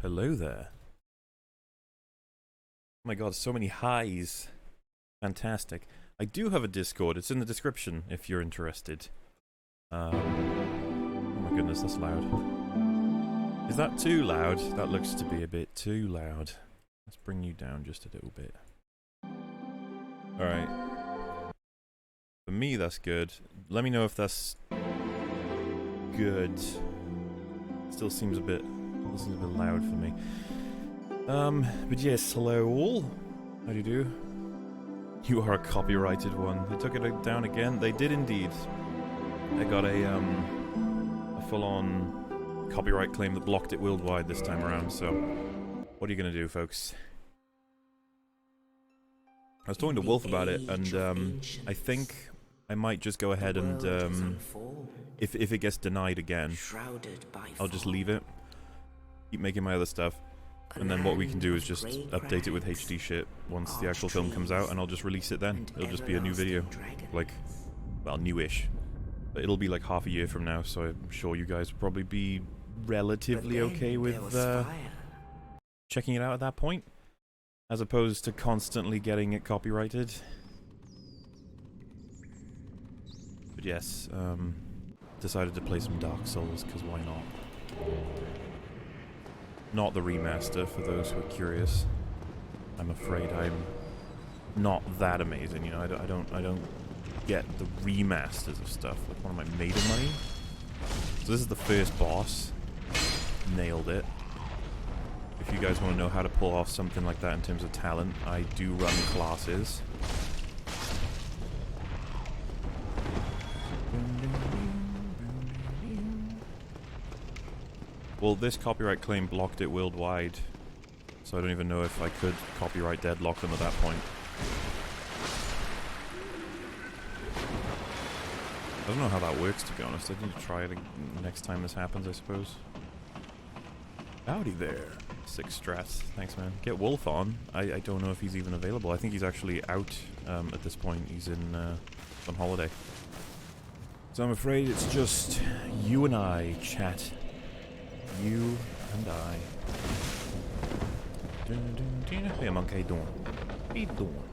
Hello there. Oh my god, so many highs. Fantastic. I do have a Discord. It's in the description if you're interested. Oh my goodness, that's loud. Is that too loud? That looks to be a bit too loud. Let's bring you down just a little bit. Alright. For me, that's good. Let me know if that's good. Still seems a bit loud for me. But yes, hello all. How do you do? You are a copyrighted one. They took it down again. They did indeed. I got a full-on copyright claim that blocked it worldwide this time around, so what are you gonna do, folks? I was talking to Wolf about it, and I think I might just go ahead and if it gets denied again, I'll just leave it, keep making my other stuff, and then what we can do is just update it with HD shit once the actual film comes out, and I'll just release it then. It'll just be a new video, like, well, newish. But it'll be like half a year from now, so I'm sure you guys will probably be relatively okay with checking it out at that point, as opposed to constantly getting it copyrighted. But yes, decided to play some Dark Souls, because why not? Not the remaster, for those who are curious. I'm afraid I'm not that amazing, you know. I don't get the remasters of stuff. Like, what am I, made of money? So this is the first boss. Nailed it. If you guys want to know how to pull off something like that in terms of talent, I do run classes. Well, this copyright claim blocked it worldwide, so I don't even know if I could copyright deadlock them at that point. I don't know how that works, to be honest. I need to try it next time this happens, I suppose. Howdy there. 6 strats. Thanks, man. Get Wolf on. I don't know if he's even available. I think he's actually out at this point. He's in on holiday. So I'm afraid it's just you and I, chat. You and I. Hey, Monk, how you doing? How you doing?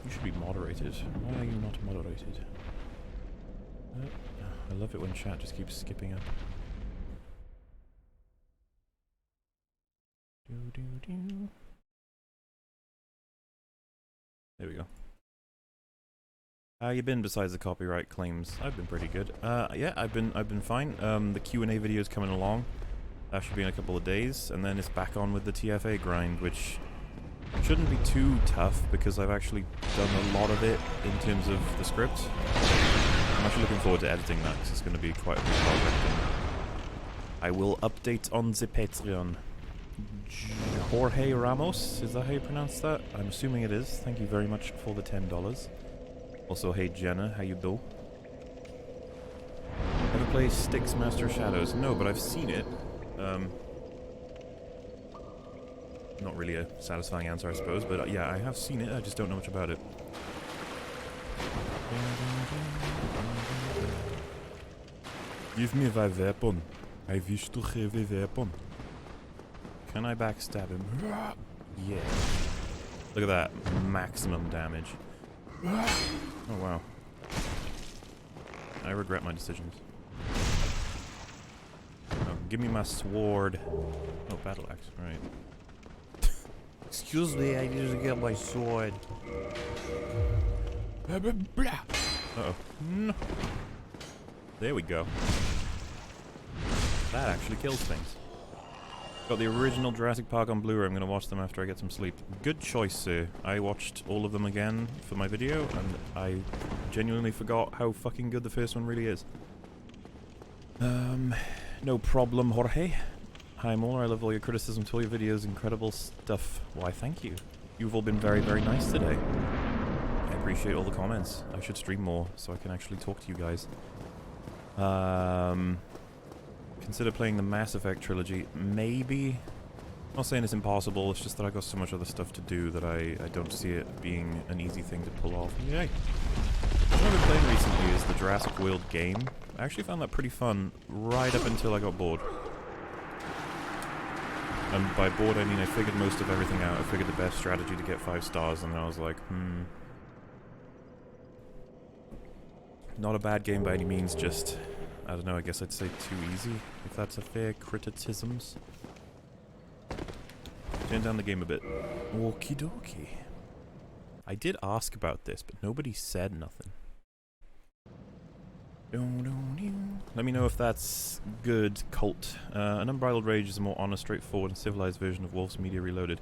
You should be moderated. Why are you not moderated? I love it when chat just keeps skipping up. There we go. How you been besides the copyright claims? I've been pretty good. Yeah, I've been fine. The Q&A video is coming along. That should be in a couple of days, and then it's back on with the TFA grind, which shouldn't be too tough because I've actually done a lot of it in terms of the script. I'm actually looking forward to editing that because it's going to be quite a big project. I will update on the Patreon. Jorge Ramos, is that how you pronounce that? I'm assuming it is. Thank you very much for the $10. Also, hey Jenna, how you do? Ever play Styx Master of Shadows? No, but I've seen it. Not really a satisfying answer, I suppose, but yeah, I have seen it, I just don't know much about it. Give me thy weapon. I wish to have a weapon. Can I backstab him? Yeah. Look at that. Maximum damage. Oh, wow. I regret my decisions. Oh, give me my sword. Oh, battle axe. Alright. Excuse me, I need to get my sword. Uh-oh. No. There we go. That actually kills things. Got the original Jurassic Park on Blu-ray. I'm going to watch them after I get some sleep. Good choice, sir. I watched all of them again for my video, and I genuinely forgot how fucking good the first one really is. No problem, Jorge. Hi, Mauler. I love all your criticism to all your videos. Incredible stuff. Why, thank you. You've all been very, very nice today. I appreciate all the comments. I should stream more so I can actually talk to you guys. Consider playing the Mass Effect trilogy. Maybe. I'm not saying it's impossible, it's just that I got so much other stuff to do that I don't see it being an easy thing to pull off. Yay! What I've been playing recently is the Jurassic World game. I actually found that pretty fun right up until I got bored. And by bored, I mean I figured most of everything out. I figured the best strategy to get 5 stars, and then I was like, Not a bad game by any means, just... I don't know, I guess I'd say too easy, if that's a fair criticisms. Turn down the game a bit. Okie dokie. I did ask about this, but nobody said nothing. Let me know if that's good, Cult. An Unbridled Rage is a more honest, straightforward, and civilized version of Wolf's Media Reloaded.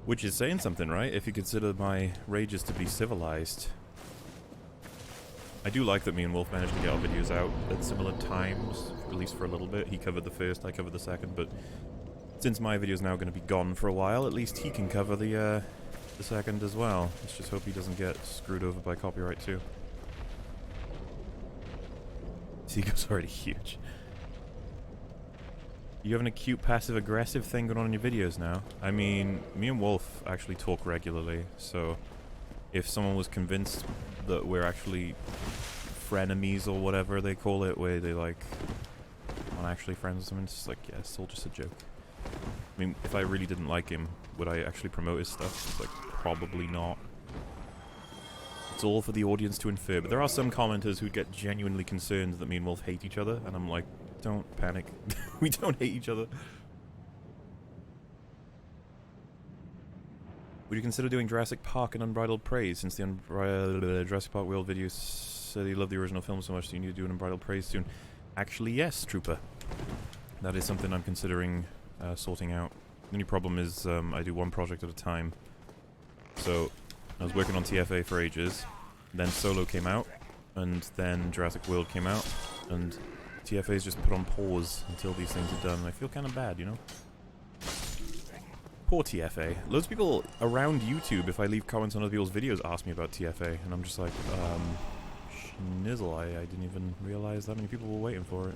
Which is saying something, right? If you consider my rages to be civilized. I do like that me and Wolf managed to get our videos out at similar times, at least for a little bit. He covered the first, I covered the second, but since my video's now going to be gone for a while, at least he can cover the second as well. Let's just hope he doesn't get screwed over by copyright too. Seagull's already huge. You having a cute passive-aggressive thing going on in your videos now? I mean, me and Wolf actually talk regularly, so if someone was convinced that we're actually frenemies or whatever they call it, where they like aren't actually friends with someone, it's just like, yeah, it's all just a joke. I mean, if I really didn't like him, would I actually promote his stuff? It's like, probably not. It's all for the audience to infer, but there are some commenters who get genuinely concerned that me and Wolf hate each other, and I'm like, don't panic. We don't hate each other. Would you consider doing Jurassic Park and Unbridled Praise, since the Jurassic Park World videos said you love the original film so much, so you need to do an Unbridled Praise soon? Actually, yes, Trooper. That is something I'm considering sorting out. The only problem is I do one project at a time. So, I was working on TFA for ages, then Solo came out, and then Jurassic World came out, and TFA's just put on pause until these things are done, and I feel kind of bad, you know? Poor TFA. Loads of people around YouTube, if I leave comments on other people's videos, ask me about TFA, and I'm just like, schnizzle, I didn't even realize that many people were waiting for it.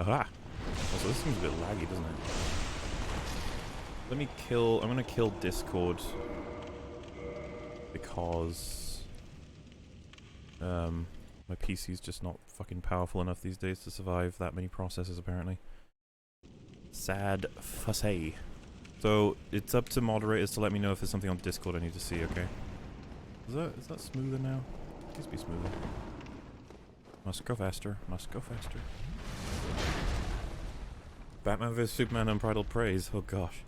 Aha! Also, this seems a bit laggy, doesn't it? Let me kill... I'm gonna kill Discord. Because... my PC's just not fucking powerful enough these days to survive that many processors, apparently. Sad fussy. So, it's up to moderators to let me know if there's something on Discord I need to see, okay? Is that smoother now? It needs to be smoother. Must go faster. Must go faster. Batman vs Superman Unbridled Praise. Oh gosh.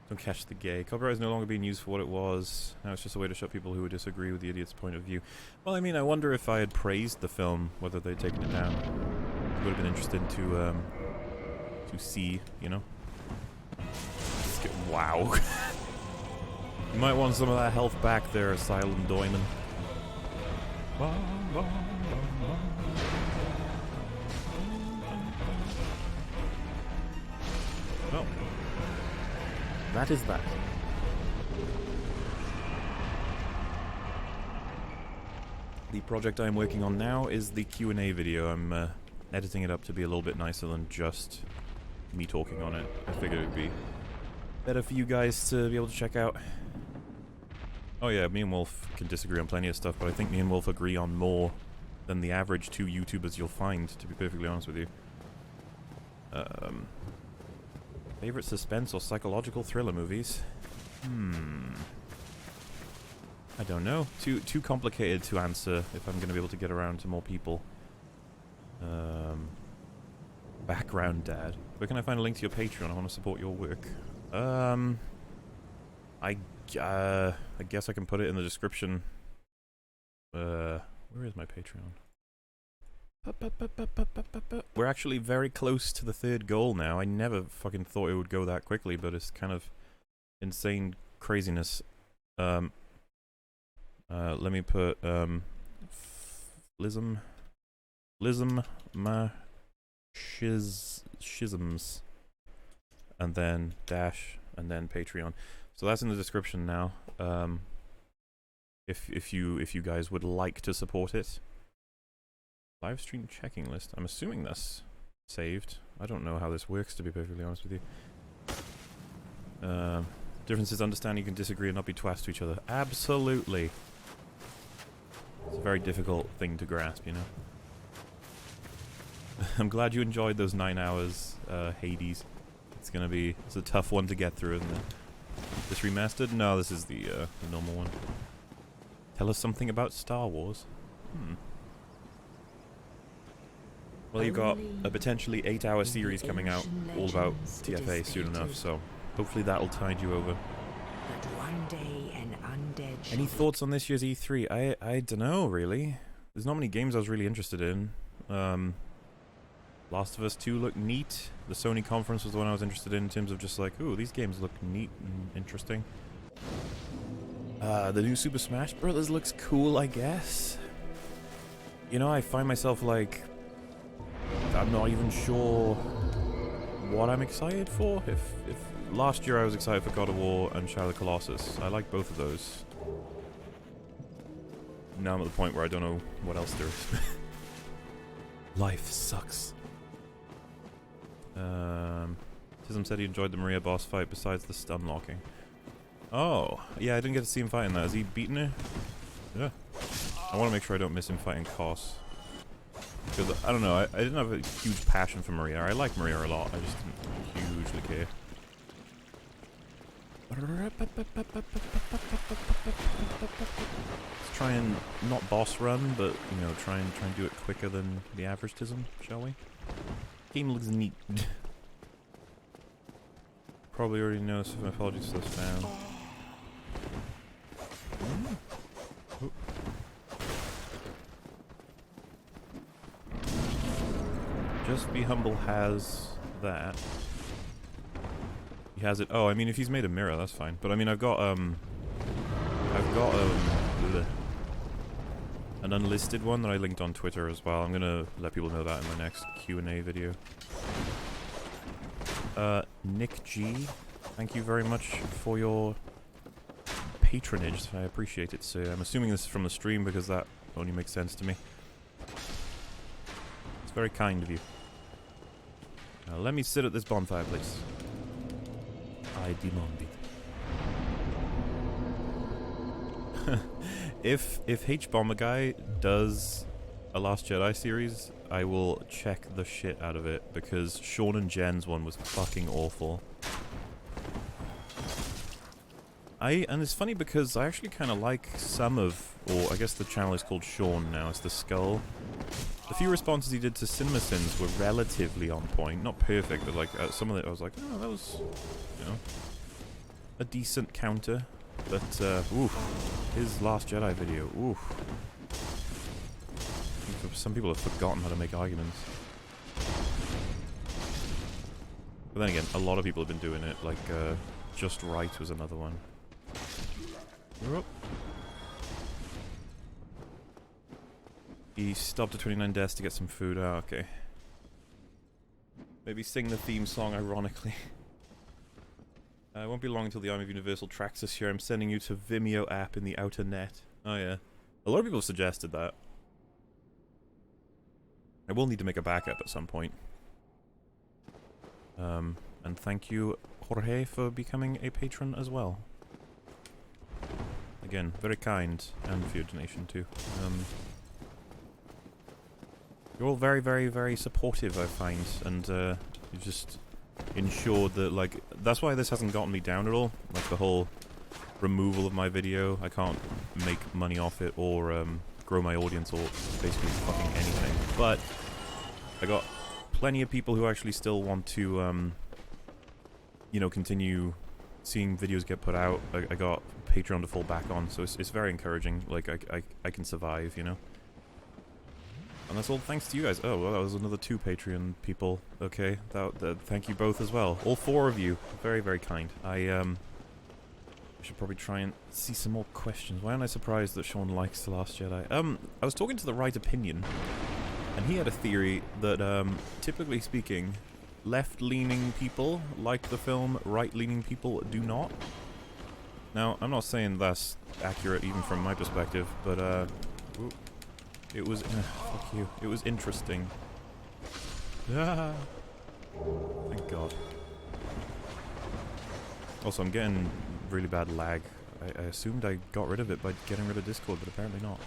Don't catch the gay. Copyright is no longer being used for what it was. Now it's just a way to shut people who would disagree with the idiot's point of view. Well, I mean, I wonder if I had praised the film, whether they'd taken it down. It would have been interesting to see, you know? Wow. You might want some of that health back there, Asylum Doyman. Oh. That is that. The project I'm working on now is the Q&A video. I'm editing it up to be a little bit nicer than just me talking on it. I figured it would be better for you guys to be able to check out. Oh yeah, me and Wolf can disagree on plenty of stuff, but I think me and Wolf agree on more than the average 2 YouTubers you'll find, to be perfectly honest with you. Favorite suspense or psychological thriller movies? I don't know. Too complicated to answer if I'm going to be able to get around to more people. Background Dad. Where can I find a link to your Patreon? I want to support your work. I guess I can put it in the description. Where is my Patreon? We're actually very close to the 3rd goal now. I never fucking thought it would go that quickly, but it's kind of insane craziness. Let me put Lism ma schisms, and then dash, and then Patreon. So that's in the description now. If you guys would like to support it. Live stream checking list. I'm assuming that's saved. I don't know how this works, to be perfectly honest with you. Difference is understand you can disagree and not be twats to each other. Absolutely. It's a very difficult thing to grasp, you know. I'm glad you enjoyed those 9 hours, Hades. It's a tough one to get through, isn't it? This remastered? No, this is the normal one. Tell us something about Star Wars. Well, you've got a potentially 8-hour series coming out all about TFA soon enough, so hopefully that'll tide you over. But one day an undead Any thoughts on this year's E3? I don't know, really. There's not many games I was really interested in. Last of Us 2 looked neat. The Sony conference was the one I was interested in terms of just like, ooh, these games look neat and interesting. The new Super Smash Bros. Looks cool, I guess. You know, I find myself like, I'm not even sure what I'm excited for. If last year I was excited for God of War and Shadow of the Colossus. I like both of those. Now I'm at the point where I don't know what else there is. Life sucks. Tism said he enjoyed the Maria boss fight besides the stun locking. Oh, yeah, I didn't get to see him fighting that. Has he beaten her? Yeah. I want to make sure I don't miss him fighting Koss. Because, I don't know, I didn't have a huge passion for Maria. I like Maria a lot, I just didn't hugely care. Let's try and not boss run, but, you know, try and do it quicker than the average Tism, shall we? Game looks neat. Probably already noticed, my apologies for this fan. Just Be Humble has that. He has it. Oh, I mean, if he's made a mirror, that's fine. But I mean, I've got an unlisted one that I linked on Twitter as well. I'm gonna let people know that in my next Q&A video. Nick G, thank you very much for your patronage. I appreciate it, sir. I'm assuming this is from the stream because that only makes sense to me. It's very kind of you. Now let me sit at this bonfire, please. I demand it. If H-Bomber Guy does a Last Jedi series, I will check the shit out of it because Sean and Jen's one was fucking awful. And it's funny because I actually kind of like some of, or I guess the channel is called Sean now, it's the Skull. The few responses he did to CinemaSins were relatively on point, not perfect, but like some of it I was like, oh, that was, you know, a decent counter. But oof, his Last Jedi video, oof. Some people have forgotten how to make arguments. But then again, a lot of people have been doing it, like Just Right was another one. Whoop. He stopped at 29 deaths to get some food. Oh, okay. Maybe sing the theme song ironically. It won't be long until the Army of Universal tracks us here. I'm sending you to Vimeo app in the outer net. Oh yeah. A lot of people have suggested that. I will need to make a backup at some point. And thank you, Jorge, for becoming a patron as well. Again, very kind, and for your donation too. You're all very, very, very supportive, I find, and you just ensured that, like, that's why this hasn't gotten me down at all. Like, the whole removal of my video, I can't make money off it, or grow my audience, or basically fucking anything. But I got plenty of people who actually still want to, you know, continue seeing videos get put out. I got Patreon to fall back on, so it's very encouraging. Like, I can survive, you know? And that's all thanks to you guys. Oh, well, that was another 2 Patreon people. Okay, thank you both as well. All 4 of you. Very, very kind. I should probably try and see some more questions. Why am I surprised that Sean likes The Last Jedi? I was talking to The Right Opinion, and he had a theory that, typically speaking, left-leaning people like the film, right-leaning people do not. Now, I'm not saying that's accurate even from my perspective, but, it was, fuck you, it was interesting. Ah, thank God. Also, I'm getting really bad lag. I assumed I got rid of it by getting rid of Discord, but apparently not.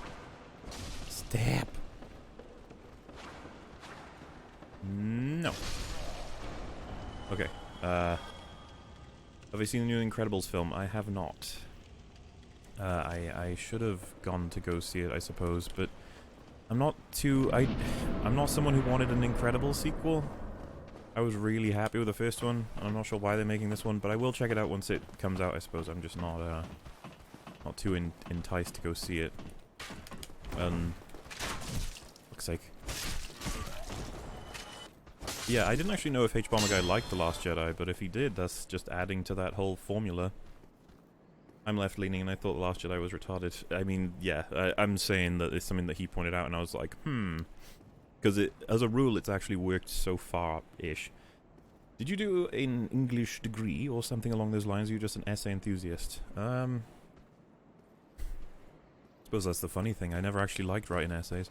Step! No. Okay. Have I seen the new Incredibles film? I have not. I should have gone to go see it, I suppose, but I'm not someone who wanted an Incredibles sequel. I was really happy with the first one, and I'm not sure why they're making this one, but I will check it out once it comes out, I suppose. I'm just not too enticed to go see it. Looks like... Yeah, I didn't actually know if H-Bomber Guy liked The Last Jedi, but if he did, that's just adding to that whole formula. I'm left-leaning, and I thought The Last Jedi was retarded. I mean, yeah, I'm saying that it's something that he pointed out, and I was like, because as a rule, it's actually worked so far-ish. Did you do an English degree or something along those lines? Or are you just an essay enthusiast? I suppose that's the funny thing. I never actually liked writing essays.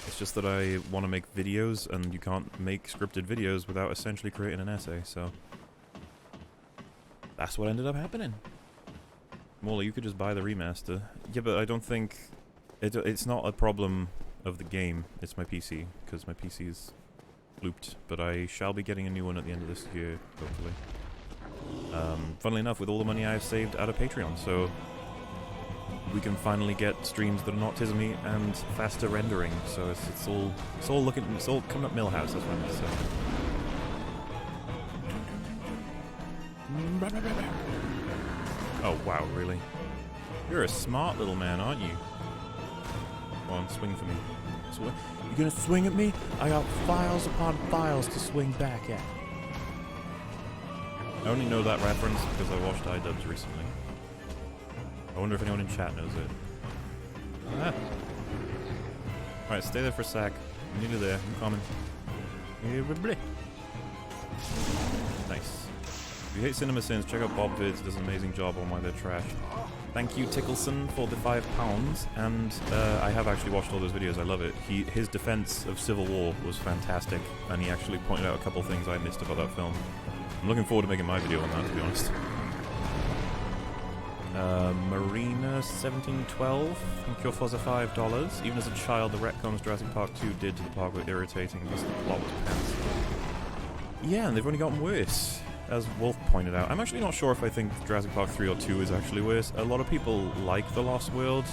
It's just that I want to make videos, and you can't make scripted videos without essentially creating an essay, so... That's what ended up happening. Morley, you could just buy the remaster. Yeah, but I don't think... It's not a problem of the game, it's my PC, because my PC is looped, but I shall be getting a new one at the end of this year, hopefully. Funnily enough, with all the money I've saved out of Patreon, so... We can finally get streams that are not Tismy and faster rendering, so it's all coming up Millhouse, that's what I'm going to say. Oh wow, really? You're a smart little man, aren't you? Come on, swing for me. You gonna swing at me? I got files upon files to swing back at. I only know that reference because I watched iDubbbz recently. I wonder if anyone in chat knows it. Ah. Alright, stay there for a sec. I'm nearly there. I'm coming. Nice. If you hate Cinema Sins, check out Bob Vids. Does an amazing job on Why They're Trash. Thank you, Tickleson, for the £5. And I have actually watched all those videos. I love it. His defense of Civil War was fantastic. And he actually pointed out a couple things I missed about that film. I'm looking forward to making my video on that, to be honest. Marina1712, thank you for the $5. Even as a child, the retcons Jurassic Park 2 did to the park were irritating because the plot was pants. Yeah, and they've only gotten worse, as Wolf pointed out. I'm actually not sure if I think Jurassic Park 3 or 2 is actually worse. A lot of people like The Lost World,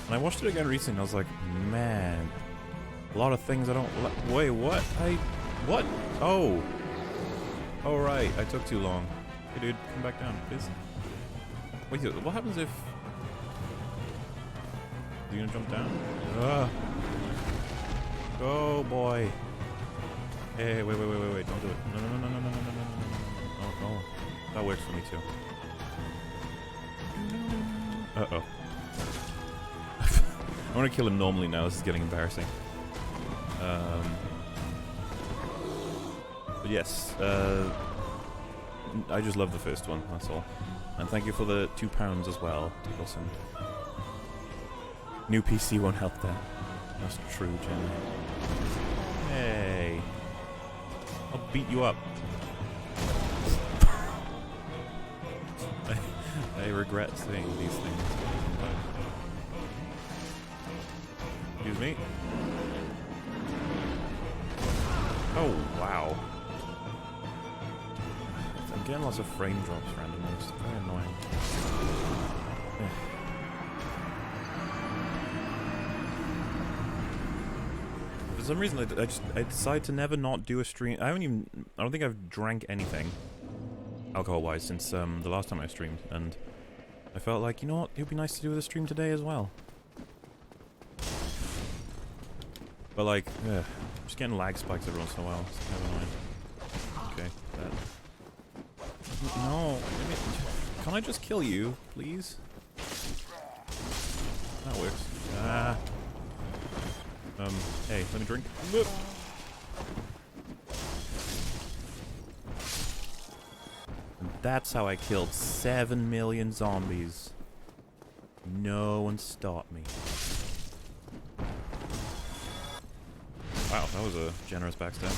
and I watched it again recently and I was like, man, a lot of things I don't like. Wait, what? What? Oh. Oh, right, I took too long. Hey dude, come back down, please. Wait, what happens if... Are you gonna jump down? Go, boy. Hey, wait, don't do it. No. Oh, that works for me too. Uh-oh. I want to kill him normally now, this is getting embarrassing. But yes, I just love the first one, that's all. And thank you for the £2 as well, Nicholson. New PC won't help that. That's true, Jenny. Hey. I'll beat you up. I regret saying these things. Excuse me. Oh, wow. I'm getting lots of frame drops randomly. It's very annoying. For some reason, I decided to never not do a stream. I don't think I've drank anything alcohol-wise since the last time I streamed, and I felt like, you know what, it would be nice to do with a stream today as well. But like, I'm just getting lag spikes every once in a while. It's kind of annoying. Okay, that. No, can I just kill you, please? That works. Ah. Hey, let me drink. Whoop. And that's how I killed 7 million zombies. No one stopped me. Wow, that was a generous backstab.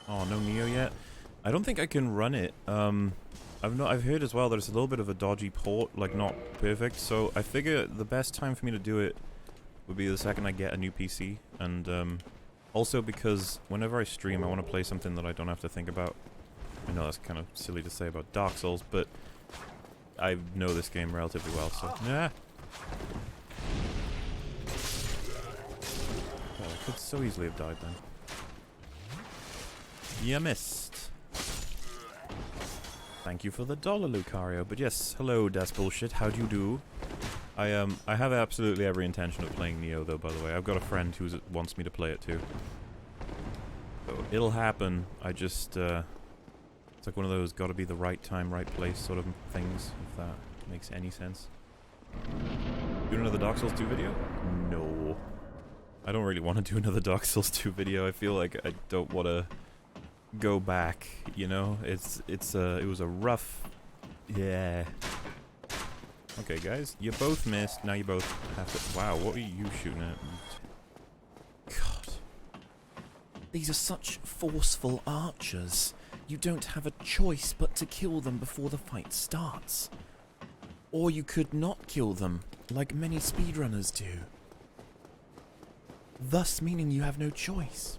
Oh, no Neo yet? I don't think I can run it. I've heard as well that it's a little bit of a dodgy port, like not perfect. So I figure the best time for me to do it would be the second I get a new PC, and Also because whenever I stream, I want to play something that I don't have to think about. I know that's kind of silly to say about Dark Souls, but I know this game relatively well, so... Yeah. Oh, I could so easily have died then. You missed. Thank you for the $1, Lucario. But yes, hello, Das Bullshit. How do you do? I have absolutely every intention of playing Neo, though, by the way. I've got a friend who wants me to play it, too. So it'll happen. I just, it's like one of those gotta be the right time, right place sort of things, if that makes any sense. Do another Dark Souls 2 video? No. I don't really want to do another Dark Souls 2 video. I feel like I don't want to go back, you know? It was a rough... Yeah. Okay, guys, you both missed. Now you both have to... Wow, what are you shooting at? God. These are such forceful archers. You don't have a choice but to kill them before the fight starts. Or you could not kill them, like many speedrunners do. Thus meaning you have no choice.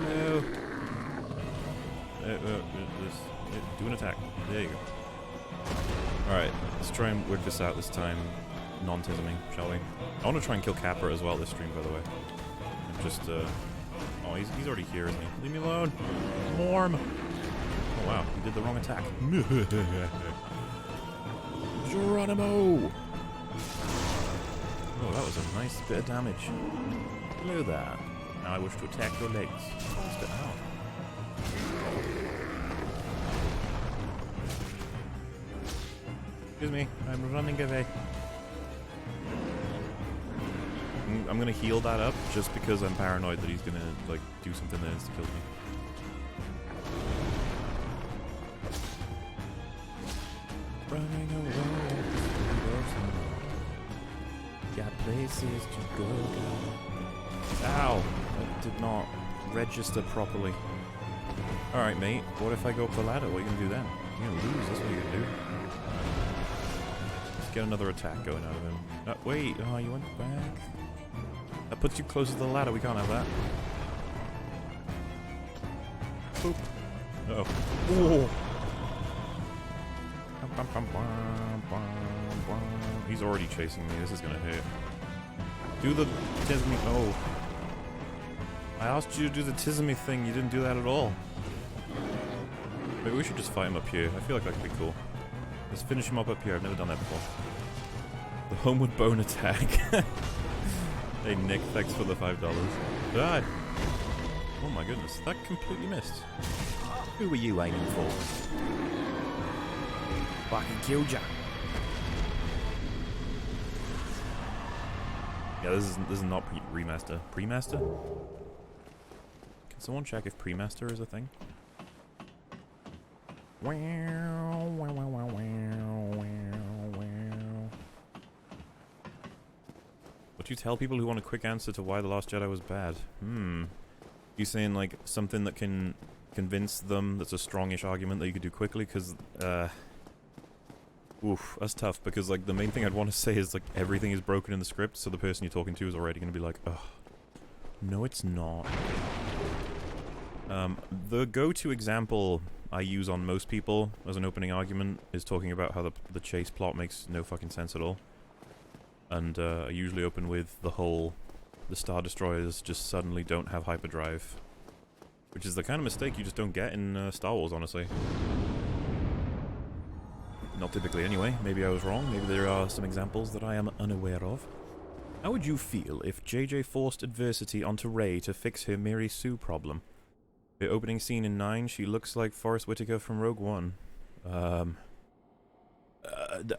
No. Do an attack. There you go. Alright, let's try and work this out this time. Non-tisming, shall we? I want to try and kill Kappa as well this stream, by the way. And just, oh, he's already here, isn't he? Leave me alone! Morm! Oh, wow, he did the wrong attack. Geronimo! Oh, that was a nice bit of damage. Hello there. Now I wish to attack your legs. Ow. Excuse me, I'm running away. I'm gonna heal that up just because I'm paranoid that he's gonna like do something that is to kill me. Running away. Got places to go. Ow! That did not register properly. Alright, mate. What if I go up the ladder? What are you gonna do then? You're gonna lose. That's what you're gonna do. Let's get another attack going out of him. Wait. Oh, you went back. That puts you closer to the ladder. We can't have that. Boop. Uh-oh. Oh. He's already chasing me. This is gonna hurt. Do the Tismy. Oh. I asked you to do the Tismy thing. You didn't do that at all. Maybe we should just fight him up here. I feel like that could be cool. Let's finish him up here. I've never done that before. The Homeward Bone attack. Hey Nick, thanks for the $5. Die! Oh my goodness, that completely missed. Who were you aiming for? Fucking killed ya. Yeah, this is not remaster. Pre-master? Can someone check if pre-master is a thing? Wow, wow, wow, wow, wow, wow. What do you tell people who want a quick answer to why The Last Jedi was bad? You saying like something that can convince them that's a strongish argument that you could do quickly? Because, oof, that's tough because like the main thing I'd want to say is like everything is broken in the script, so the person you're talking to is already going to be like, ugh, no it's not. The go-to example I use on most people as an opening argument is talking about how the chase plot makes no fucking sense at all. And I usually open with the Star Destroyers just suddenly don't have hyperdrive. Which is the kind of mistake you just don't get in Star Wars, honestly. Not typically anyway. Maybe I was wrong. Maybe there are some examples that I am unaware of. How would you feel if JJ forced adversity onto Rey to fix her Mary Sue problem? The opening scene in 9, she looks like Forrest Whitaker from Rogue One.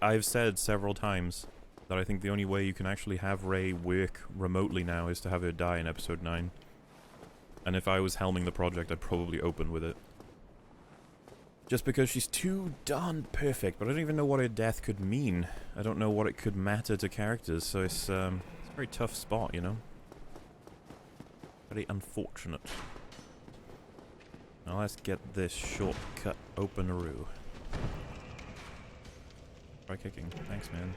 I've said several times that I think the only way you can actually have Rey work remotely now is to have her die in Episode 9. And if I was helming the project, I'd probably open with it. Just because she's too darn perfect, but I don't even know what her death could mean. I don't know what it could matter to characters, so it's a very tough spot, you know? Very unfortunate. Now let's get this shortcut openeroo. Try kicking. Thanks, man.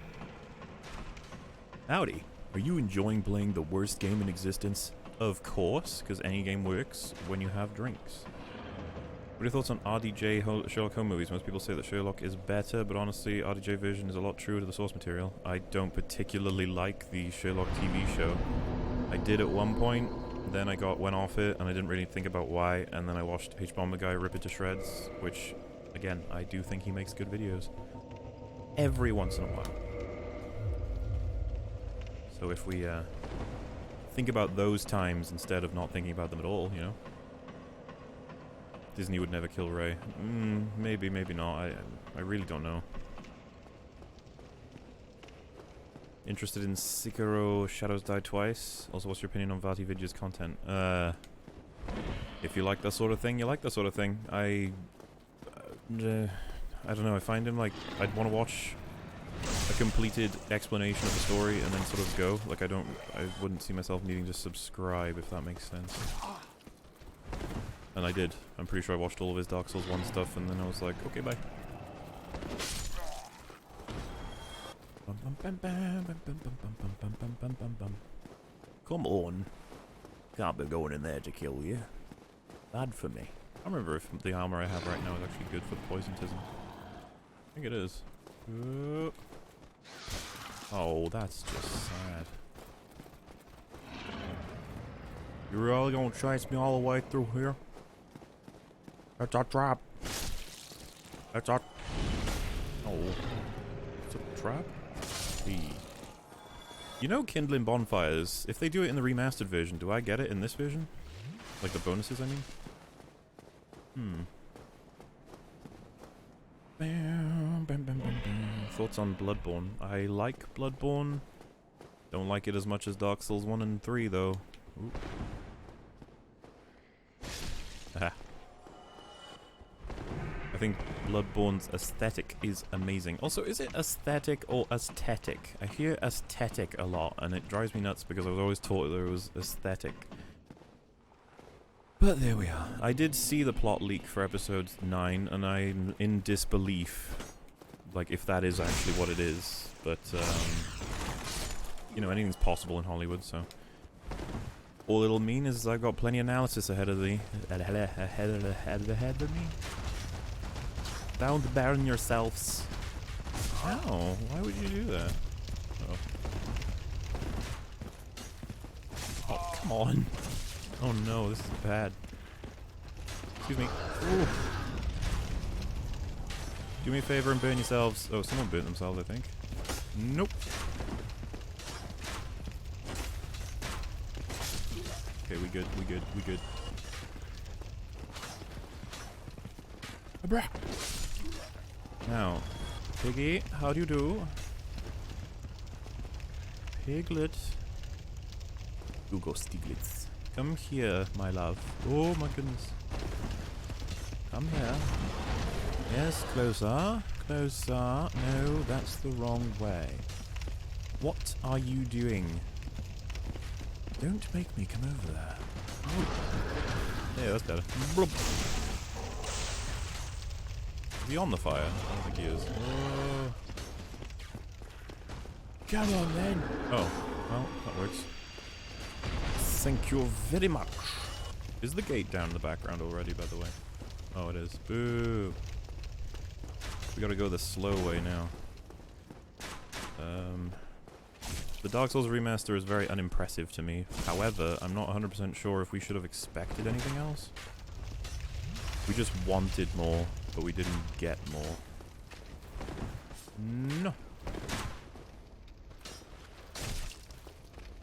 Howdy. Are you enjoying playing the worst game in existence? Of course, because any game works when you have drinks. What are your thoughts on RDJ Sherlock Holmes movies? Most people say that Sherlock is better, but honestly, RDJ version is a lot truer to the source material. I don't particularly like the Sherlock TV show. I did at one point, then I went off it, and I didn't really think about why, and then I watched H-Bomber Guy rip it to shreds, which, again, I do think he makes good videos. Every once in a while. So if we, think about those times instead of not thinking about them at all, you know? Disney would never kill Rey. Maybe, maybe not. I really don't know. Interested in Sekiro Shadows Die Twice? Also, what's your opinion on Vati Vidya's content? If you like that sort of thing, you like that sort of thing. I don't know, I find him like, I'd want to watch a completed explanation of the story and then sort of go. Like, I wouldn't see myself needing to subscribe, if that makes sense. And I did. I'm pretty sure I watched all of his Dark Souls 1 stuff, and then I was like, okay, bye. Come on. Can't be going in there to kill you. Bad for me. I don't remember if the armor I have right now is actually good for poisontism. I think it is. Oh, that's just sad. You really gonna chase me all the way through here? That's a trap. That's a... Oh. It's a trap? You know kindling bonfires, if they do it in the remastered version, do I get it in this version? Like the bonuses, I mean? Thoughts on Bloodborne? I like Bloodborne. Don't like it as much as Dark Souls 1 and 3, though. Ooh. Aha. I think Bloodborne's aesthetic is amazing. Also, is it aesthetic or aesthetic? I hear aesthetic a lot, and it drives me nuts because I was always taught that it was aesthetic. But there we are. I did see the plot leak for episode 9, and I'm in disbelief, like, if that is actually what it is. But, you know, anything's possible in Hollywood, so... All it'll mean is I've got plenty of analysis ahead of me. Don't burn yourselves. Ow, why would you do that? Oh. Oh, come on. Oh no, this is bad. Excuse me. Ooh. Do me a favor and burn yourselves. Oh, someone burnt themselves, I think. Nope. Okay, we good, we good, we good. Abra. Now, Piggy, how do you do? Piglet. Hugo Stieglitz. Come here, my love. Oh my goodness. Come here. Yes, closer. Closer. No, that's the wrong way. What are you doing? Don't make me come over there. Oh. Yeah, that's better. Blub. Is he on the fire? I don't think he is. Oh. Come on then. Oh, well, that works. Thank you very much. Is the gate down in the background already, by the way? Oh, it is. Boo. We gotta go the slow way now. The Dark Souls remaster is very unimpressive to me. However, I'm not 100% sure if we should have expected anything else. We just wanted more, but we didn't get more. No.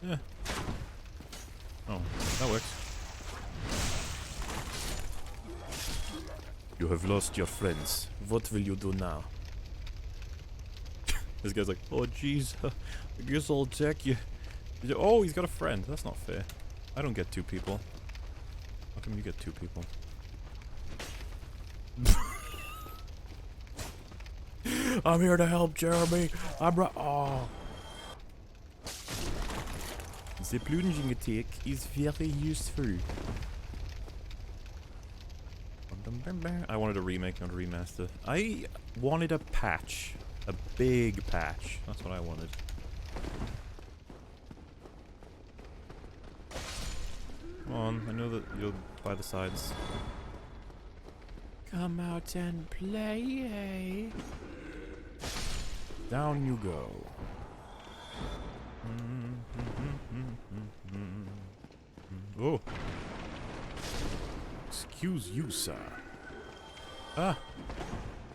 Yeah. Oh, that works. You have lost your friends. What will you do now? This guy's like, oh jeez, I guess I'll attack you. Oh, he's got a friend. That's not fair. I don't get two people. How come you get two people? I'm here to help, Jeremy. Oh. The plunging attack is very useful. I wanted a remake, not a remaster. I wanted a patch. A big patch. That's what I wanted. on. I know that you're by the sides. Come out and play. Down you go. Oh. Excuse you, sir. Ah.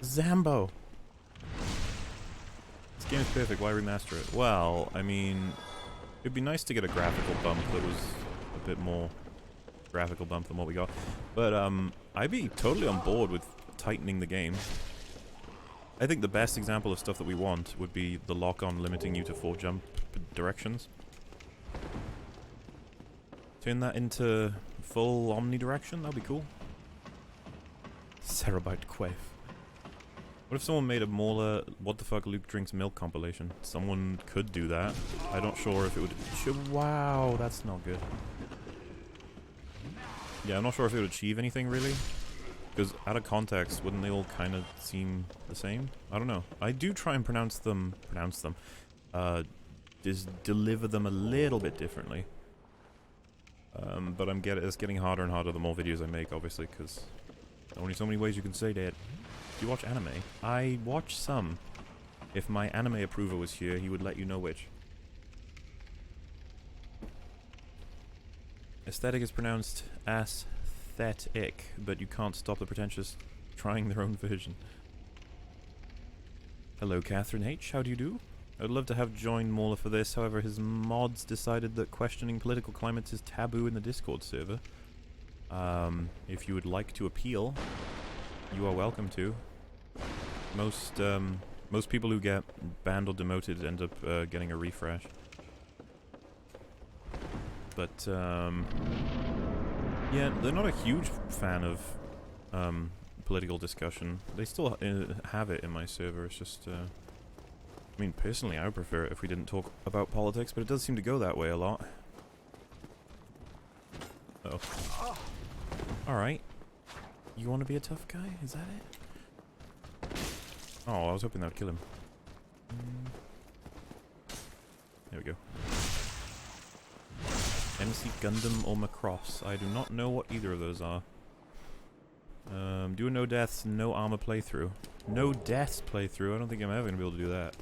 Zambo. This game is perfect. Why remaster it? Well, I mean, it'd be nice to get a graphical bump that was a bit more graphical bump than what we got. But, I'd be totally on board with tightening the game. I think the best example of stuff that we want would be the lock-on limiting you to 4 jump directions. Turn that into full omnidirection, that'd be cool. Cerebyte Quaif. What if someone made a Mauler What the Fuck Luke Drinks Milk compilation? Someone could do that. I'm not sure if it would... Wow, that's not good. Yeah, I'm not sure if it would achieve anything, really. Because out of context, wouldn't they all kind of seem the same? I don't know. I do try and pronounce them, just deliver them a little bit differently. But it's getting harder and harder the more videos I make, obviously, because only so many ways you can say that. Do you watch anime? I watch some. If my anime approver was here, he would let you know which. Aesthetic is pronounced aesthetic, but you can't stop the pretentious trying their own version. Hello, Catherine H. How do you do? I'd love to have joined Mauler for this, however his mods decided that questioning political climates is taboo in the Discord server. If you would like to appeal, you are welcome to. Most people who get banned or demoted end up getting a refresh. But, yeah, they're not a huge fan of political discussion. They still have it in my server, it's just... I mean, personally, I would prefer it if we didn't talk about politics, but it does seem to go that way a lot. Uh-oh. Alright. You want to be a tough guy? Is that it? Oh, I was hoping that would kill him. There we go. MC Gundam or Macross. I do not know what either of those are. Do a no deaths, no armor playthrough. No deaths playthrough? I don't think I'm ever going to be able to do that.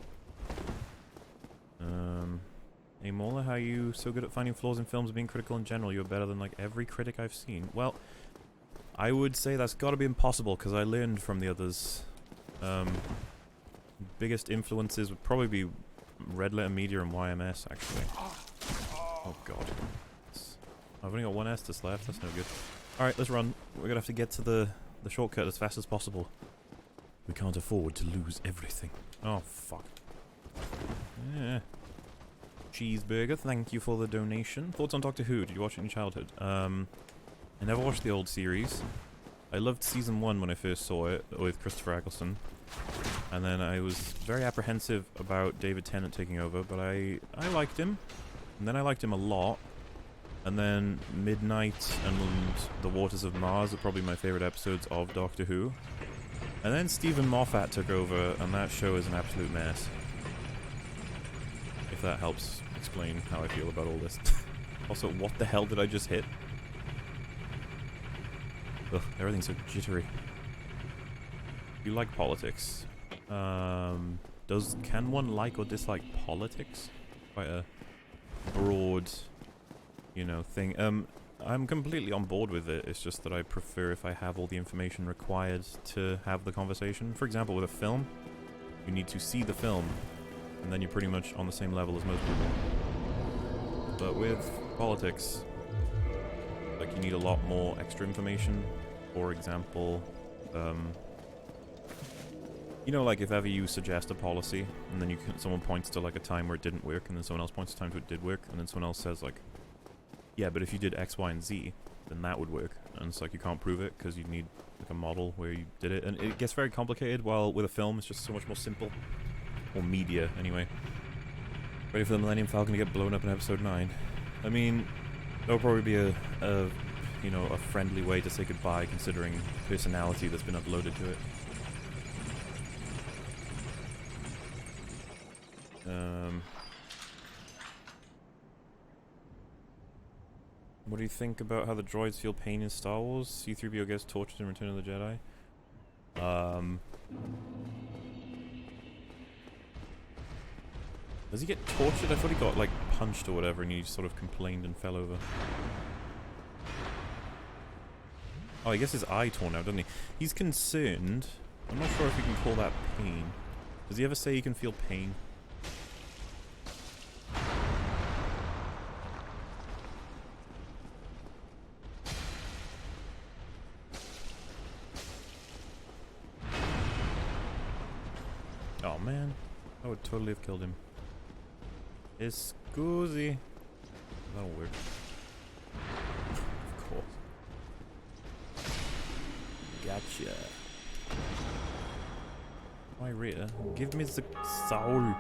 Hey Mauler, how are you so good at finding flaws in films and being critical in general? You're better than like every critic I've seen. Well, I would say that's got to be impossible because I learned from the others. Biggest influences would probably be Red Letter Media and YMS, actually. Oh god. I've only got one Estus left, that's no good. Alright, let's run. We're gonna have to get to the shortcut as fast as possible. We can't afford to lose everything. Oh, fuck. Yeah. Cheeseburger, thank you for the donation. Thoughts on Doctor Who? Did you watch it in your childhood? I never watched the old series. I loved season 1 when I first saw it with Christopher Eccleston. And then I was very apprehensive about David Tennant taking over, but I liked him. And then I liked him a lot. And then Midnight and The Waters of Mars are probably my favorite episodes of Doctor Who. And then Stephen Moffat took over, and that show is an absolute mess. If that helps explain how I feel about all this. Also, what the hell did I just hit? Ugh, everything's so jittery. You like politics. Can one like or dislike politics? Quite a broad, you know, thing. I'm completely on board with it. It's just that I prefer if I have all the information required to have the conversation. For example, with a film, you need to see the film, and then you're pretty much on the same level as most people. But with politics, like, you need a lot more extra information. For example, you know, like if ever you suggest a policy, and then someone points to like a time where it didn't work, and then someone else points to a time where it did work, and then someone else says like, yeah, but if you did X, Y, and Z, then that would work. And it's like you can't prove it because you need like a model where you did it, and it gets very complicated. While with a film, it's just so much more simple, or media anyway. Ready for the Millennium Falcon to get blown up in Episode 9? I mean, that'll probably be a you know, a friendly way to say goodbye, considering personality that's been uploaded to it. What do you think about how the droids feel pain in Star Wars? C-3PO gets tortured in Return of the Jedi. Does he get tortured? I thought he got, like, punched or whatever and he sort of complained and fell over. Oh, I guess his eye torn out, doesn't he? He's concerned. I'm not sure if we can call that pain. Does he ever say he can feel pain? Oh man, I would totally have killed him. Excuse. That'll work. Of course. Gotcha. Why, Rita? Give me the soul.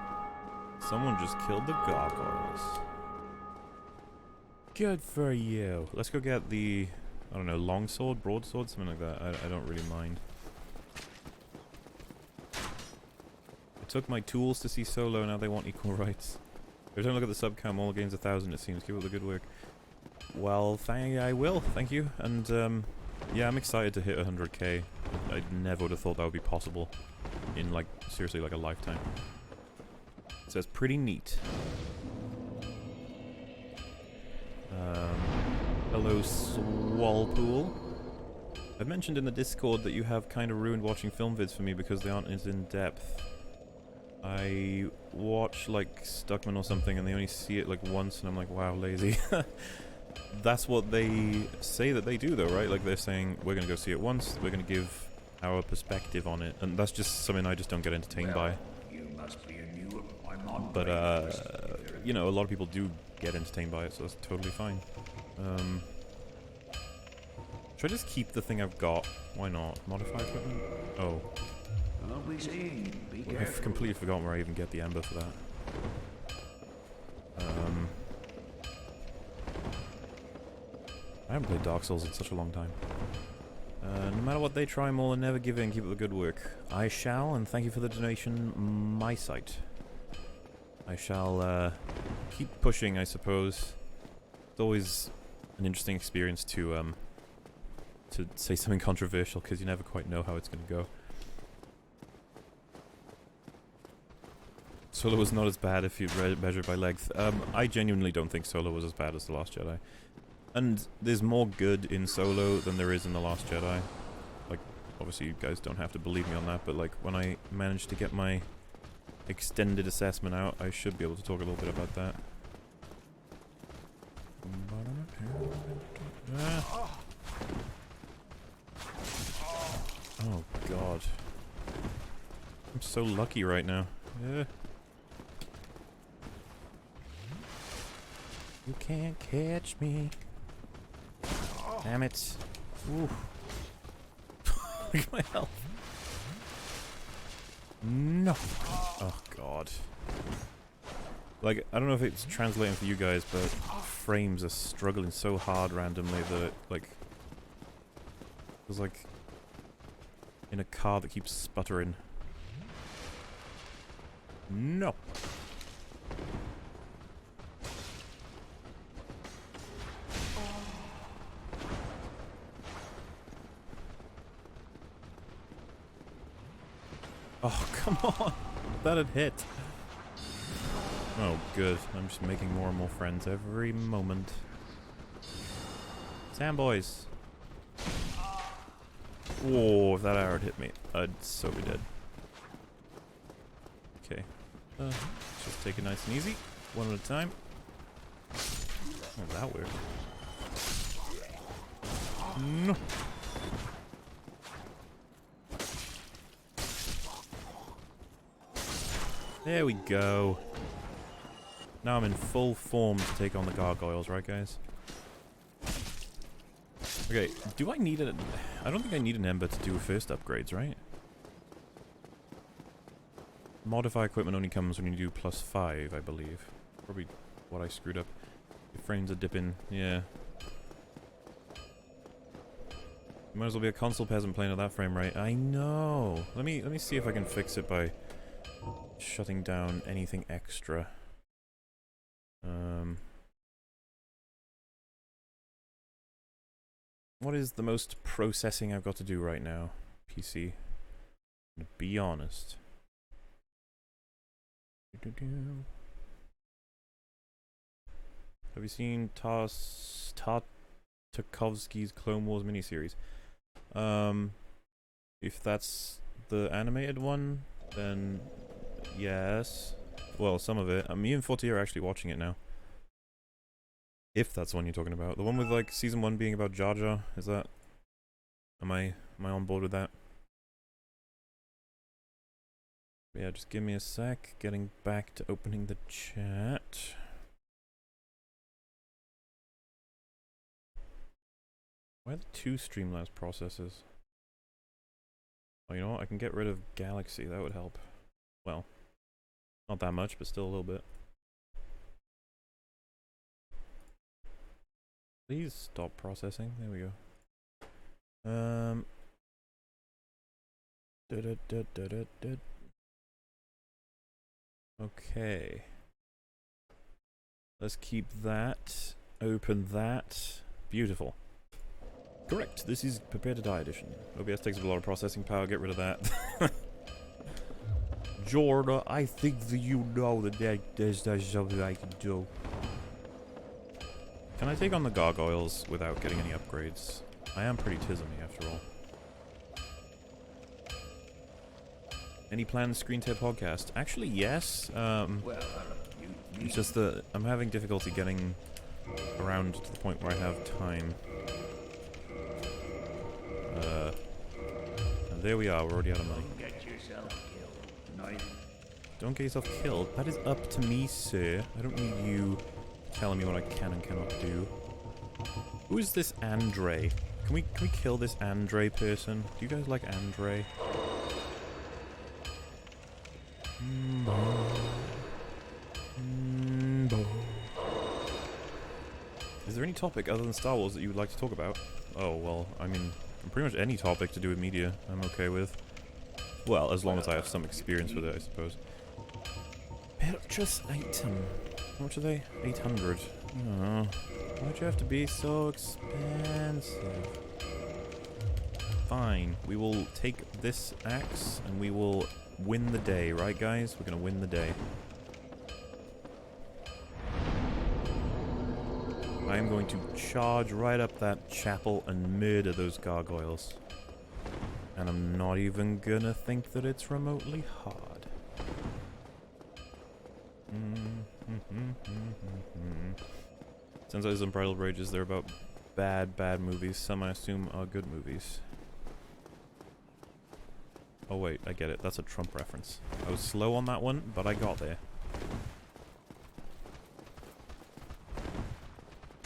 Someone just killed the gargoyles. Good for you. Let's go get the, I don't know, longsword, broadsword, something like that. I don't really mind. I took my tools to see Solo, now they want equal rights. Every time I look at the sub count, all gains 1,000 it seems. Keep up the good work. Well, I will, thank you. And yeah, I'm excited to hit 100k. I never would have thought that would be possible in, like, seriously, like a lifetime. So it's pretty neat. Hello, Swalpool. I've mentioned in the Discord that you have kind of ruined watching film vids for me because they aren't as in-depth. I watch, like, Stuckman or something and they only see it, like, once and I'm like, wow, lazy. That's what they say that they do, though, right? Like, they're saying, we're gonna go see it once, we're gonna give our perspective on it, and that's just something I just don't get entertained by. But, you know, a lot of people do get entertained by it, so that's totally fine. Should I just keep the thing I've got? Why not? Modify equipment? Oh. I've completely forgotten where I even get the ember for that. I haven't played Dark Souls in such a long time. No matter what they try, Maul, and never give in. Keep up the good work. I shall, and thank you for the donation, my site. I shall keep pushing, I suppose. It's always an interesting experience to say something controversial, because you never quite know how it's going to go. Solo was not as bad if you measure by length. I genuinely don't think Solo was as bad as The Last Jedi. And there's more good in Solo than there is in The Last Jedi. Like, obviously you guys don't have to believe me on that, but like, when I managed to get my extended assessment out, I should be able to talk a little bit about that. Oh god. I'm so lucky right now. You can't catch me. Damn it. Ooh. Look at my health. No. Oh god. Like, I don't know if it's translating for you guys, but frames are struggling so hard randomly that, like, it's like in a car that keeps sputtering. No. Oh, come on! That had hit. Oh, good. I'm just making more and more friends every moment. Sam boys. Whoa, if that arrow had hit me, I'd so be dead. Okay. Let's just take it nice and easy. One at a time. Oh, that weird. No. There we go. Now I'm in full form to take on the gargoyles, right guys? Okay, do I need a... I don't think I need an ember to do first upgrades, right? Modify equipment only comes when you do +5, I believe. Probably what I screwed up. The frames are dipping, yeah. Might as well be a console peasant playing at that frame rate. I know! Let me see if I can fix it by shutting down anything extra. What is the most processing I've got to do right now? PC. To be honest. Have you seen Tartakovsky's Clone Wars miniseries? If that's the animated one, then yes. Well, some of it. Me and Forty are actually watching it now. If that's the one you're talking about. The one with like season 1 being about Jar Jar, is that? Am I on board with that? Yeah, just give me a sec. Getting back to opening the chat. Why are there 2 Streamlabs processors? Oh, you know what? I can get rid of Galaxy. That would help. Well, not that much, but still a little bit. Please stop processing. There we go. Okay. Let's keep that. Open that. Beautiful. Correct. This is Prepare to Die edition. OBS takes up a lot of processing power. Get rid of that. Jordan, I think that you know that there's something I can do. Can I take on the gargoyles without getting any upgrades? I am pretty tismy after all. Any planned Screen Tear podcast? Actually, yes. It's just that I'm having difficulty getting around to the point where I have time. And there we are. We're already out of money. Don't get yourself killed. That is up to me, sir. I don't need you telling me what I can and cannot do. Who is this Andre? Can we kill this Andre person? Do you guys like Andre? Is there any topic other than Star Wars that you would like to talk about? Oh, well, I mean, pretty much any topic to do with media I'm okay with. Well, as long as I have some experience with it, I suppose. Purchase item. How much are they? 800. Oh, why'd you have to be so expensive? Fine. We will take this axe and we will win the day, right guys? We're gonna win the day. I am going to charge right up that chapel and murder those gargoyles. And I'm not even gonna think that it's remotely hard. Sensei's Unbridled Rages, they're about bad movies. Some I assume are good movies. Oh wait, I get it. That's a Trump reference. I was slow on that one, but I got there.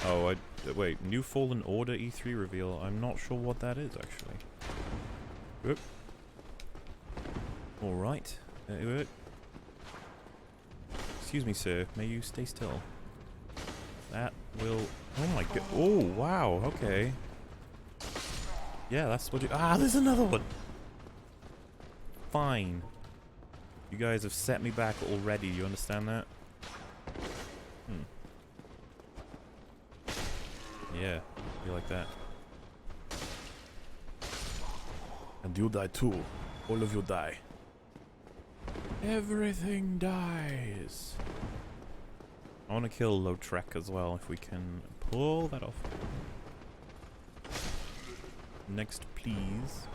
Oh, wait. New Fallen Order E3 reveal. I'm not sure what that is, actually. Oop. Alright. Excuse me, sir. May you stay still. That will... Oh my god. Oh, wow. Okay. Yeah, that's what you... Ah, there's another one! Fine. You guys have set me back already. You understand that? Yeah. You like that. And you die too. All of you die. Everything dies. I want to kill Lautrec as well, if we can pull that off. Next, please.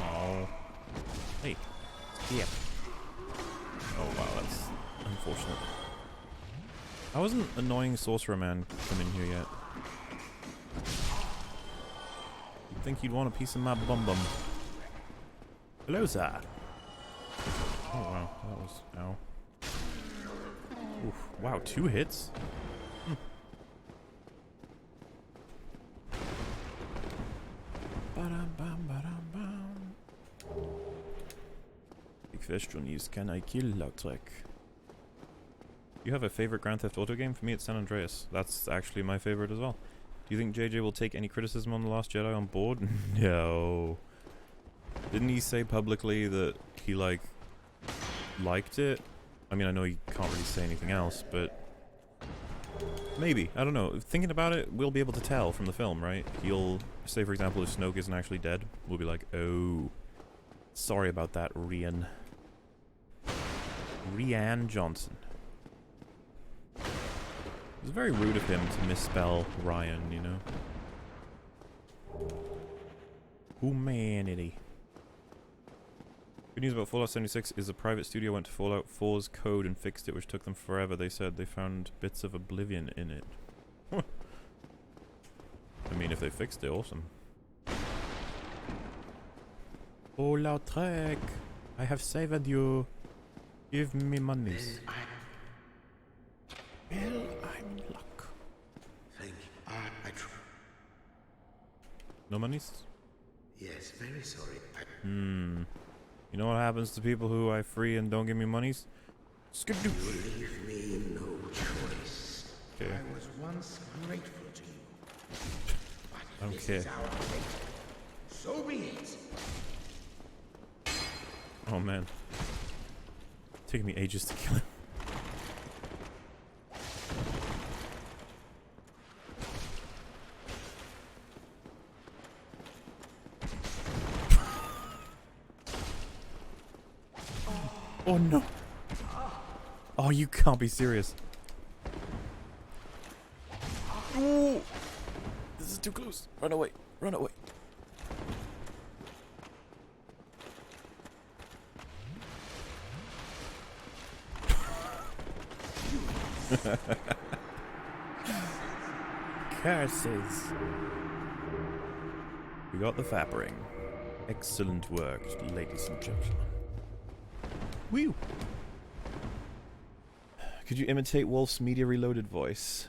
Oh. Hey. Yeah. Oh wow, that's unfortunate. How hasn't Annoying Sorcerer Man come in here yet? You'd think you'd want a piece of my bum. Hello, sir. Oh wow, that was... ow. Oof, wow, 2 hits? Big question is, can I kill Lautrec? You have a favorite Grand Theft Auto game? For me, it's San Andreas. That's actually my favorite as well. Do you think JJ will take any criticism on The Last Jedi on board? No. Didn't he say publicly that he, like, liked it? I mean, I know you can't really say anything else, but... Maybe. I don't know. Thinking about it, we'll be able to tell from the film, right? He'll say, for example, if Snoke isn't actually dead, we'll be like, oh, sorry about that, Rian. Rian Johnson. It was very rude of him to misspell Ryan, you know? Humanity. Good news about Fallout 76 is a private studio went to Fallout 4's code and fixed it, which took them forever. They said they found bits of Oblivion in it. I mean, if they fixed it, awesome. Oh, Lautrec, I have saved you. Give me monies. Well, I'm luck. Thank you. No monies? Yes, very sorry. You know what happens to people who I free and don't give me monies? Skidoo. You leave me no choice. Okay. I was once grateful to you. But this Okay. is our fate. So be it. Oh man. Taking me ages to kill him. Oh no. Oh, you can't be serious. Ooh. This is too close. Run away. Run away. Curses. We got the Fap ring. Excellent work, ladies and gentlemen. Woo! Could you imitate Wolf's Media Reloaded voice?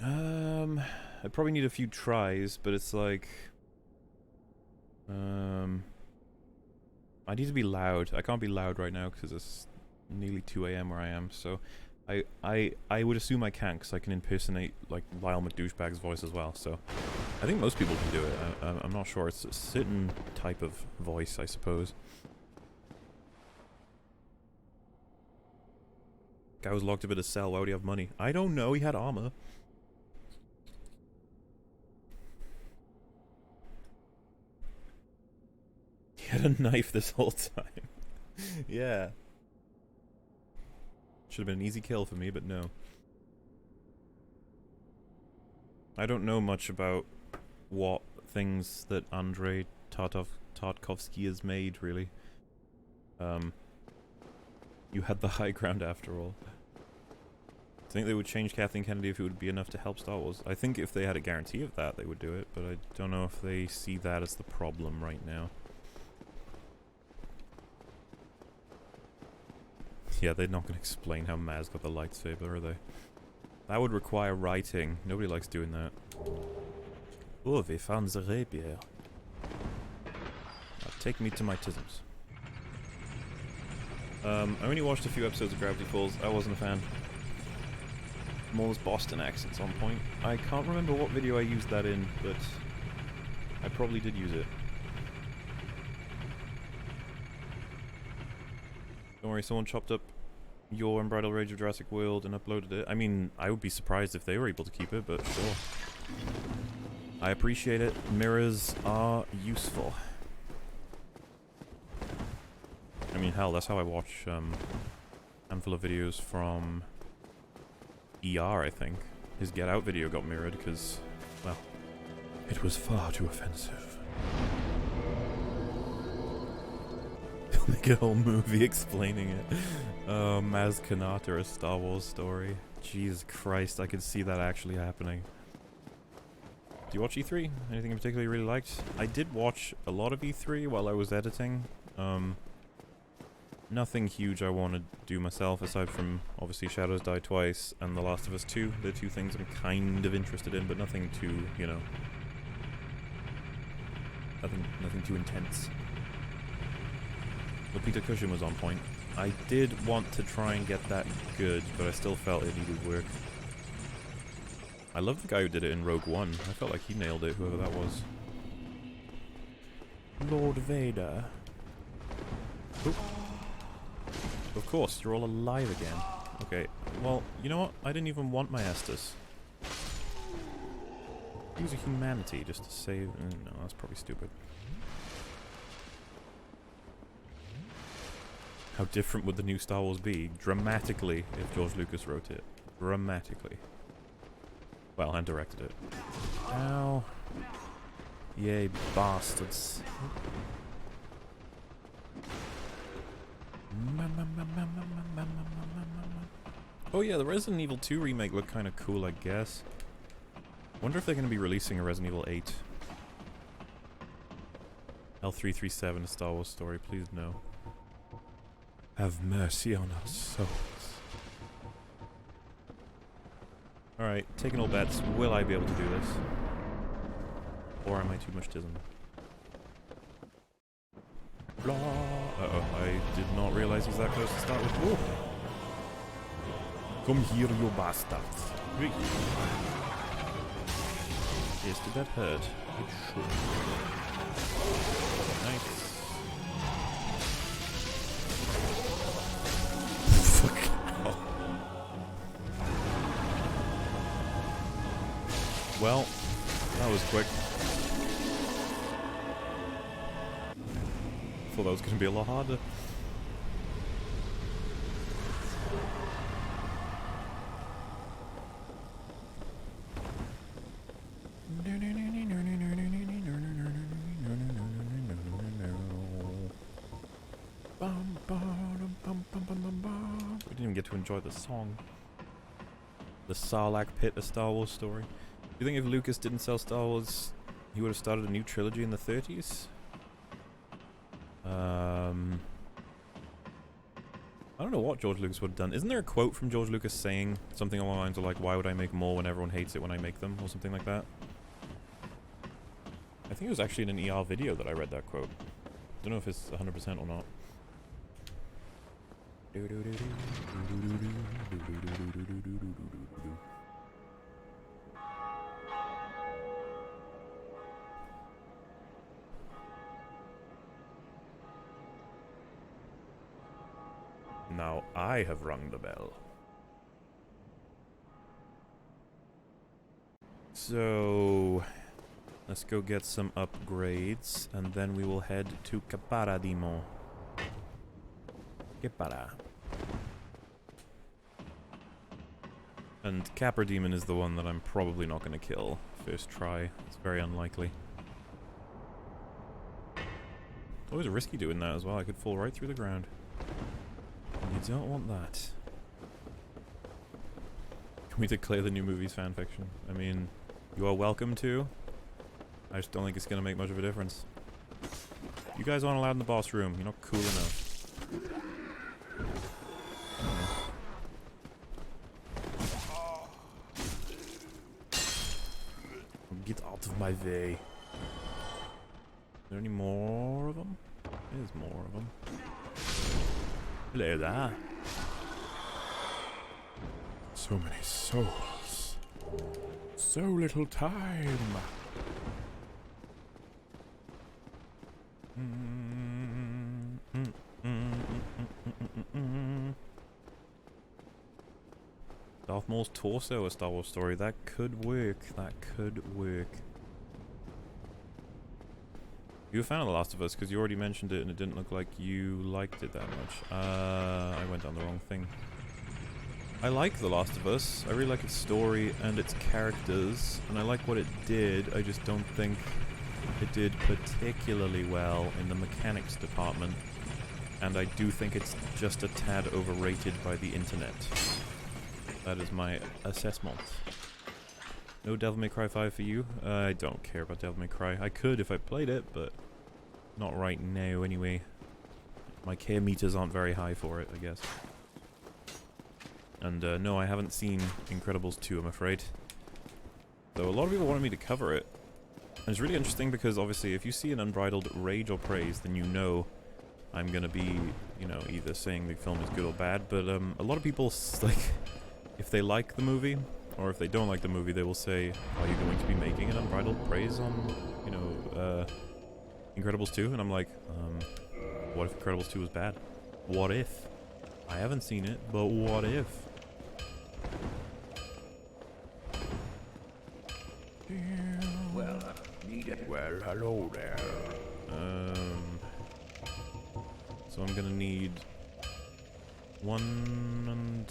I'd probably need a few tries, but it's like... I need to be loud. I can't be loud right now because it's nearly 2 AM where I am, so... I would assume I can, because I can impersonate, like, Lyle McDouchebag's voice as well, so... I think most people can do it. I'm not sure. It's a certain type of voice, I suppose. Guy was locked up in a cell. Why would he have money? I don't know. He had armor. He had a knife this whole time. Yeah. Should have been an easy kill for me, but no. I don't know much about what things that Andrei Tarkovsky has made, really. You had the high ground after all. I think they would change Kathleen Kennedy if it would be enough to help Star Wars. I think if they had a guarantee of that, they would do it, but I don't know if they see that as the problem right now. Yeah, they're not going to explain how Maz got the lightsaber, are they? That would require writing. Nobody likes doing that. Oh, we found the rapier. Take me to my tisms. I only watched a few episodes of Gravity Falls. I wasn't a fan. Moore's Boston accent's on point. I can't remember what video I used that in, but I probably did use it. Don't worry, someone chopped up your Unbridled Rage of Jurassic World and uploaded it. I mean, I would be surprised if they were able to keep it, but sure. I appreciate it. Mirrors are useful. I mean, hell, that's how I watch a handful of videos from ER, I think. His Get Out video got mirrored because, well, it was far too offensive. They'll make a whole movie explaining it. Maz Kanata, a Star Wars story. Jesus Christ, I could see that actually happening. Do you watch E3? Anything in particular you really liked? I did watch a lot of E3 while I was editing. Nothing huge I want to do myself, aside from, obviously, Shadows Die Twice and The Last of Us 2. They're two things I'm kind of interested in, but nothing too, you know... Nothing too intense. But Peter Cushing was on point. I did want to try and get that good, but I still felt it needed work. I love the guy who did it in Rogue One. I felt like he nailed it, whoever that was. Lord Vader. Oop. Of course, you're all alive again. Okay, well, you know what? I didn't even want my Estus. Use a humanity just to save. No, that's probably stupid. How different would the new Star Wars be? Dramatically, if George Lucas wrote it. Dramatically. Well, and directed it. Ow. Yay, bastards. Oh yeah, the Resident Evil 2 remake looked kind of cool, I guess. Wonder if they're going to be releasing a Resident Evil 8. L337, a Star Wars story, please no. Have mercy on our souls. Alright, taking all bets. Will I be able to do this? Or am I too much tism? Blah. Uh-oh, I did not realize he was that close to start with. Whoa. Come here, you bastards. Yes, did that hurt? It should. Nice. Fuck. Oh. Well, that was quick. Thought that was going to be a lot harder. We didn't even get to enjoy the song. The Sarlacc Pit, a Star Wars story. Do you think if Lucas didn't sell Star Wars, he would have started a new trilogy in the 30s? I don't know what George Lucas would have done. Isn't there a quote from George Lucas saying something along the lines of like, why would I make more when everyone hates it when I make them? Or something like that? I think it was actually in an ER video that I read that quote. Don't know if it's 100% or not. Now I have rung the bell. So let's go get some upgrades and then we will head to Caparadimo. Capara. And Capra Demon is the one that I'm probably not going to kill first try. It's very unlikely. It's always risky doing that as well. I could fall right through the ground. You don't want that. Can we declare the new movie's fanfiction? I mean, you are welcome to. I just don't think it's going to make much of a difference. You guys aren't allowed in the boss room. You're not cool enough. Get out of my way. Is there any more of them? There's more of them. Hello there. So many souls. So little time. Darth Maul's torso, a Star Wars story. That could work. That could work. You a fan of The Last of Us? Because you already mentioned it and it didn't look like you liked it that much. I went down the wrong thing. I like The Last of Us. I really like its story and its characters. And I like what it did. I just don't think it did particularly well in the mechanics department. And I do think it's just a tad overrated by the internet. That is my assessment. No Devil May Cry 5 for you? I don't care about Devil May Cry. I could if I played it, but not right now anyway. My care meters aren't very high for it, I guess. And no, I haven't seen Incredibles 2, I'm afraid. Though a lot of people wanted me to cover it. And it's really interesting because obviously if you see an unbridled rage or praise, then you know I'm gonna be, you know, either saying the film is good or bad. But a lot of people, like, if they like the movie, or if they don't like the movie, they will say, are you going to be making an unbridled praise on, you know, Incredibles 2? And I'm like, what if Incredibles 2 was bad? What if? I haven't seen it, but what if? Well, hello there. So I'm gonna need 1 and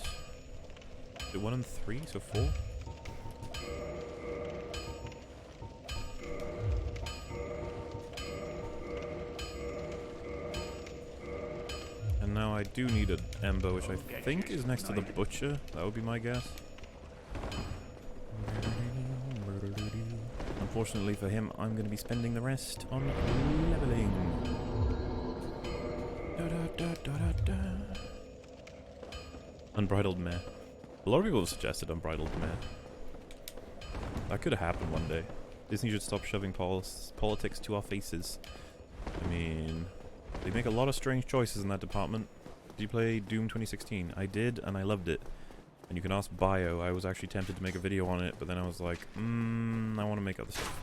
3, so 4. And now I do need an ember, which I think is next to the butcher. That would be my guess. Unfortunately for him, I'm going to be spending the rest on leveling. Unbridled meh. A lot of people have suggested unbridled meh. That could have happened one day. Disney should stop shoving politics to our faces. I mean, they make a lot of strange choices in that department. Did you play Doom 2016? I did, and I loved it. And you can ask Bio. I was actually tempted to make a video on it, but then I was like, I want to make other stuff.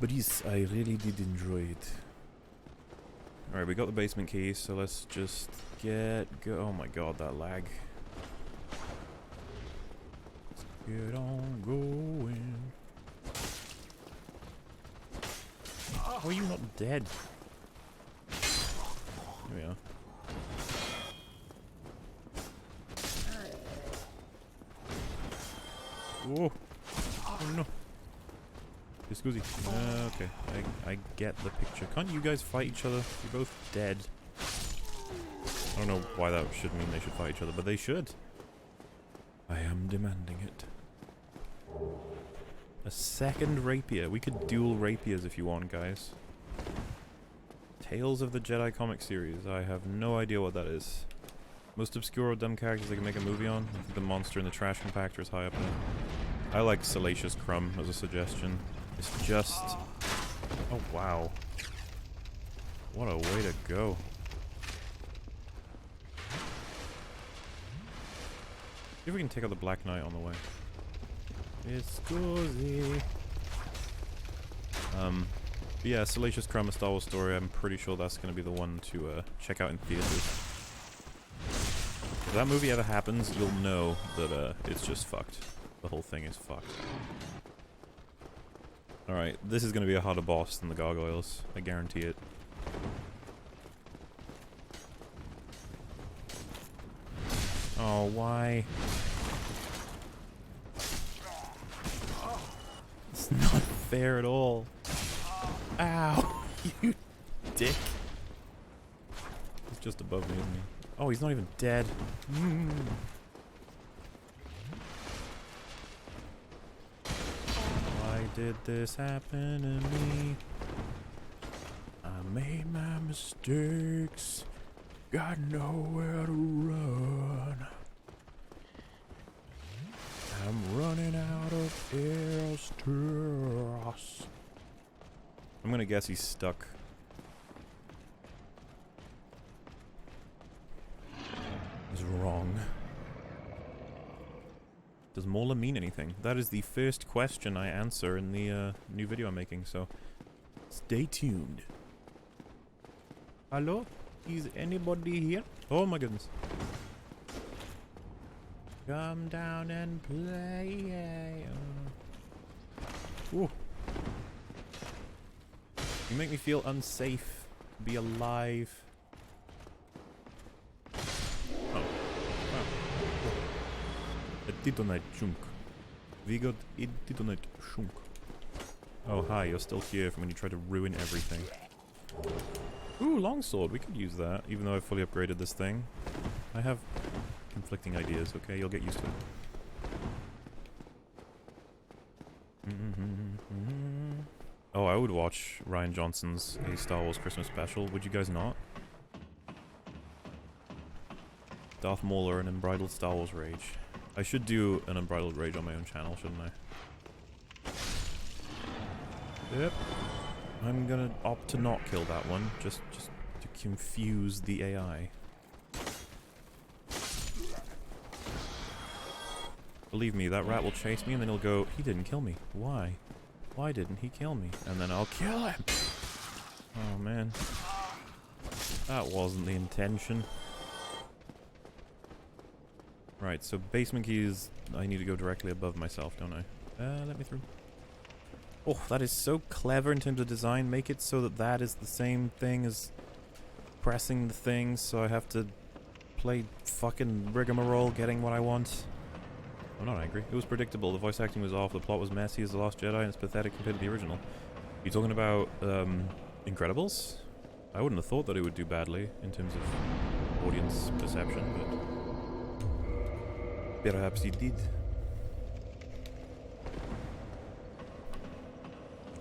But yes, I really did enjoy it. Alright, we got the basement key, so let's just go. Oh my god, that lag. Let's get on going. How are you not dead? Here we are. Whoa! Oh no! Scusi. Okay, I get the picture. Can't you guys fight each other? You're both dead. I don't know why that should mean they should fight each other, but they should. I am demanding it. A second rapier. We could duel rapiers if you want, guys. Tales of the Jedi comic series. I have no idea what that is. Most obscure or dumb characters they can make a movie on. I think the monster in the trash compactor is high up there. I like Salacious Crumb as a suggestion. It's just... Oh, wow. What a way to go. See if we can take out the Black Knight on the way. Scusi. But yeah, Salacious Crumb, A Star Wars Story. I'm pretty sure that's going to be the one to check out in theaters. If that movie ever happens, you'll know that it's just fucked. The whole thing is fucked. Alright, this is going to be a harder boss than the gargoyles. I guarantee it. Oh, why? It's not fair at all. Ow! You dick. He's just above me, isn't he? Oh, he's not even dead. Why did this happen to me? I made my mistakes. Got nowhere to run. I'm running out of Estus. I'm gonna guess he's stuck. Is wrong. Does Mola mean anything? That is the first question I answer in the new video I'm making, so stay tuned. Hello? Is anybody here? Oh my goodness. Come down and play. Ooh. You make me feel unsafe. Be alive. Titanite chunk. We got a Titanite chunk. Oh hi, you're still here from when you tried to ruin everything. Ooh, longsword. We could use that, even though I've fully upgraded this thing. I have conflicting ideas, okay? You'll get used to it. Oh, I would watch Rian Johnson's A Star Wars Christmas special. Would you guys not? Darth Maul, an Unbridled Star Wars Rage. I should do an Unbridled Rage on my own channel, shouldn't I? Yep. I'm gonna opt to not kill that one, just to confuse the AI. Believe me, that rat will chase me and then he'll go, he didn't kill me. Why? Why didn't he kill me? And then I'll kill him! Oh man. That wasn't the intention. Right, so basement keys, I need to go directly above myself, don't I? Let me through. Oh, that is so clever in terms of design. Make it so that that is the same thing as pressing the thing, so I have to play fucking rigmarole getting what I want. I'm not angry. It was predictable. The voice acting was off. The plot was messy as The Lost Jedi, and it's pathetic compared to the original. You talking about Incredibles? I wouldn't have thought that it would do badly in terms of audience perception, but perhaps it did.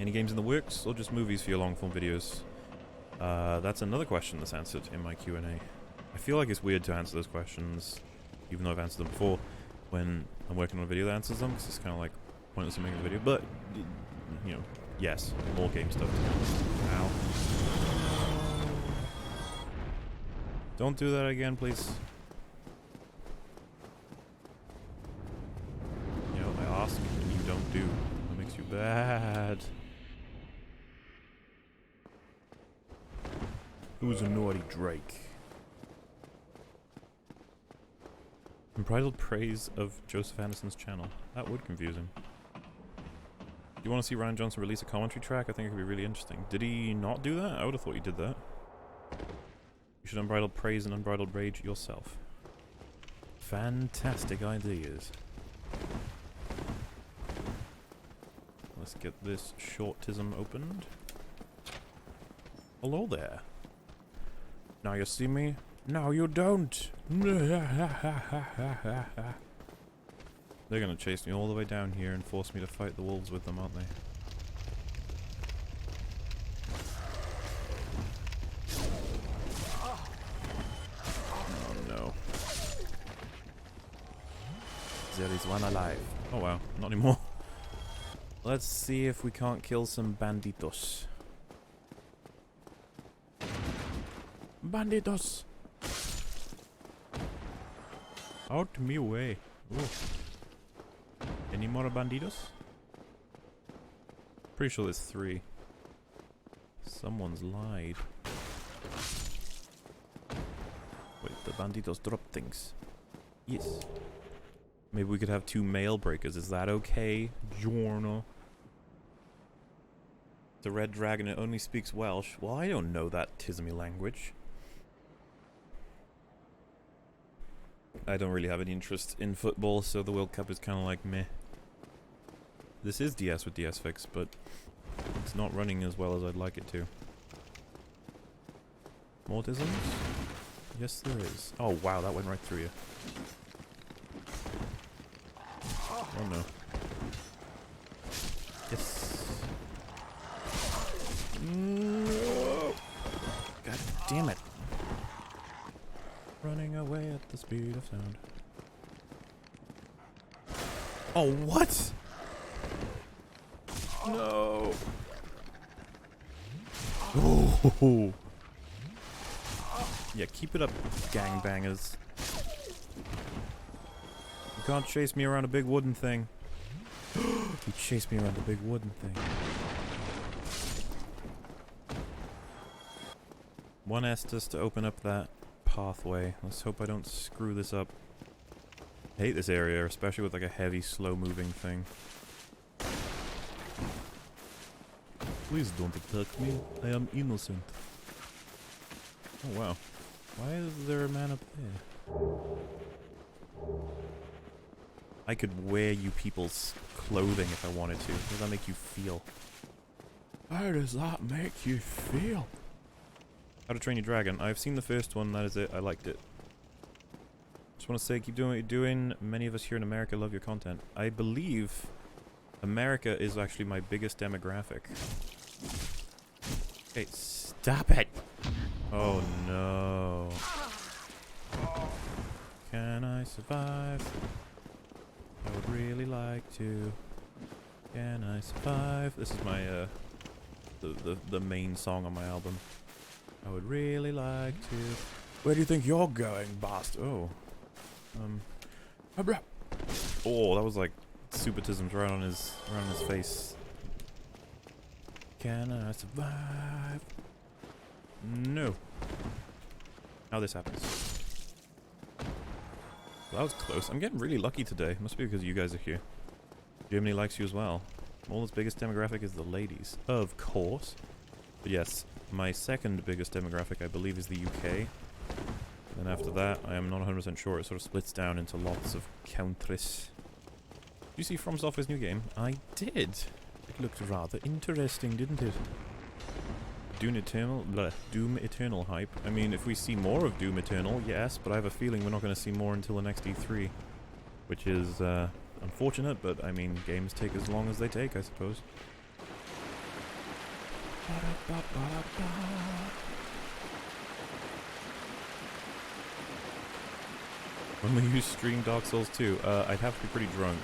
Any games in the works, or just movies for your long-form videos? That's another question that's answered in my Q&A. I feel like it's weird to answer those questions, even though I've answered them before, when I'm working on a video that answers them, because it's kind of like pointless to make a video. But, you know, yes, more game stuff. Ow. Don't do that again, please. You know, I ask and you don't do. That makes you bad. Who's a naughty Drake? Unbridled praise of Joseph Anderson's channel. That would confuse him. Do you want to see Ryan Johnson release a commentary track? I think it could be really interesting. Did he not do that? I would have thought he did that. You should unbridled praise and unbridled rage yourself. Fantastic ideas. Let's get this shortism opened. Hello there. Now you see me? No, you don't. They're gonna chase me all the way down here and force me to fight the wolves with them, aren't they? Oh no. There is one alive. Oh wow, not anymore. Let's see if we can't kill some banditos. Banditos! Out me way. Ooh. Any more banditos? Pretty sure there's 3. Someone's lied. Wait, the banditos drop things. Yes. Maybe we could have 2 mail breakers. Is that okay? Giorno. The red dragon, it only speaks Welsh. Well, I don't know that Tismi language. I don't really have any interest in football, so the World Cup is kind of like meh. This is DS with DS Fix, but it's not running as well as I'd like it to. Mortisms? Yes, there is. Oh wow, that went right through you. Oh no. Yes. No. God damn it. Running away at the speed of sound. Oh, what? No. Oh. Yeah, keep it up, gangbangers. You can't chase me around a big wooden thing. You chased me around a big wooden thing. One Estus to open up that pathway. Let's hope I don't screw this up. I hate this area, especially with like a heavy, slow-moving thing. Please don't attack me. I am innocent. Oh wow. Why is there a man up there? I could wear you people's clothing if I wanted to. How does that make you feel? How does that make you feel? How to Train Your Dragon. I've seen the first one, that is it. I liked it. Just want to say, keep doing what you're doing. Many of us here in America love your content. I believe America is actually my biggest demographic. Okay, stop it! Oh no. Can I survive? I would really like to. Can I survive? This is my the main song on my album. I would really like to. Where do you think you're going, bastard? Oh. Oh, that was like supertisms right on his face. Can I survive? No. How this happens. Well, that was close. I'm getting really lucky today. Must be because you guys are here. Germany likes you as well. Smallest, biggest demographic is the ladies, of course. But yes, my second biggest demographic, I believe, is the UK. Then after that, I am not 100% sure. It sort of splits down into lots of countries. Did you see From Software's new game? I did. It looked rather interesting, didn't it? Doom Eternal hype. I mean, if we see more of Doom Eternal, yes, but I have a feeling we're not going to see more until the next E3. Which is unfortunate, but I mean, games take as long as they take, I suppose. When will you stream Dark Souls 2? I'd have to be pretty drunk.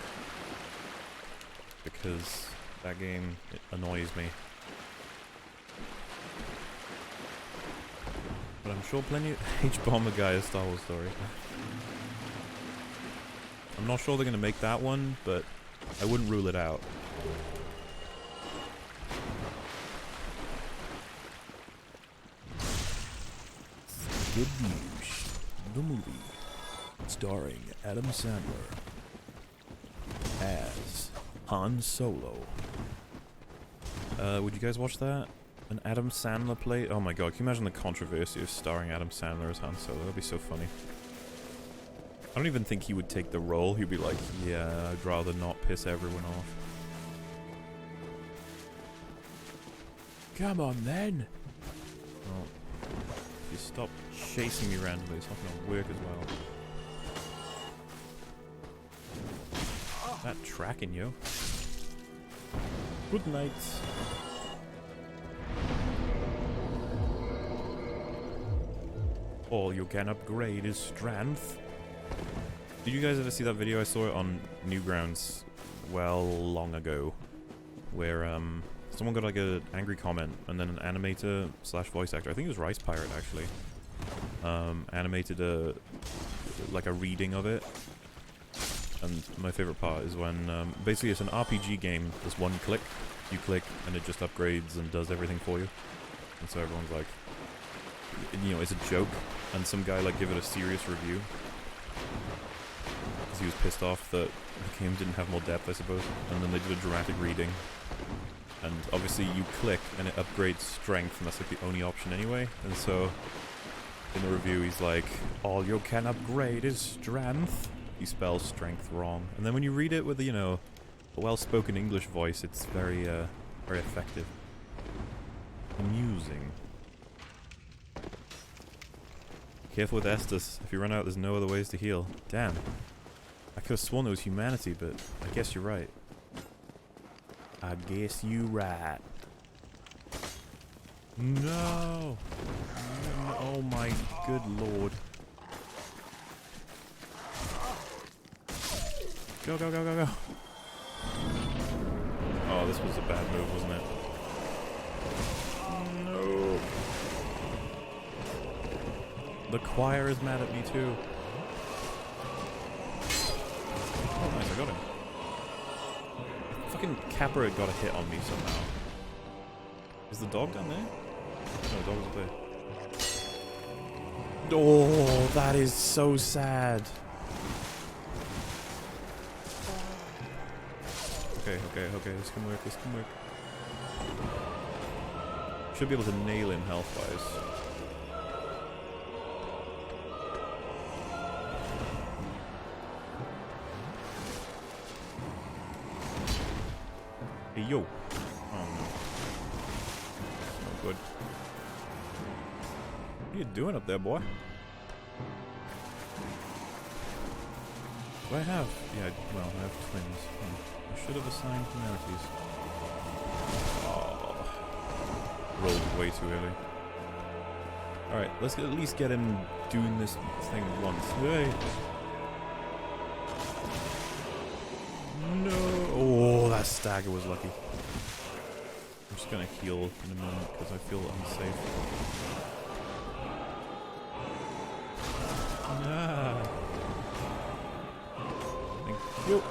Because that game, it annoys me. But I'm sure plenty of H-Bomber guy is Star Wars Story. I'm not sure they're going to make that one, but I wouldn't rule it out. Good News, the movie, starring Adam Sandler as Han Solo. Would you guys watch that? An Adam Sandler play? Oh my god, can you imagine the controversy of starring Adam Sandler as Han Solo? That'd be so funny. I don't even think he would take the role. He'd be like, yeah, I'd rather not piss everyone off. Come on then. Well, if you stop chasing me randomly, it's not going to work as well. That tracking, yo. Good night. All you can upgrade is strength. Did you guys ever see that video? I saw it on Newgrounds, well, long ago, where someone got like an angry comment, and then an animator slash voice actor, I think it was Rice Pirate actually, animated like a reading of it. And my favorite part is when basically it's an RPG game. There's one click, you click, and it just upgrades and does everything for you. And so everyone's like, you know, it's a joke, and some guy like give it a serious review. He was pissed off that the game didn't have more depth, I suppose. And then they did a dramatic reading. And obviously you click and it upgrades strength, and that's like the only option anyway. And so in the review he's like, all you can upgrade is strength. He spells strength wrong. And then when you read it with, you know, a well-spoken English voice, it's very, very effective. Amusing. Careful with Estus. If you run out, there's no other ways to heal. Damn. I could have sworn it was humanity, but I guess you're right. I guess you right. No! Oh my good lord. Go, go, go, go, go. Oh, this was a bad move, wasn't it? No. The choir is mad at me too. Oh, nice, I got him. Fucking Capra got a hit on me somehow. Is the dog down there? No, the dog is up there. Oh, that is so sad. Okay, okay, okay, this can work, this can work. Should be able to nail him health-wise. Hey, yo. Oh, no. That's no good. What are you doing up there, boy? Do I have... Yeah, well, I have twins. I should have assigned humanities. Oh. Rolled way too early. Alright, let's at least get him doing this thing once. Hey! No! Oh, that stagger was lucky. I'm just gonna heal in a moment because I feel unsafe. Ah. Thank you.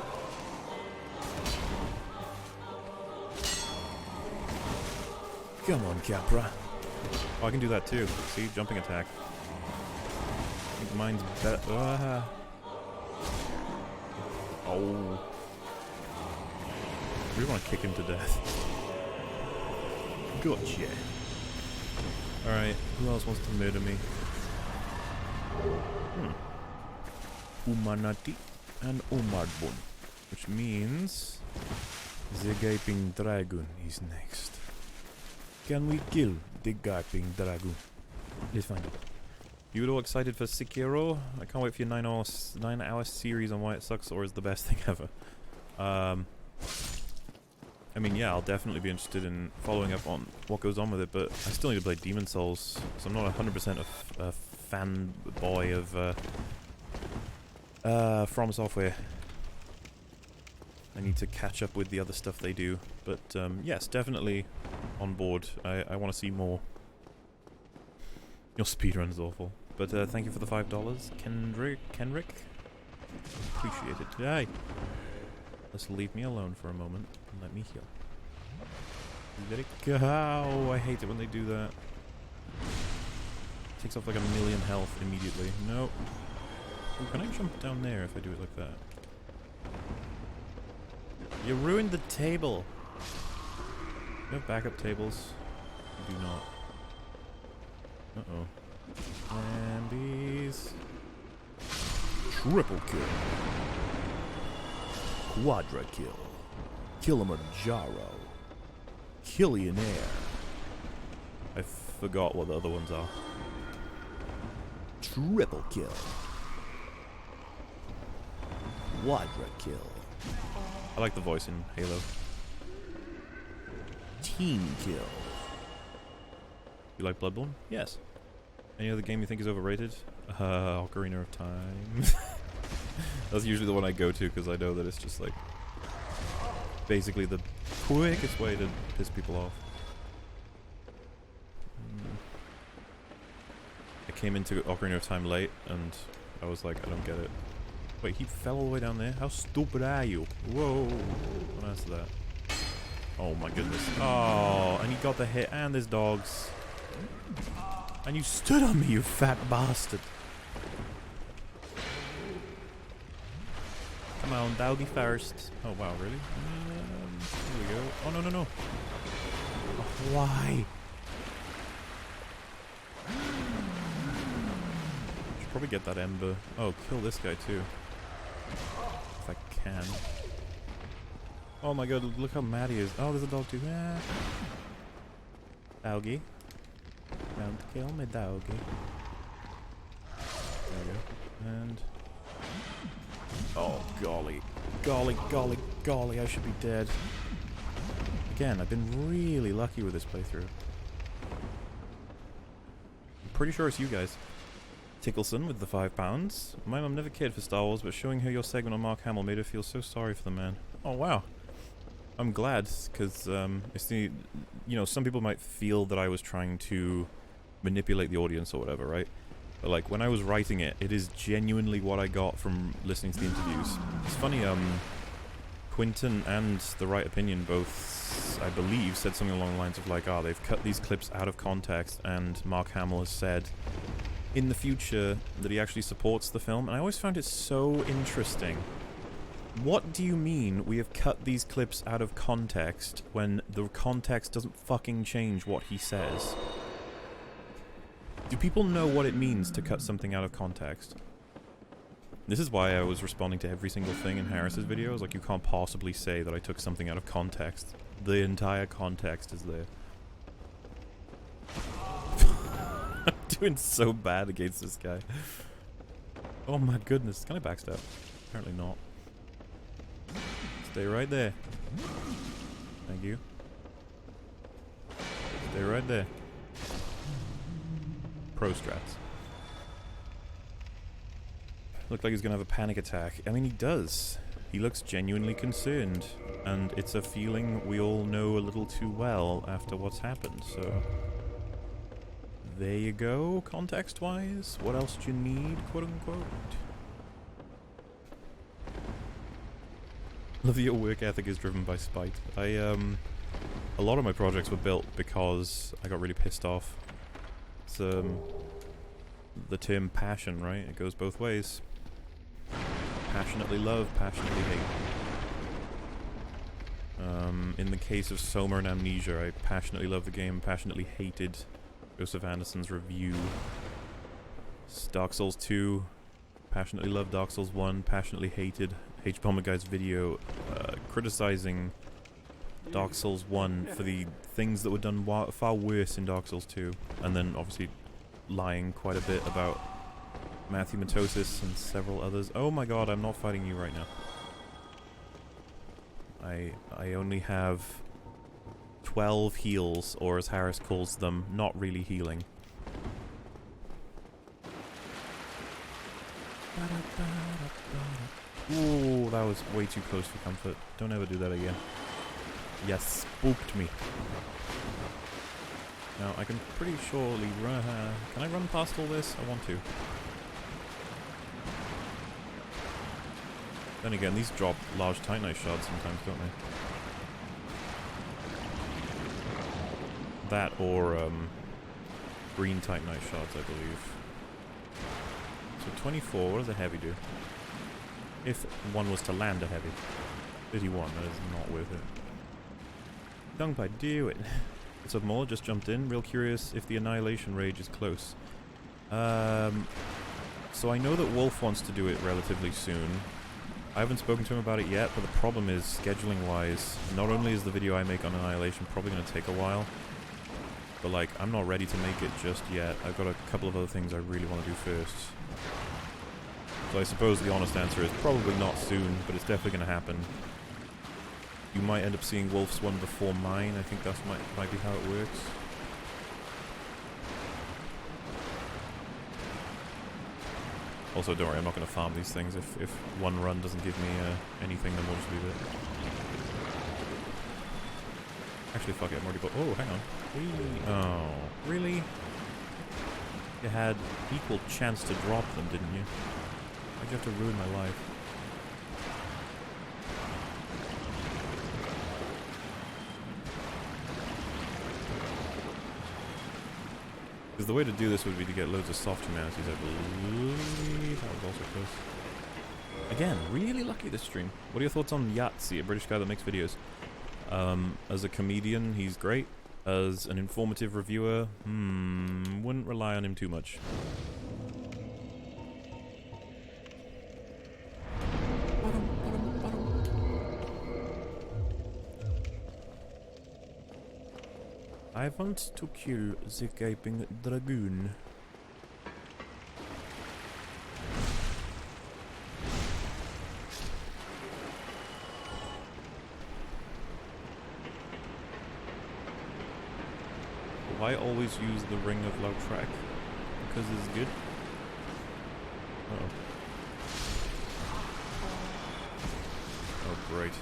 Come on, Capra. Oh, I can do that too. See? Jumping attack. I think mine's better. Ah. Oh. I really want to kick him to death. Gotcha. Alright, who else wants to murder me? Umanati and Umarbun. Which means the Gaping Dragon is next. Can we kill the Gaping Dragon? Let's find out. You all excited for Sekiro? I can't wait for your 9-hour series on why it sucks or is the best thing ever. I mean, yeah, I'll definitely be interested in following up on what goes on with it, but I still need to play Demon Souls, so I'm not 100% a fanboy of From Software. I need to catch up with the other stuff they do, but yes, definitely on board. I want to see more. Your speedrun is awful, but thank you for the $5, Kenrick. Appreciate it. Yay! Let's leave me alone for a moment and let me heal. Let it go. I hate it when they do that. Takes off like 1,000,000 health immediately. Nope. Ooh, can I jump down there if I do it like that? You ruined the table. You have backup tables? You do not. Uh-oh. Zombies. Triple kill. Quadra kill. Kilimanjaro. Killionaire. I forgot what the other ones are. Triple kill. Quadra kill. I like the voice in Halo. Team kill. You like Bloodborne? Yes. Any other game you think is overrated? Ocarina of Time. That's usually the one I go to because I know that it's just like basically the quickest way to piss people off. I came into Ocarina of Time late and I was like, I don't get it. Wait, he fell all the way down there? How stupid are you? Whoa. Don't answer that. Oh my goodness. Oh, and he got the hit and there's dogs. And you stood on me, you fat bastard. Come on, doggy first. Oh wow, really? Here we go. Oh no, no, no. Oh, why? Should probably get that ember. Oh, kill this guy too. If I can. Oh my god, look how mad he is. Oh, there's a dog too. Ah. Doggy. Don't kill me, doggy. There we go. And... oh, golly. Golly, golly, golly, I should be dead. Again, I've been really lucky with this playthrough. I'm pretty sure it's you guys. Tickleson with the £5. My mum never cared for Star Wars, but showing her your segment on Mark Hamill made her feel so sorry for the man. Oh, wow. I'm glad, because it's the... you know, some people might feel that I was trying to manipulate the audience or whatever, right? But like, when I was writing it, it is genuinely what I got from listening to the interviews. It's funny, Quinton and The Right Opinion both, I believe, said something along the lines of like, they've cut these clips out of context, and Mark Hamill has said in the future that he actually supports the film, and I always found it so interesting. What do you mean we have cut these clips out of context when the context doesn't fucking change what he says? Do people know what it means to cut something out of context? This is why I was responding to every single thing in Harris's videos. Like, you can't possibly say that I took something out of context. The entire context is there. I'm doing so bad against this guy. Oh my goodness. Can I backstab? Apparently not. Stay right there. Thank you. Stay right there. Pro strats. Looked like he's gonna have a panic attack. I mean, he does. He looks genuinely concerned. And it's a feeling we all know a little too well after what's happened, so... there you go, context-wise. What else do you need, quote-unquote? Love that your work ethic is driven by spite. A lot of my projects were built because I got really pissed off. It's, the term passion, right? It goes both ways. Passionately love, passionately hate. In the case of Soma and Amnesia, I passionately love the game, passionately hated Joseph Anderson's review. Dark Souls 2, passionately loved Dark Souls 1, passionately hated H-Bomber Guy's video criticizing Dark Souls 1 for the things that were done far worse in Dark Souls 2, and then obviously lying quite a bit about Matthew Matosis and several others. Oh my god, I'm not fighting you right now. I only have 12 heals, or as Harris calls them, not really healing. Ooh, that was way too close for comfort. Don't ever do that again. Yes, spooked me. Now, I can pretty surely run... can I run past all this? I want to. Then again, these drop large Titanite shards sometimes, don't they? That or, green Titanite shards, I believe. So 24, what does a heavy do? If one was to land a heavy. 31, that is not worth it. Dungpie, do it! What's up, Mola? Just jumped in. Real curious if the Annihilation Rage is close. So I know that Wolf wants to do it relatively soon. I haven't spoken to him about it yet, but the problem is, scheduling-wise, not only is the video I make on Annihilation probably going to take a while, but like, I'm not ready to make it just yet. I've got a couple of other things I really want to do first. So I suppose the honest answer is probably not soon, but it's definitely going to happen. You might end up seeing Wolf's one before mine. I think that might be how it works. Also, don't worry, I'm not going to farm these things. If one run doesn't give me anything, then we'll just leave it. Actually, fuck it, I'm already... Oh, hang on. Oh, really? You had equal chance to drop them, didn't you? Why'd you have to ruin my life? Because the way to do this would be to get loads of soft humanities, I believe. That was also close. Again, really lucky this stream. What are your thoughts on Yahtzee, a British guy that makes videos? As a comedian, he's great. As an informative reviewer, wouldn't rely on him too much. I want to kill the gaping dragoon. Why always use the Ring of Lautrec? Because it's good? Uh-oh. Oh, great.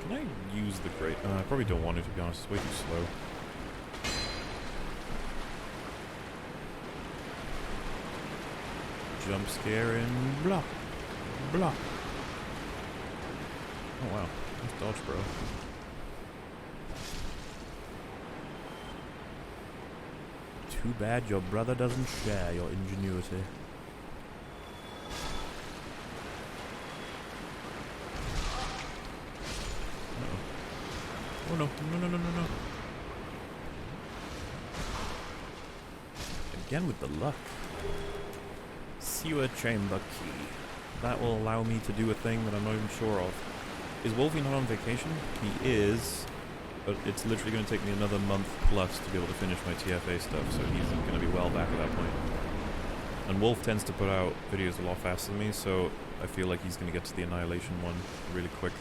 Can I use the great? I probably don't want to be honest. It's way too slow. Jump scare and blah. Blah. Oh wow. Nice dodge, bro. Too bad your brother doesn't share your ingenuity. Oh no, no. Again with the luck. Sewer chamber key. That will allow me to do a thing that I'm not even sure of. Is Wolfie not on vacation? He is, but it's literally going to take me another month plus to be able to finish my TFA stuff, so he's going to be well back at that point. And Wolf tends to put out videos a lot faster than me, so I feel like he's going to get to the Annihilation one really quick.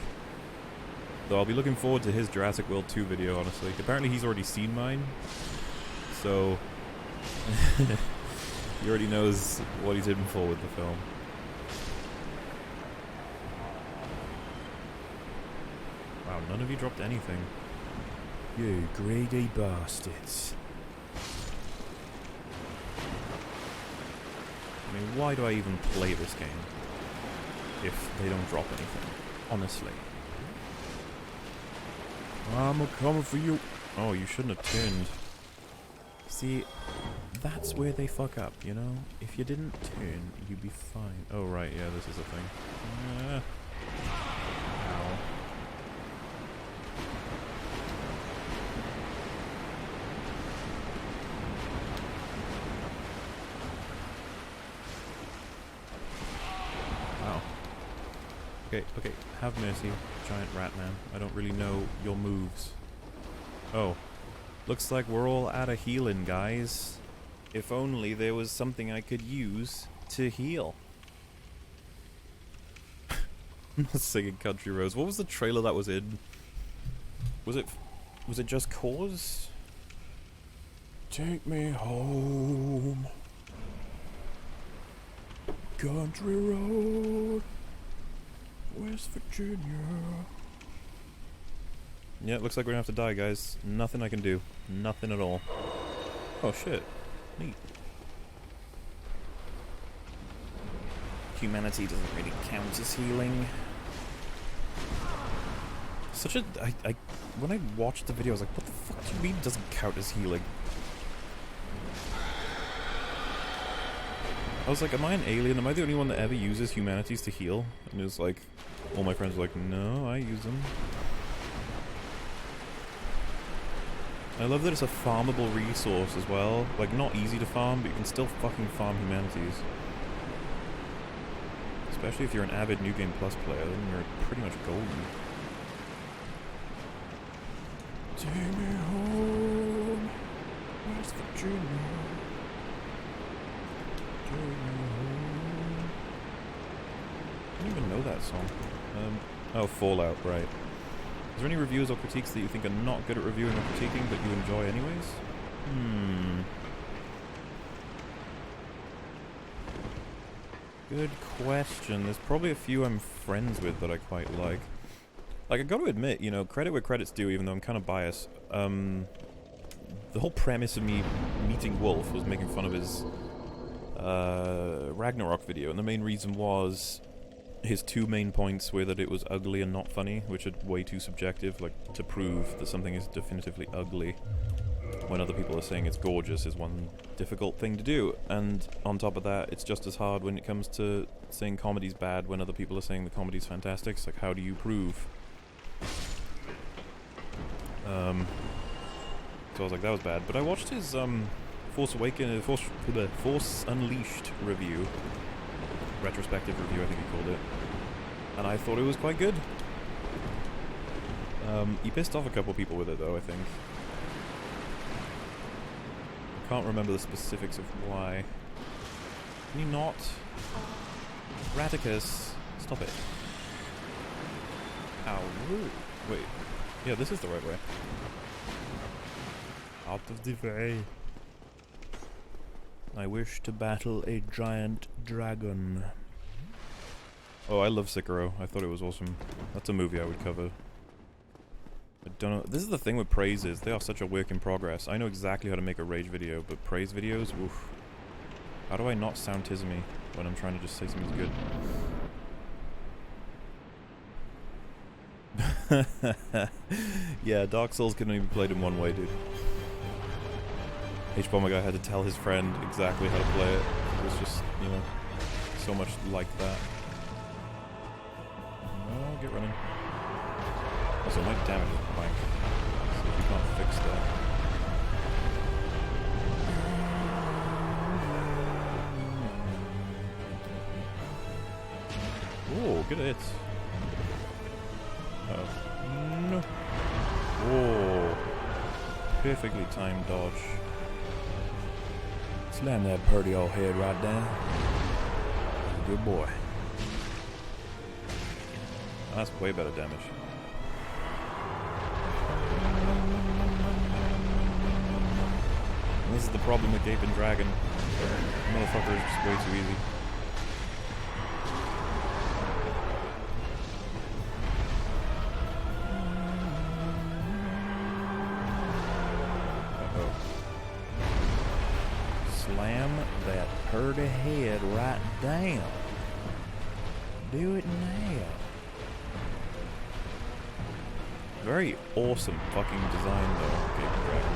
Though I'll be looking forward to his Jurassic World 2 video, honestly. Apparently he's already seen mine, so he already knows what he's in for with the film. Wow, none of you dropped anything. You greedy bastards. I mean, why do I even play this game if they don't drop anything? Honestly. I'm coming for you. Oh, you shouldn't have turned. See, that's where they fuck up, you know? If you didn't turn, you'd be fine. Oh, right, yeah, this is a thing. Ow. Wow. Okay, okay, have mercy, giant rat man. I don't really know your moves. Oh. Looks like we're all out of healing, guys. If only there was something I could use to heal. I'm not singing Country Roads. What was the trailer that was in? Was it Just Cause? Take me home, country road, West Virginia. Yeah, it looks like we're gonna have to die, guys. Nothing I can do. Nothing at all. Oh shit. Neat. Humanity doesn't really count as healing. Such a... when I watched the video, I was like, what the fuck do you mean it doesn't count as healing? I was like, am I an alien? Am I the only one that ever uses humanities to heal? And it was like, all my friends were like, no, I use them. I love that it's a farmable resource as well. Like, not easy to farm, but you can still fucking farm humanities. Especially if you're an avid New Game Plus player, then you're pretty much golden. Take me home, West Virginia. Take me home. I don't even know that song. Oh, Fallout, right. Is there any reviews or critiques that you think are not good at reviewing or critiquing, but you enjoy anyways? Good question. There's probably a few I'm friends with that I quite like. Like, I gotta admit, you know, credit where credit's due, even though I'm kind of biased. The whole premise of me meeting Wolf was making fun of his Ragnarok video, and the main reason was his two main points were that it was ugly and not funny, which are way too subjective. Like, to prove that something is definitively ugly when other people are saying it's gorgeous is one difficult thing to do. And on top of that, it's just as hard when it comes to saying comedy's bad when other people are saying the comedy's fantastic. It's like, how do you prove? So I was like, that was bad. But I watched his Force Unleashed review. Retrospective review, I think he called it. And I thought it was quite good. He pissed off a couple people with it, though, I think. I can't remember the specifics of why. Can you not? Raticus, stop it. Ow. Wait. Yeah, this is the right way. Out of the way. I wish to battle a giant dragon. Oh, I love Sekiro. I thought it was awesome. That's a movie I would cover. I don't know. This is the thing with praises. They are such a work in progress. I know exactly how to make a rage video, but praise videos? Oof. How do I not sound tismy when I'm trying to just say something's good? Yeah, Dark Souls can only be played in one way, dude. H-Bomber guy had to tell his friend exactly how to play it. It was just, you know, so much like that. Oh, get running. Also, my damage is blank. So if you can't fix that. Oh, good hit. Uh-oh. No. Whoa. Perfectly timed dodge. Slam that purdy old head right down. Good boy. That's way better damage. And this is the problem with Gaping Dragon. Motherfucker is just way too easy. Slam that purdy head right down. Do it now. Very awesome fucking design though, Gaping Dragon.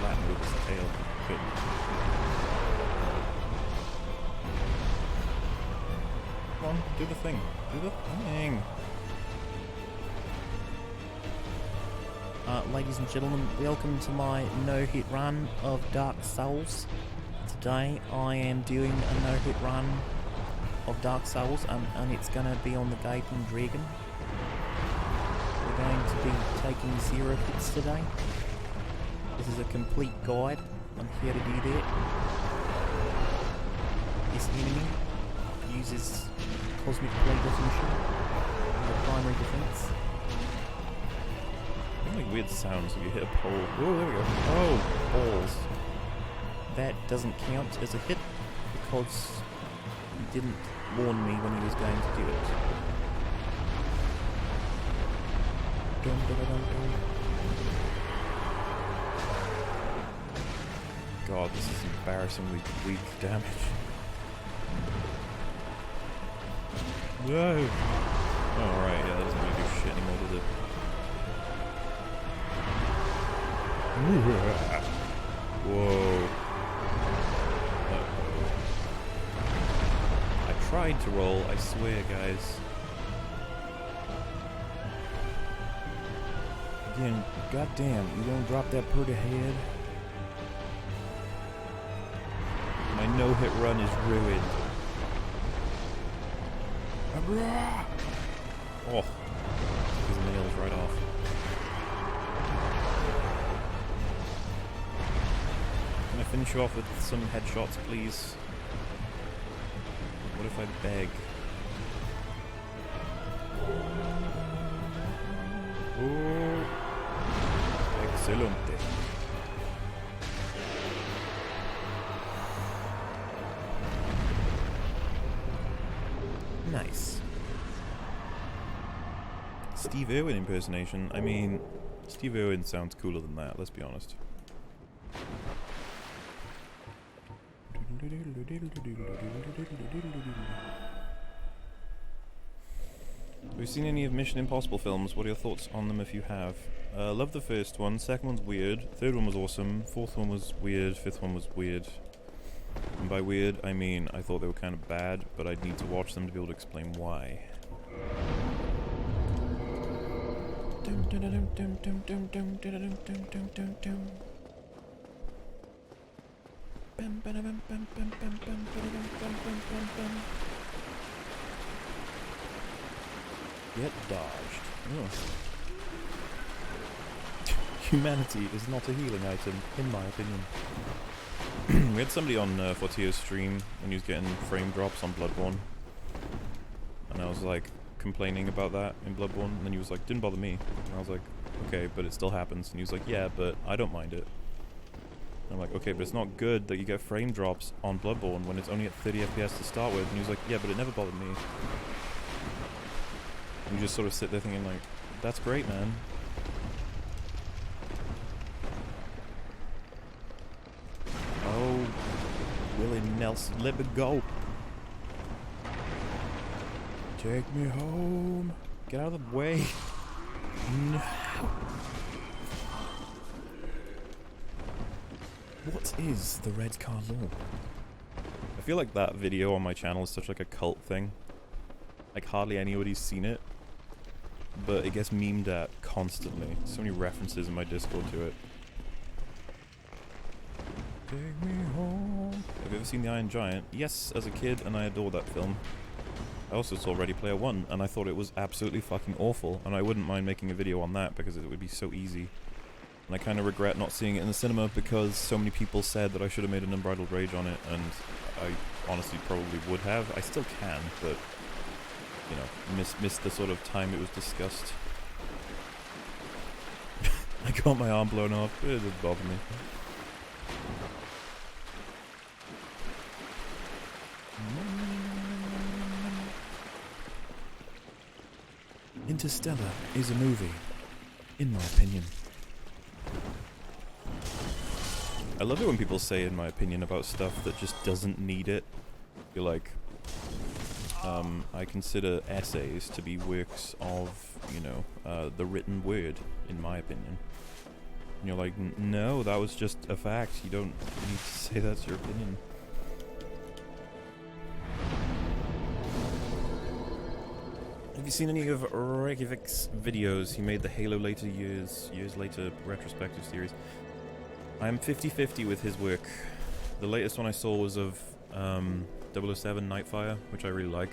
slap him with his tail. Couldn't. Come on, do the thing. Do the thing. Ladies and gentlemen, welcome to my no-hit run of Dark Souls. Today I am doing a no-hit run of Dark Souls, and it's going to be on the Gaping Dragon. We're going to be taking 0 hits today. This is a complete guide on how to do that. This enemy uses Cosmic Play Definition as the primary defense. Like weird sounds when you hit a pole. Oh, there we go. Oh, balls. That doesn't count as a hit because he didn't warn me when he was going to do it. Dun, dun, dun, dun, dun. God, this is embarrassingly weak damage. Whoa. Alright, yeah, that doesn't really do shit anymore, does it? Whoa. I tried to roll, I swear, guys. Again, goddamn, you gonna drop that pretty head? My no-hit run is ruined. Oh. His nails right off. Can I finish you off with some headshots, please? What if I beg? Oh. Excelente. Nice. Steve Irwin impersonation. I mean, Steve Irwin sounds cooler than that, let's be honest. Have you seen any of Mission Impossible films? What are your thoughts on them if you have? Love the first one, second one's weird, third one was awesome, fourth one was weird, fifth one was weird. And by weird, I mean I thought they were kind of bad, but I'd need to watch them to be able to explain why. Get dodged. Humanity is not a healing item, in my opinion. We had somebody on Fortio's stream when he was getting frame drops on Bloodborne. And I was like complaining about that in Bloodborne, and then he was like, didn't bother me. And I was like, okay, but it still happens. And he was like, yeah, but I don't mind it. And I'm like, okay, but it's not good that you get frame drops on Bloodborne when it's only at 30 FPS to start with. And he was like, yeah, but it never bothered me. And you just sort of sit there thinking like, that's great, man. Oh, Willie Nelson, let me go. Take me home. Get out of the way. No. What is the red car law? I feel like that video on my channel is such like a cult thing. Like hardly anybody's seen it. But it gets memed at constantly. So many references in my Discord to it. Take me home. Have you ever seen The Iron Giant? Yes, as a kid, and I adore that film. I also saw Ready Player One, and I thought it was absolutely fucking awful, and I wouldn't mind making a video on that because it would be so easy. And I kind of regret not seeing it in the cinema because so many people said that I should have made an Unbridled Rage on it, and I honestly probably would have. I still can, but, you know, missed the sort of time it was discussed. I got my arm blown off. It didn't bother me. Interstellar is a movie, in my opinion. I love it when people say in my opinion about stuff that just doesn't need it. You're like, I consider essays to be works of, you know, the written word, in my opinion. And you're like, no, that was just a fact. You don't need to say that's your opinion. Have you seen any of Reykjavik's videos? He made the Halo later years later retrospective series. I am 50-50 with his work. The latest one I saw was of 007 Nightfire, which I really like.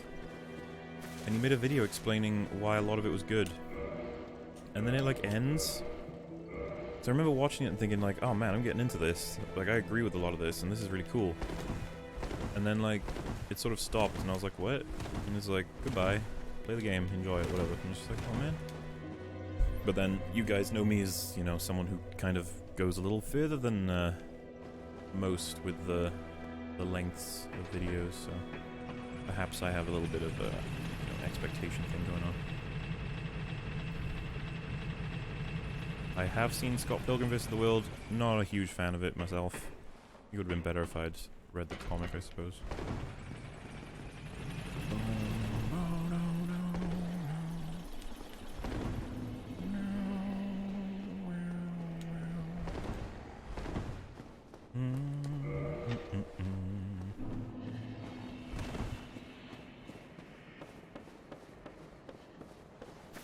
And he made a video explaining why a lot of it was good. And then it like ends. So I remember watching it and thinking like, oh man, I'm getting into this. Like I agree with a lot of this and this is really cool. And then like, it sort of stopped and I was like, what? And it's like, goodbye. Play the game, enjoy it, whatever. And I'm just like, oh man. But then you guys know me as, you know, someone who kind of goes a little further than most with the lengths of videos, so perhaps I have a little bit of a expectation thing going on. I have seen Scott Pilgrim vs. the World. Not a huge fan of it myself. It would have been better if I'd read the comic, I suppose.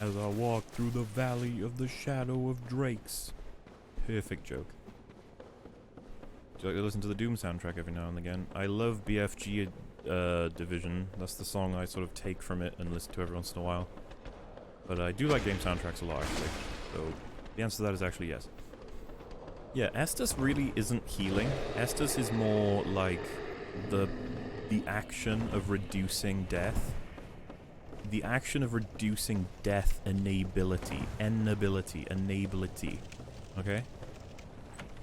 As I walk through the valley of the shadow of drakes. Perfect joke. Do you like to listen to the Doom soundtrack every now and again? I love BFG Division. That's the song I sort of take from it and listen to every once in a while. But I do like game soundtracks a lot, actually. So the answer to that is actually yes. Yeah, Estus really isn't healing. Estus is more like the action of reducing death. The action of reducing death enability. Okay?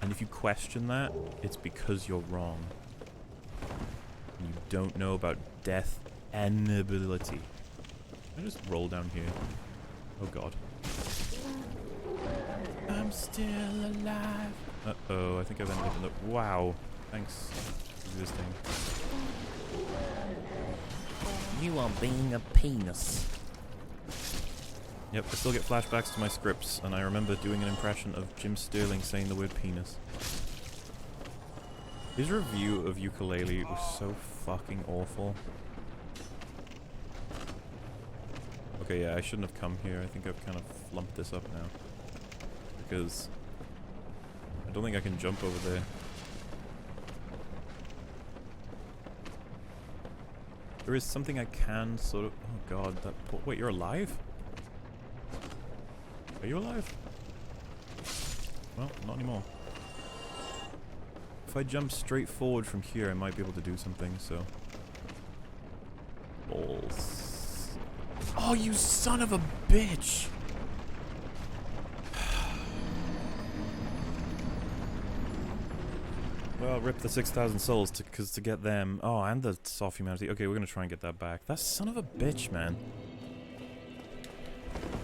And if you question that, it's because you're wrong. And you don't know about death enability. I just roll down here. Oh god. I'm still alive. Uh-oh, I think I've ended up in the... Wow. Thanks for existing. You are being a penis. Yep, I still get flashbacks to my scripts, and I remember doing an impression of Jim Sterling saying the word penis. His review of Yooka-Laylee was so fucking awful. Okay, yeah, I shouldn't have come here. I think I've kind of flumped this up now. Because I don't think I can jump over there. There is something I can sort of... Oh god, that... Wait, you're alive? Are you alive? Well, not anymore. If I jump straight forward from here, I might be able to do something, so... Balls. Oh, you son of a bitch! Well, rip the 6,000 souls, because to get them... Oh, and the soft humanity. Okay, we're gonna try and get that back. That son of a bitch, man.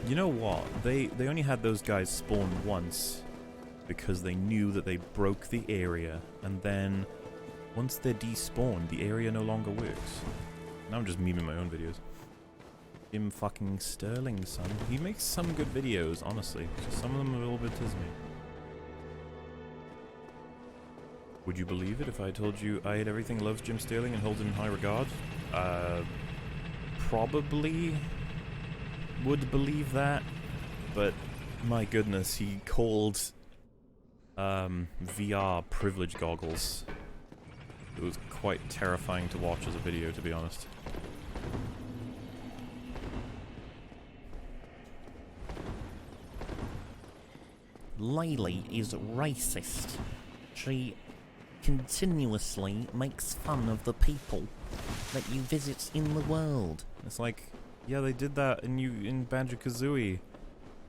You know what? They only had those guys spawn once because they knew that they broke the area, and then once they're despawned, the area no longer works. Now I'm just memeing my own videos. Jim fucking Sterling, son. He makes some good videos, honestly. Just some of them are a little bit tismy. Would you believe it if I told you I Hate Everything loves Jim Sterling and holds him in high regard? Probably would believe that, but my goodness, he called VR privilege goggles. It was quite terrifying to watch as a video, to be honest. Laylee is racist. She continuously makes fun of the people that you visit in the world. It's like, yeah, they did that in Banjo-Kazooie.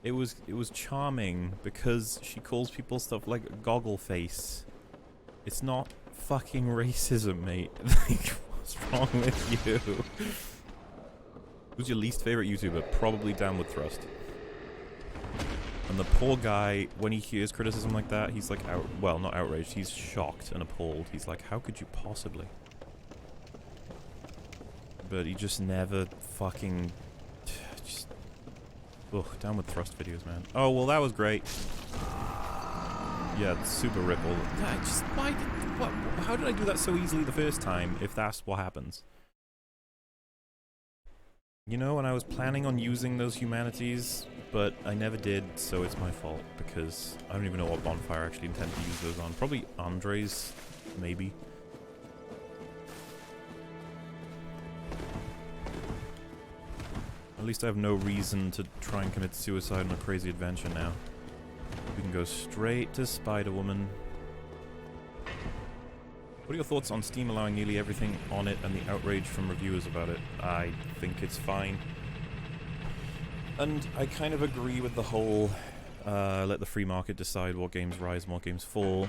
It was charming because she calls people stuff like goggle face. It's not fucking racism, mate. Like, what's wrong with you? Who's your least favorite YouTuber? Probably Downward Thrust. And the poor guy, when he hears criticism like that, he's like, well, not outraged, he's shocked and appalled. He's like, how could you possibly? But he just never fucking... Just... Ugh, Downward Thrust videos, man. Oh, well, that was great. Yeah, it's super ripple. Yeah, just why? What? How did I do that so easily the first time? If that's what happens. You know, when I was planning on using those humanities, but I never did, so it's my fault because I don't even know what bonfire I actually intend to use those on. Probably Andre's, maybe. At least I have no reason to try and commit suicide on a crazy adventure now. We can go straight to Spider-Woman. What are your thoughts on Steam allowing nearly everything on it and the outrage from reviewers about it? I think it's fine. And I kind of agree with the whole let the free market decide what games rise and what games fall,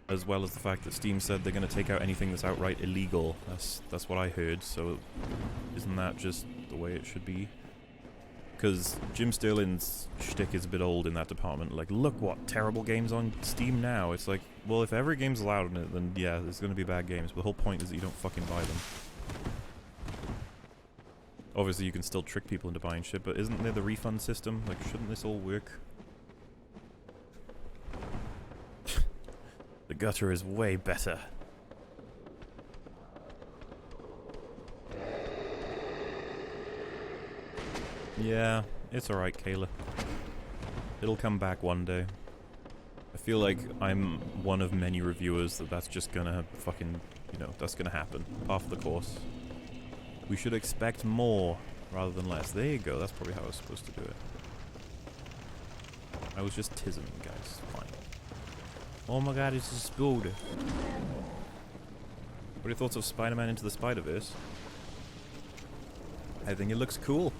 as well as the fact that Steam said they're going to take out anything that's outright illegal. That's what I heard, so isn't that just the way it should be? Because Jim Sterling's shtick is a bit old in that department. Like, look what terrible games on Steam now. It's like, well, if every game's allowed in it, then yeah, there's going to be bad games. But the whole point is that you don't fucking buy them. Obviously, you can still trick people into buying shit, but isn't there the refund system? Like, shouldn't this all work? The gutter is way better. Yeah, it's alright, Kayla. It'll come back one day. I feel like I'm one of many reviewers that's just gonna fucking, you know, that's gonna happen. Half the course. We should expect more rather than less. There you go, that's probably how I was supposed to do it. I was just tisming, guys. Fine. Oh my god, it's a spider. What are your thoughts of Spider-Man Into the Spider-Verse? I think it looks cool.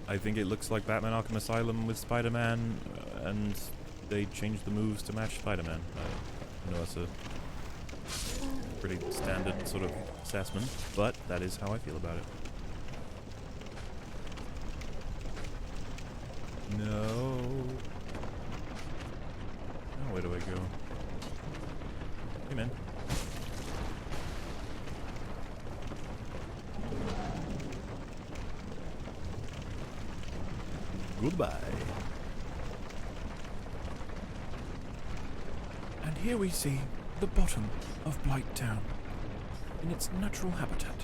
I think it looks like Batman Arkham Asylum with Spider-Man, and they changed the moves to match Spider-Man. I know that's a pretty standard sort of assessment, but that is how I feel about it. No. Oh, where do I go? Hey, man. Goodbye. And here we see the bottom of Blight Town in its natural habitat.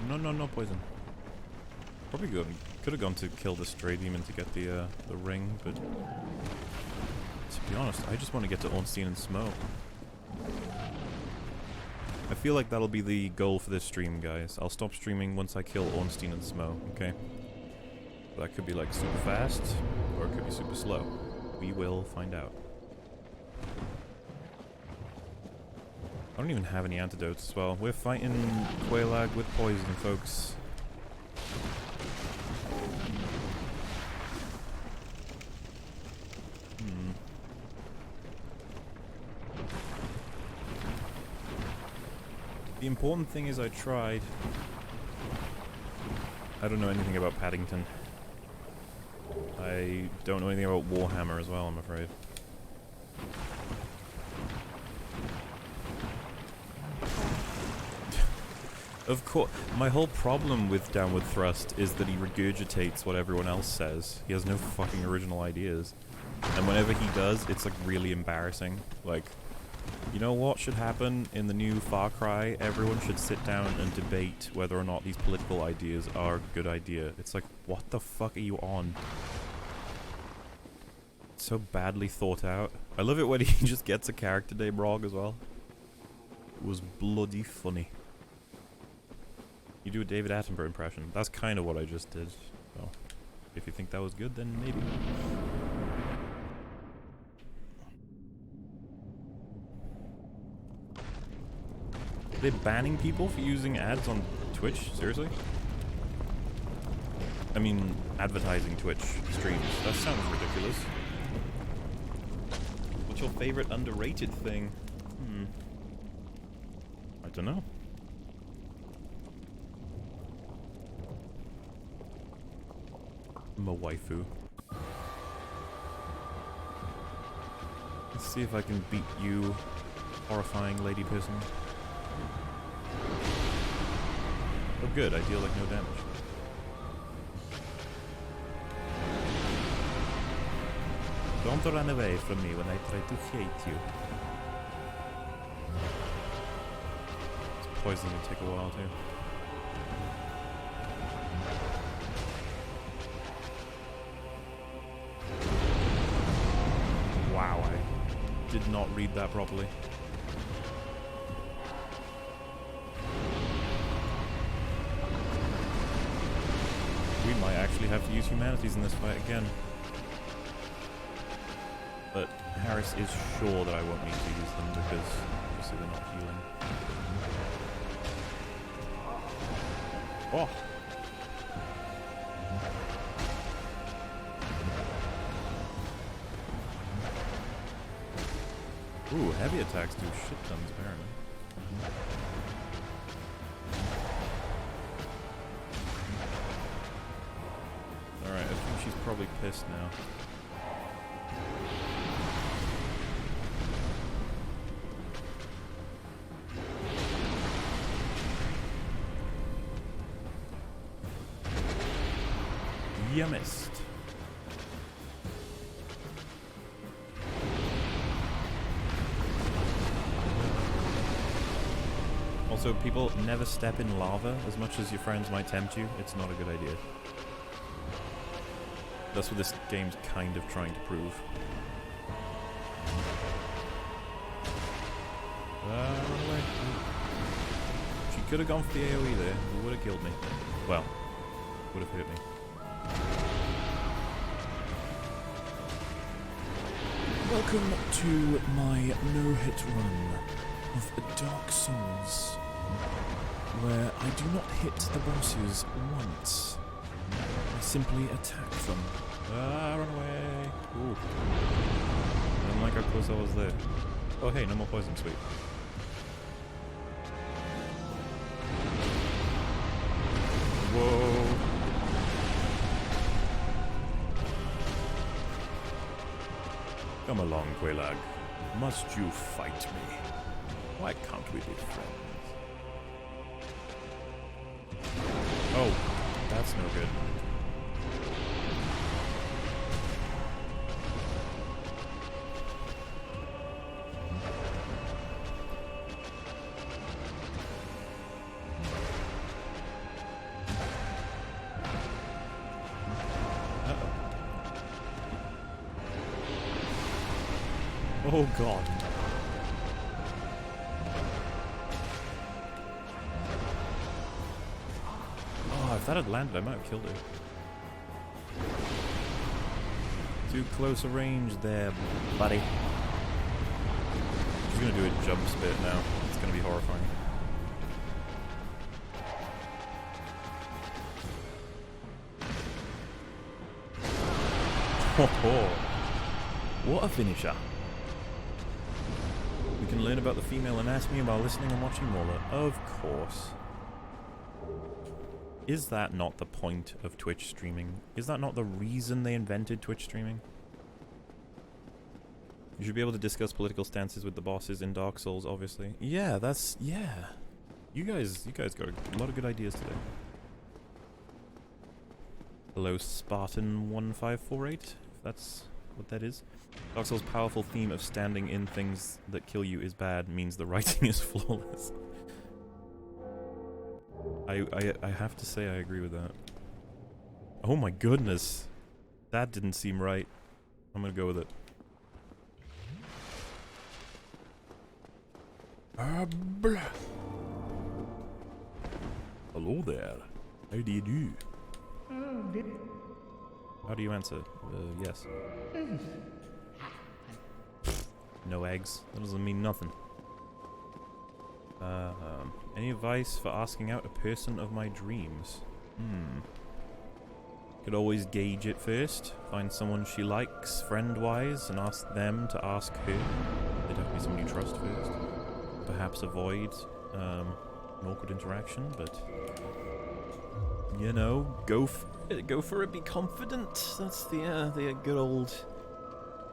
No poison. Probably could have gone to kill the stray demon to get the ring, but to be honest, I just want to get to Ornstein and Smough. I feel like that'll be the goal for this stream, guys. I'll stop streaming once I kill Ornstein and Smough, okay? That could be like super fast, or it could be super slow. We will find out. I don't even have any antidotes as well. We're fighting Quelaag with poison, folks. The important thing is I tried. I don't know anything about Paddington. I don't know anything about Warhammer as well, I'm afraid. Of course, my whole problem with Downward Thrust is that he regurgitates what everyone else says. He has no fucking original ideas. And whenever he does, it's like really embarrassing. Like, you know what should happen in the new Far Cry? Everyone should sit down and debate whether or not these political ideas are a good idea. It's like, what the fuck are you on? It's so badly thought out. I love it when he just gets a character name wrong as well. It was bloody funny. You do a David Attenborough impression. That's kind of what I just did. So, if you think that was good, then maybe. They're banning people for using ads on Twitch? Seriously? I mean, advertising Twitch streams. That sounds ridiculous. What's your favorite underrated thing? I don't know. My waifu. Let's see if I can beat you, horrifying lady person. Oh good, I deal like no damage. Don't run away from me when I try to hate you. This poison will take a while too. Wow, I did not read that properly. We might actually have to use humanities in this fight again. But Harris is sure that I won't need to use them because obviously they're not healing. Oh! Ooh, heavy attacks do shit tons apparently. Alright, I think she's probably pissed now. You missed. Also, people never step in lava as much as your friends might tempt you. It's not a good idea. That's what this game's kind of trying to prove. Run away. She could have gone for the AoE there. It would have killed me. Well, would have hurt me. Welcome to my no-hit run of Dark Souls, where I do not hit the bosses once. I simply attack them. Run away. Ooh. I don't like how close I was there. Oh hey, no more poison, sweet. Whoa. Come along, Quelaag. Must you fight me? Why can't we be friends? Oh, that's no good. Oh god. Oh, if that had landed, I might have killed it. Too close a range there, buddy. She's gonna do a jump spit now. It's gonna be horrifying. Ho ho! What a finisher! We can learn about the female anatomy while listening and watching Waller. Of course. Is that not the point of Twitch streaming? Is that not the reason they invented Twitch streaming? You should be able to discuss political stances with the bosses in Dark Souls, obviously. Yeah, that's... yeah. You guys got a lot of good ideas today. Hello, Spartan1548, if that's what that is. Dark Souls' powerful theme of standing in things that kill you is bad means the writing is flawless. I have to say I agree with that. Oh my goodness. That didn't seem right. I'm gonna go with it. Blah. Hello there. How do you do? How do you answer? Yes. No eggs. That doesn't mean nothing. Any advice for asking out a person of my dreams? Could always gauge it first. Find someone she likes, friend-wise, and ask them to ask her. They'd have to be someone you trust first. Perhaps avoid an awkward interaction, but you know, go for it. Be confident. That's the good old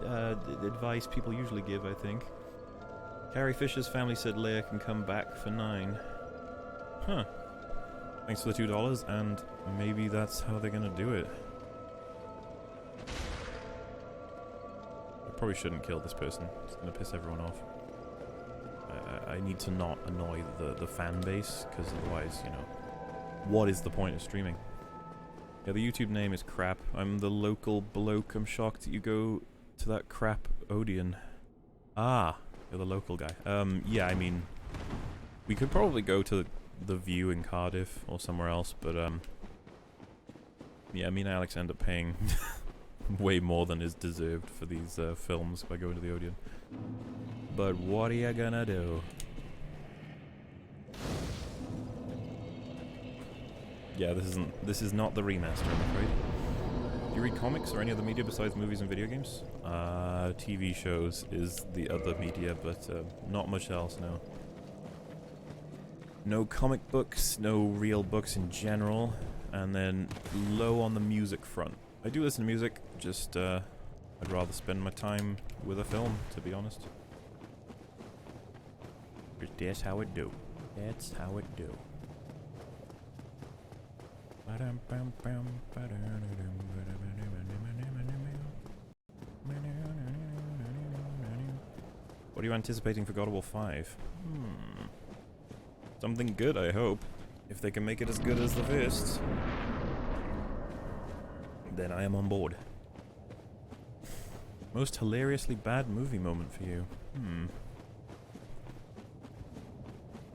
advice people usually give, I think. Carrie Fisher's family said Leia can come back for 9. Huh. Thanks for the $2, and maybe that's how they're gonna do it. probably shouldn't kill this person. It's gonna piss everyone off. I need to not annoy the fan base, because otherwise, you know, what is the point of streaming? Yeah, the YouTube name is crap. I'm the local bloke. I'm shocked that you go to that crap Odeon. Ah, you're the local guy. Yeah, I mean, we could probably go to the View in Cardiff or somewhere else, but yeah, me and Alex end up paying way more than is deserved for these films by going to the Odeon. But what are you gonna do? Yeah, this is not the remaster, I'm afraid. Do you read comics or any other media besides movies and video games? TV shows is the other media, but not much else, no. No comic books, no real books in general, and then low on the music front. I do listen to music, just I'd rather spend my time with a film, to be honest. But that's how it do. That's how it do. What are you anticipating for God of War 5? Something good, I hope. If they can make it as good as the first, then I am on board. Most hilariously bad movie moment for you?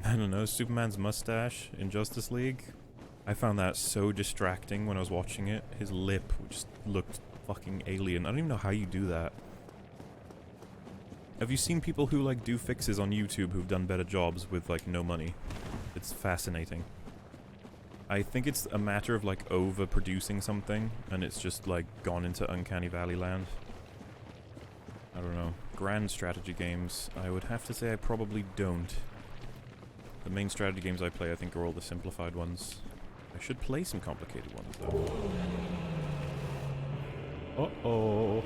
I don't know, Superman's mustache in Justice League? I found that so distracting when I was watching it. His lip just looked fucking alien. I don't even know how you do that. Have you seen people who, like, do fixes on YouTube who've done better jobs with, like, no money? It's fascinating. I think it's a matter of, like, overproducing something, and it's just, like, gone into Uncanny Valley land. I don't know. Grand strategy games, I would have to say I probably don't. The main strategy games I play, I think, are all the simplified ones. I should play some complicated ones, though. Uh-oh.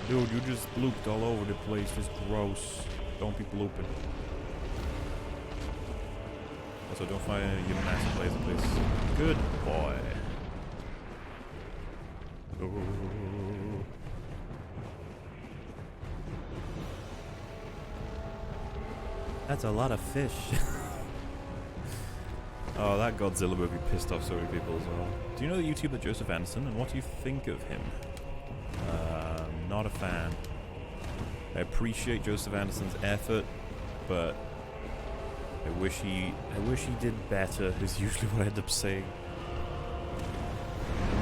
Dude, you just blooped all over the place. It's gross. Don't be blooping. Also, don't fire your massive laser, please. Good boy. Ooh. That's a lot of fish. Oh, that Godzilla movie pissed off so many people as well. Do you know the YouTuber Joseph Anderson, and what do you think of him? Not a fan. I appreciate Joseph Anderson's effort, but I wish he did better, is usually what I end up saying.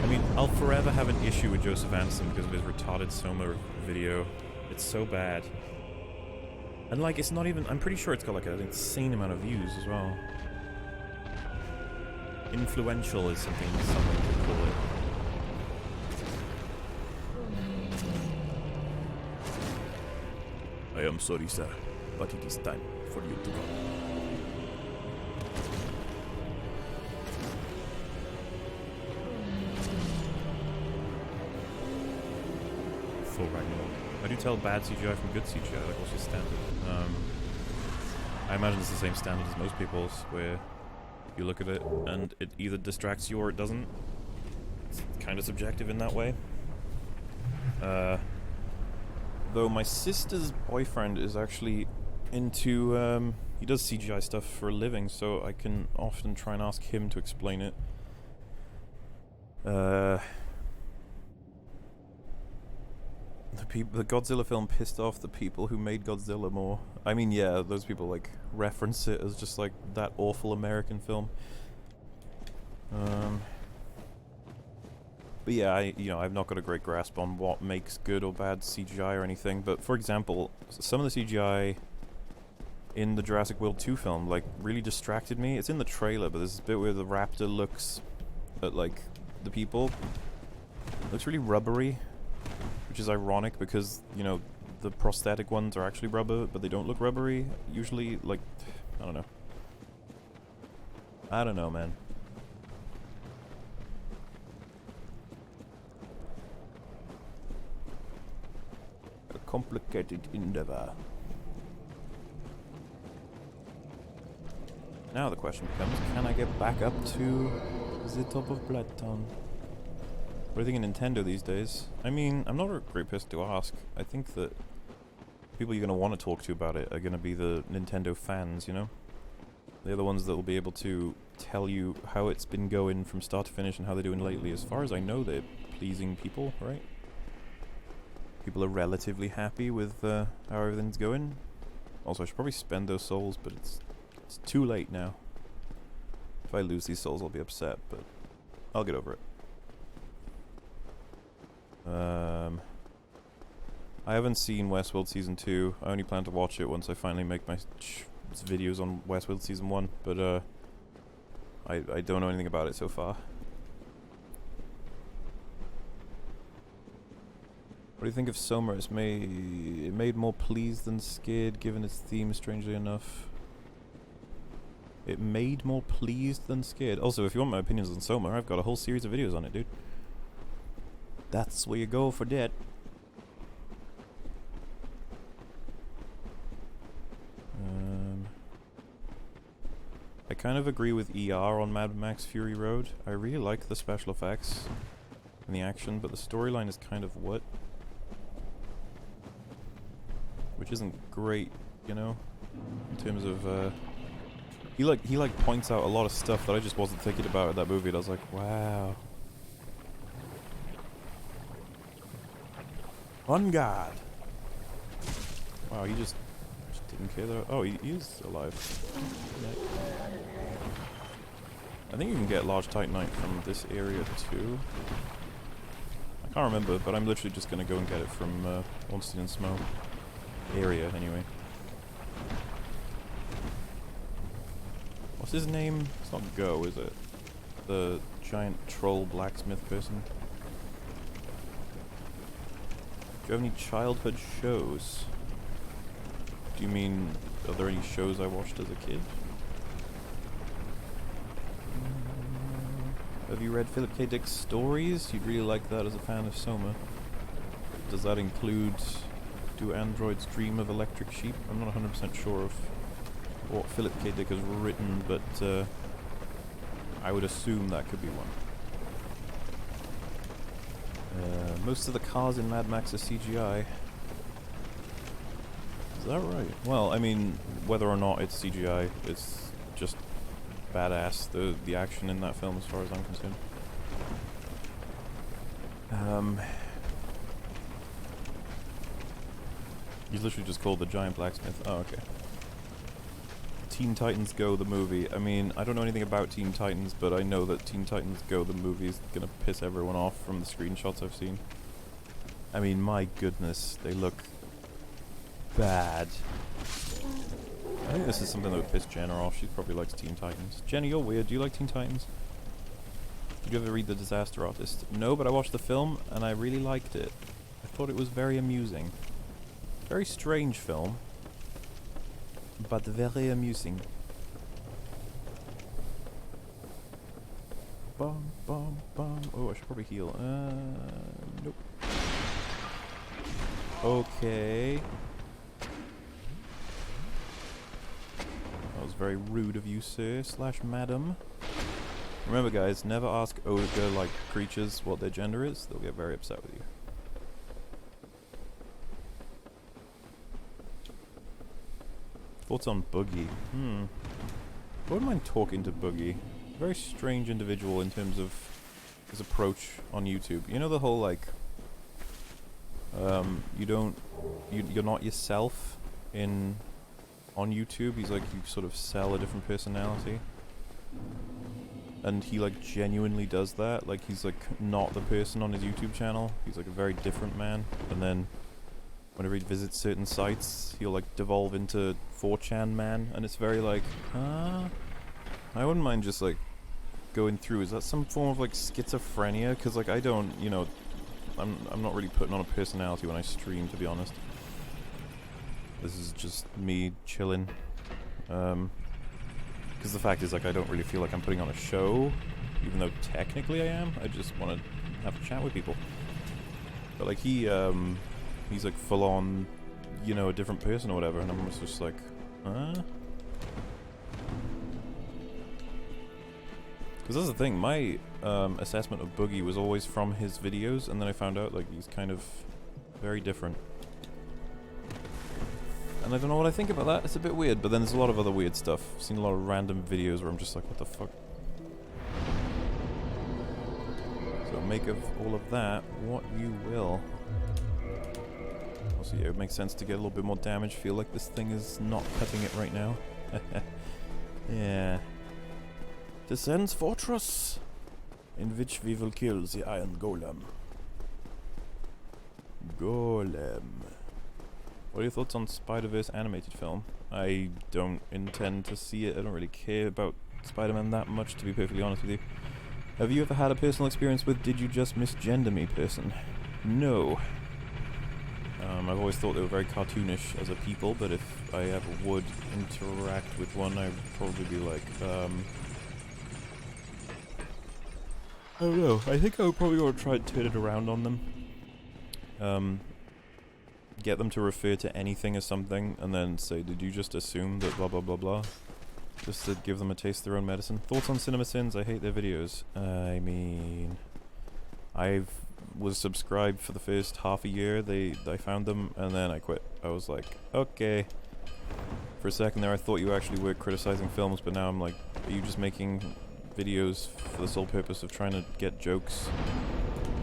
I mean, I'll forever have an issue with Joseph Anderson because of his retarded Soma video. It's so bad. And like, it's not even, I'm pretty sure it's got like an insane amount of views as well. Influential is something someone could call it. I am sorry, sir, but it is time for you to go. Full Ragnarok. How do you tell bad CGI from good CGI? Like, what's your standard? I imagine it's the same standard as most people's, where you look at it and it either distracts you or it doesn't. It's kind of subjective in that way. Though my sister's boyfriend is actually into, he does CGI stuff for a living, so I can often try and ask him to explain it. The Godzilla film pissed off the people who made Godzilla more. I mean, yeah, those people, like, reference it as just, like, that awful American film. But yeah, I've not got a great grasp on what makes good or bad CGI or anything. But for example, some of the CGI in the Jurassic World 2 film, like, really distracted me. It's in the trailer, but there's this bit where the raptor looks at, like, the people. It looks really rubbery, which is ironic because, you know, the prosthetic ones are actually rubber, but they don't look rubbery. Usually, like, I don't know. I don't know, man. Complicated endeavor. Now the question becomes, can I get back up to the top of Bloodtown? What do you think of Nintendo these days? I mean, I'm not a great person to ask. I think that people you're going to want to talk to about it are going to be the Nintendo fans, you know? They're the ones that will be able to tell you how it's been going from start to finish and how they're doing lately. As far as I know, they're pleasing people, right? People are relatively happy with how everything's going. Also, I should probably spend those souls, but it's too late now. If I lose these souls, I'll be upset, but I'll get over it. I haven't seen Westworld Season 2. I only plan to watch it once I finally make my videos on Westworld Season 1, but I don't know anything about it so far. What do you think of Soma? It made more pleased than scared, given its theme, strangely enough. It made more pleased than scared. Also, if you want my opinions on Soma, I've got a whole series of videos on it, dude. That's where you go for that. I kind of agree with ER on Mad Max Fury Road. I really like the special effects and the action, but the storyline is kind of what? Which isn't great, you know? In terms of, he points out a lot of stuff that I just wasn't thinking about in that movie, and I was like, wow. On guard. Wow, he just didn't care there. Oh, he is alive. I think you can get large titanite from this area too. I can't remember, but I'm literally just gonna go and get it from Ornstein and Smough area anyway. What's his name? It's not Go, is it? The giant troll blacksmith person. Do you have any childhood shows? Do you mean, are there any shows I watched as a kid? Have you read Philip K. Dick's stories? You'd really like that as a fan of Soma. Does that include Do Androids Dream of Electric Sheep? I'm not 100% sure of what Philip K. Dick has written, but I would assume that could be one. Most of the cars in Mad Max are CGI. Is that right? Well, I mean, whether or not it's CGI, it's just badass, the action in that film as far as I'm concerned. He's literally just called the giant blacksmith. Oh, okay. Teen Titans Go, the movie. I mean, I don't know anything about Teen Titans, but I know that Teen Titans Go, the movie, is gonna piss everyone off from the screenshots I've seen. I mean, my goodness, they look bad. I think this is something that would piss Jenna off. She probably likes Teen Titans. Jenna, you're weird. Do you like Teen Titans? Did you ever read The Disaster Artist? No, but I watched the film, and I really liked it. I thought it was very amusing. Very strange film, but very amusing. Bum, bum, bum. Oh, I should probably heal. Nope. Okay. That was very rude of you, sir / madam. Remember, guys, never ask ogre-like creatures what their gender is. They'll get very upset with you. Thoughts on Boogie? I wouldn't mind talking to Boogie. Very strange individual in terms of his approach on YouTube. You know the whole, like, you're not yourself on YouTube. He's like, you sort of sell a different personality. And he, like, genuinely does that. Like, he's, like, not the person on his YouTube channel. He's, like, a very different man. And then whenever he visits certain sites, he'll, like, devolve into 4chan man. And it's very, like, huh? I wouldn't mind just, like, going through. Is that some form of, like, schizophrenia? Because, like, I don't, you know, I'm not really putting on a personality when I stream, to be honest. This is just me chilling. Because the fact is, like, I don't really feel like I'm putting on a show, even though technically I am. I just want to have a chat with people. But, like, he's, like, full-on, you know, a different person or whatever, and I'm just like, huh? Because that's the thing, my assessment of Boogie was always from his videos, and then I found out like he's kind of very different. And I don't know what I think about that, it's a bit weird, but then there's a lot of other weird stuff. I've seen a lot of random videos where I'm just like, what the fuck? So make of all of that what you will. Also, yeah, it makes sense to get a little bit more damage. Feel like this thing is not cutting it right now. Yeah. Descends Fortress, in which we will kill the Iron Golem. What are your thoughts on Spider-Verse animated film? I don't intend to see it. I don't really care about Spider-Man that much, to be perfectly honest with you. Have you ever had a personal experience with "did you just misgender me" person? No. I've always thought they were very cartoonish as a people, but if I ever would interact with one, I would probably be like, I don't know. I think I would probably want to try and turn it around on them. Get them to refer to anything as something, and then say, did you just assume that blah blah blah blah? Just to give them a taste of their own medicine. Thoughts on CinemaSins? I hate their videos. I mean, I was subscribed for the first half a year. I found them, and then I quit. I was like, okay. For a second there, I thought you actually were criticizing films, but now I'm like, are you just making videos for the sole purpose of trying to get jokes?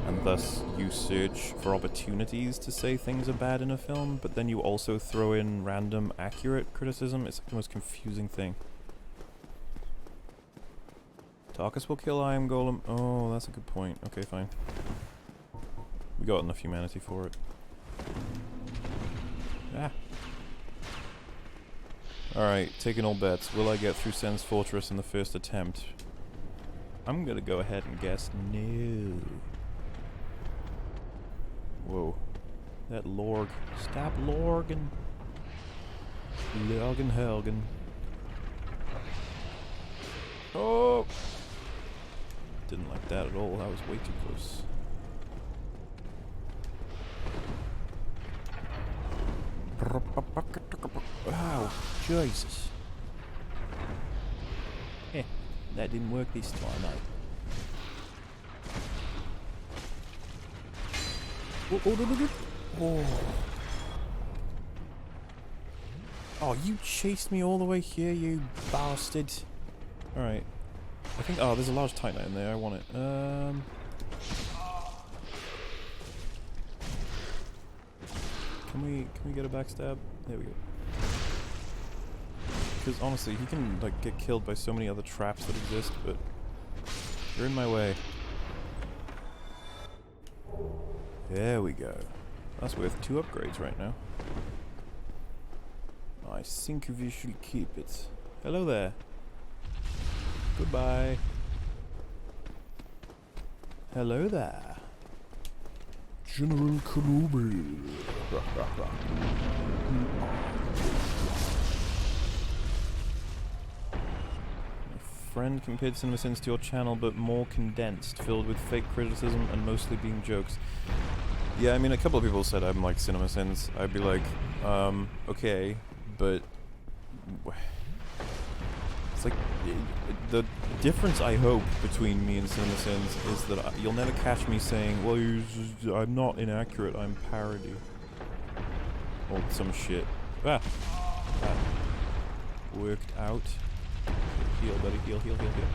And thus you search for opportunities to say things are bad in a film, but then you also throw in random accurate criticism. It's like the most confusing thing. Tarkus will kill Iron Golem. Oh, that's a good point. Okay, fine. We got enough humanity for it. Ah. Alright, taking all bets. Will I get through Sen's Fortress in the first attempt? I'm gonna go ahead and guess no. Whoa. That Lorg. Stop Lorgin. Lorgin Helgen. Oh! Didn't like that at all. That was way too close. Wow, Jesus. Eh, that didn't work this time, eh? Oh. Oh, you chased me all the way here, you bastard. Alright. I think, oh, there's a large Titanite in there, I want it. Can we get a backstab? There we go. Because honestly, he can like get killed by so many other traps that exist, but you're in my way. There we go. That's worth 2 upgrades right now. I think we should keep it. Hello there. Goodbye. Hello there. General Kenobi. Friend compared CinemaSins to your channel, but more condensed, filled with fake criticism and mostly being jokes. Yeah, I mean, a couple of people said I'm like CinemaSins. I'd be like, okay, but it's like the difference I hope between me and CinemaSins is that you'll never catch me saying, well, I'm not inaccurate, I'm parody. Or some shit. Ah! That worked out. Heal, buddy, heal, heal, heal, heal.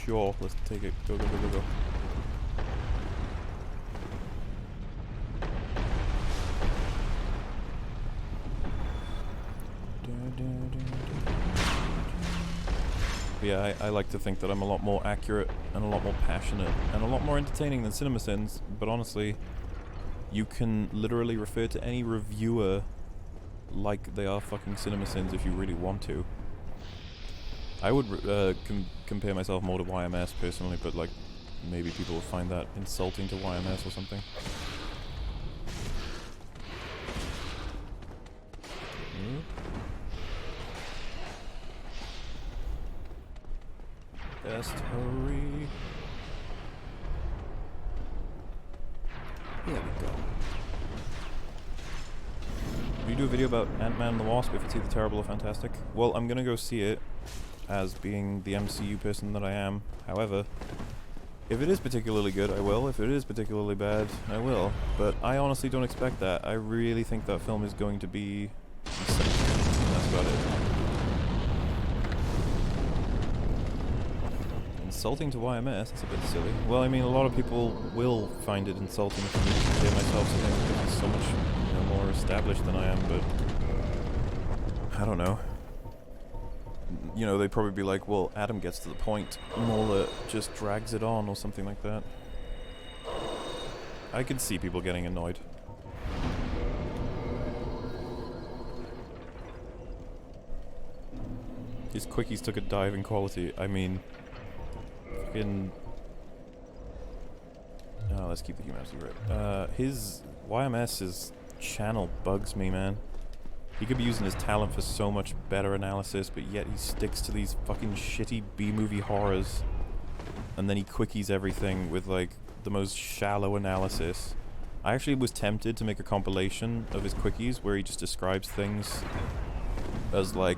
Sure, let's take it. Go, go, go, go, go. Yeah, I like to think that I'm a lot more accurate and a lot more passionate and a lot more entertaining than CinemaSins, but honestly, you can literally refer to any reviewer like they are fucking CinemaSins if you really want to. I would compare myself more to YMS personally, but like maybe people will find that insulting to YMS or something. Best hurry. There we go. What are you do a video about Ant-Man and the Wasp if it's either terrible or fantastic. Well, I'm gonna go see it, as being the MCU person that I am. However, if it is particularly good, I will. If it is particularly bad, I will. But I honestly don't expect that. I really think that film is going to be insane. That's about it. Insulting to YMS, that's a bit silly. Well, I mean, a lot of people will find it insulting for me to compare myself to him because he's so much more established than I am, but I don't know. You know, they'd probably be like, well, Adam gets to the point, Mola just drags it on or something like that. I could see people getting annoyed. His quickies took a dive in quality. I mean, fucking... Oh, let's keep the humanity right. His YMS's channel bugs me, man. He could be using his talent for so much better analysis, but yet he sticks to these fucking shitty B-movie horrors. And then he quickies everything with, like, the most shallow analysis. I actually was tempted to make a compilation of his quickies where he just describes things as, like,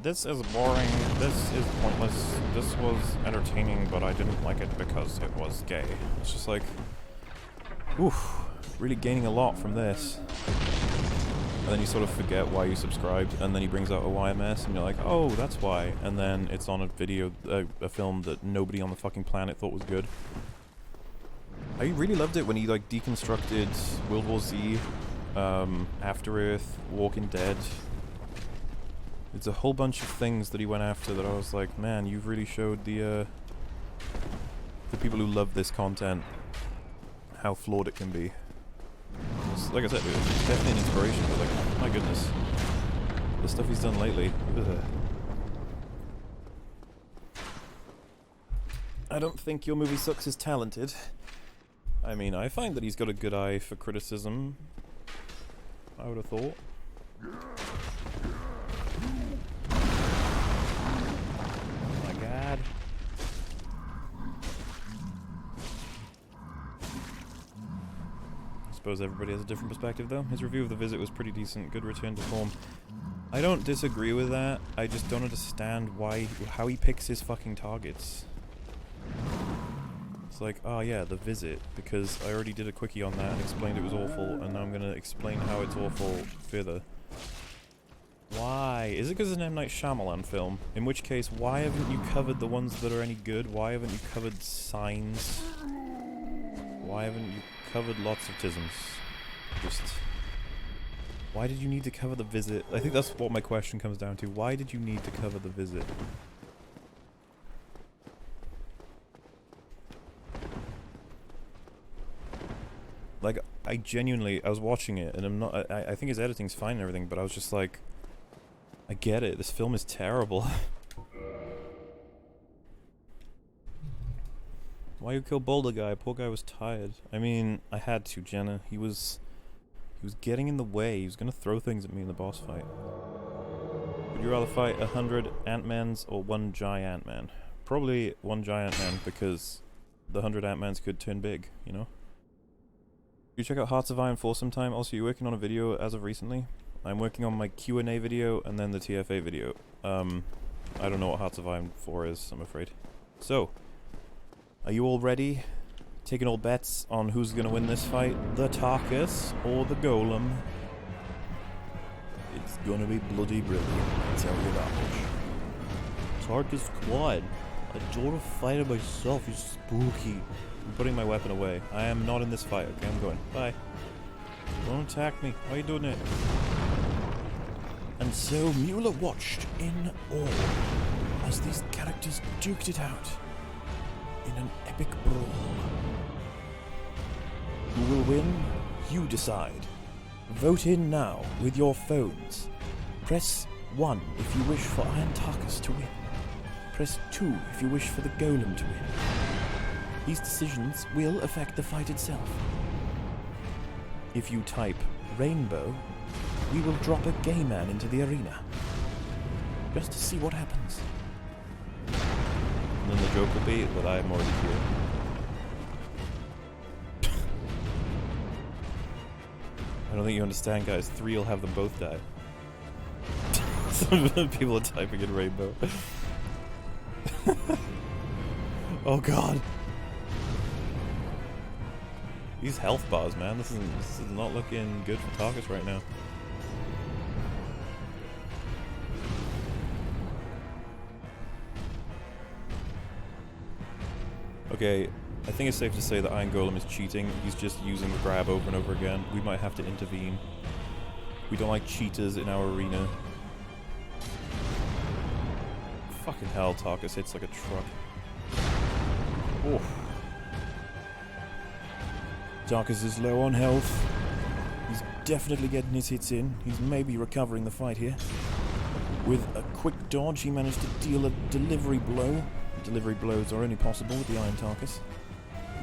this is boring, this is pointless, this was entertaining, but I didn't like it because it was gay. It's just like, oof, really gaining a lot from this. And then you sort of forget why you subscribed, and then he brings out a YMS, and you're like, oh, that's why. And then it's on a video, a film that nobody on the fucking planet thought was good. I really loved it when he, like, deconstructed World War Z, After Earth, Walking Dead. It's a whole bunch of things that he went after that I was like, man, you've really showed the people who love this content how flawed it can be. Like I said, it's definitely an inspiration, but like, my goodness. The stuff he's done lately. Ugh. I don't think Your Movie Sucks is talented. I mean, I find that he's got a good eye for criticism. I would have thought. Oh my god. I suppose everybody has a different perspective though. His review of The Visit was pretty decent, good return to form. I don't disagree with that, I just don't understand how he picks his fucking targets. It's like, oh yeah, The Visit, because I already did a quickie on that and explained it was awful, and now I'm gonna explain how it's awful further. Why? Is it because it's an M. Night Shyamalan film? In which case, why haven't you covered the ones that are any good? Why haven't you covered Signs? Why haven't you covered lots of tisms? Just... why did you need to cover The Visit? I think that's what my question comes down to. Why did you need to cover The Visit? Like, I genuinely, I was watching it, and I'm not, I think his editing's fine and everything, but I was just like, I get it, this film is terrible. Why you kill Boulder guy? Poor guy was tired. I mean, I had to, Jenna. He was getting in the way. He was gonna throw things at me in the boss fight. Would you rather fight 100 Ant-Mans or one giant man? Probably one giant man, because the 100 Ant-Mans could turn big, you know? You check out Hearts of Iron 4 sometime. Also, you're working on a video as of recently. I'm working on my Q&A video and then the TFA video. I don't know what Hearts of Iron 4 is, I'm afraid. So, are you all ready? Taking all bets on who's gonna win this fight? The Tarkus or the Golem? It's gonna be bloody brilliant, I tell you that much. Tarkus Quad. I don't want to fight it myself, he's spooky. I'm putting my weapon away. I am not in this fight, okay? I'm going. Bye. Don't attack me. Why are you doing it? And so Mueller watched in awe as these characters duked it out in an epic brawl. Who will win? You decide. Vote in now with your phones. Press 1 if you wish for Iron Tarkus to win. Press 2 if you wish for the Golem to win. These decisions will affect the fight itself. If you type rainbow, we will drop a gay man into the arena. Just to see what happens. And then the joke will be that I am already here. I don't think you understand, guys. 3 will have them both die. Some people are typing in rainbow. Oh god. These health bars, man. This is not looking good for Tarkus right now. Okay, I think it's safe to say that Iron Golem is cheating. He's just using the grab over and over again. We might have to intervene. We don't like cheaters in our arena. Fucking hell, Tarkus hits like a truck. Oh. Tarkus is low on health. He's definitely getting his hits in. He's maybe recovering the fight here. With a quick dodge, he managed to deal a delivery blow. Delivery blows are only possible with the Iron Tarkus.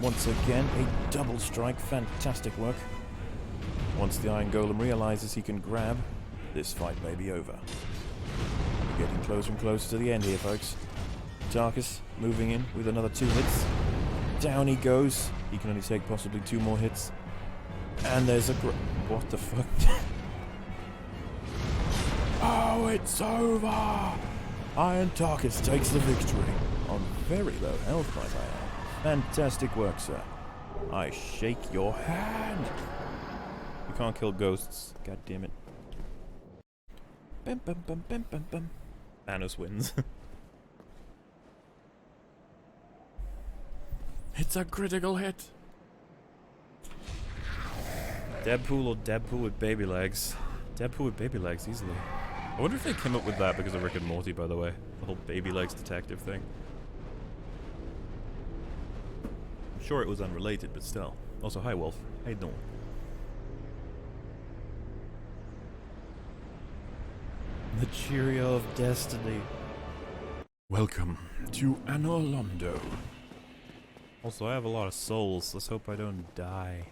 Once again, a double strike. Fantastic work. Once the Iron Golem realizes he can grab, this fight may be over. We're getting closer and closer to the end here, folks. Tarkus moving in with another 2 hits. Down he goes. He can only take possibly 2 more hits. And there's a what the fuck? Oh, it's over! Iron Tarkus takes the victory. On very low health, might I add. Fantastic work, sir. I shake your hand. You can't kill ghosts. God damn it. Bum, bum, bum, bum, bum, bum. Thanos wins. It's a critical hit. Deadpool or Deadpool with baby legs? Deadpool with baby legs, easily. I wonder if they came up with that because of Rick and Morty, by the way. The whole baby legs detective thing. I'm sure it was unrelated, but still. Also, hi Wolf. How you doing? The Cheerio of Destiny. Welcome to Anor Londo. Also, I have a lot of souls. Let's hope I don't die.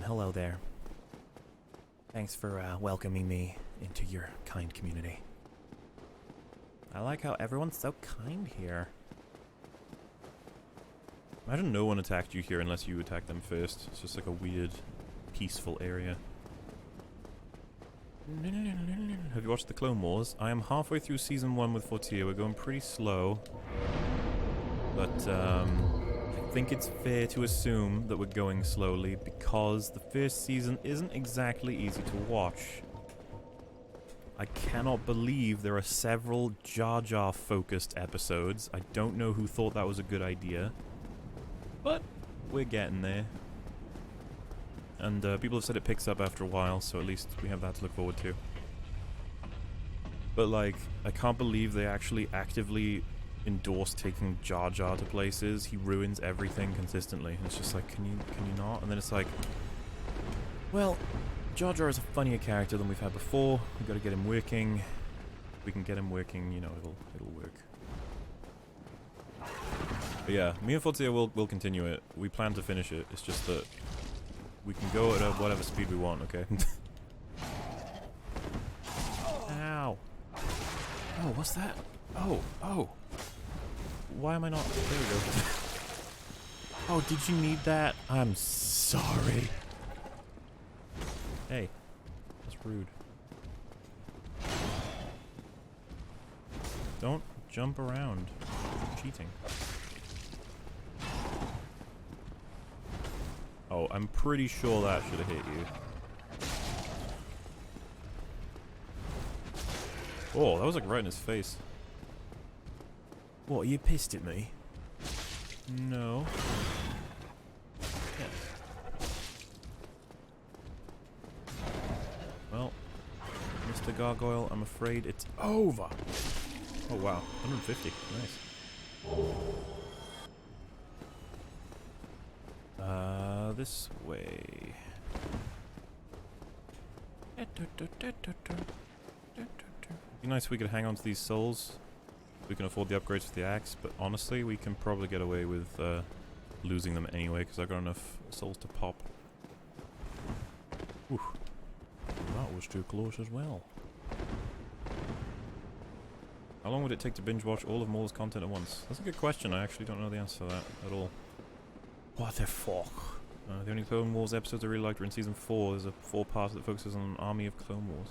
Hello there. Thanks for welcoming me into your kind community. I like how everyone's so kind here. Imagine no one attacked you here unless you attacked them first. It's just like a weird, peaceful area. Have you watched the Clone Wars? I am halfway through season 1 with Fortier. We're going pretty slow. But, I think it's fair to assume that we're going slowly because the first season isn't exactly easy to watch. I cannot believe there are several Jar Jar focused episodes. I don't know who thought that was a good idea. But we're getting there. And people have said it picks up after a while, so at least we have that to look forward to. But like, I can't believe they actually actively endorse taking Jar Jar to places. He ruins everything consistently. It's just like, can you not? And then it's like, well, Jar Jar is a funnier character than we've had before. We've got to get him working. If we can get him working, you know, it'll work. But yeah, me and Fortier will continue it. We plan to finish it. It's just that we can go at whatever speed we want, okay? Ow. Oh, what's that? Oh. Why am I not... There we go. Oh, did you need that? I'm sorry. Hey. That's rude. Don't jump around. You're cheating. Oh, I'm pretty sure that should have hit you. Oh, that was like right in his face. What, are you pissed at me? No. Yes. Well, Mr. Gargoyle, I'm afraid it's over. Oh wow, 150. Nice. This way. Be nice if we could hang on to these souls. We can afford the upgrades for the axe, but honestly, we can probably get away with losing them anyway, because I've got enough souls to pop. Oof. That was too close as well. How long would it take to binge watch all of Mauler's content at once? That's a good question. I actually don't know the answer to that at all. What the fuck? The only Clone Wars episodes I really liked were in season 4. There's a 4-part that focuses on an army of Clone Wars.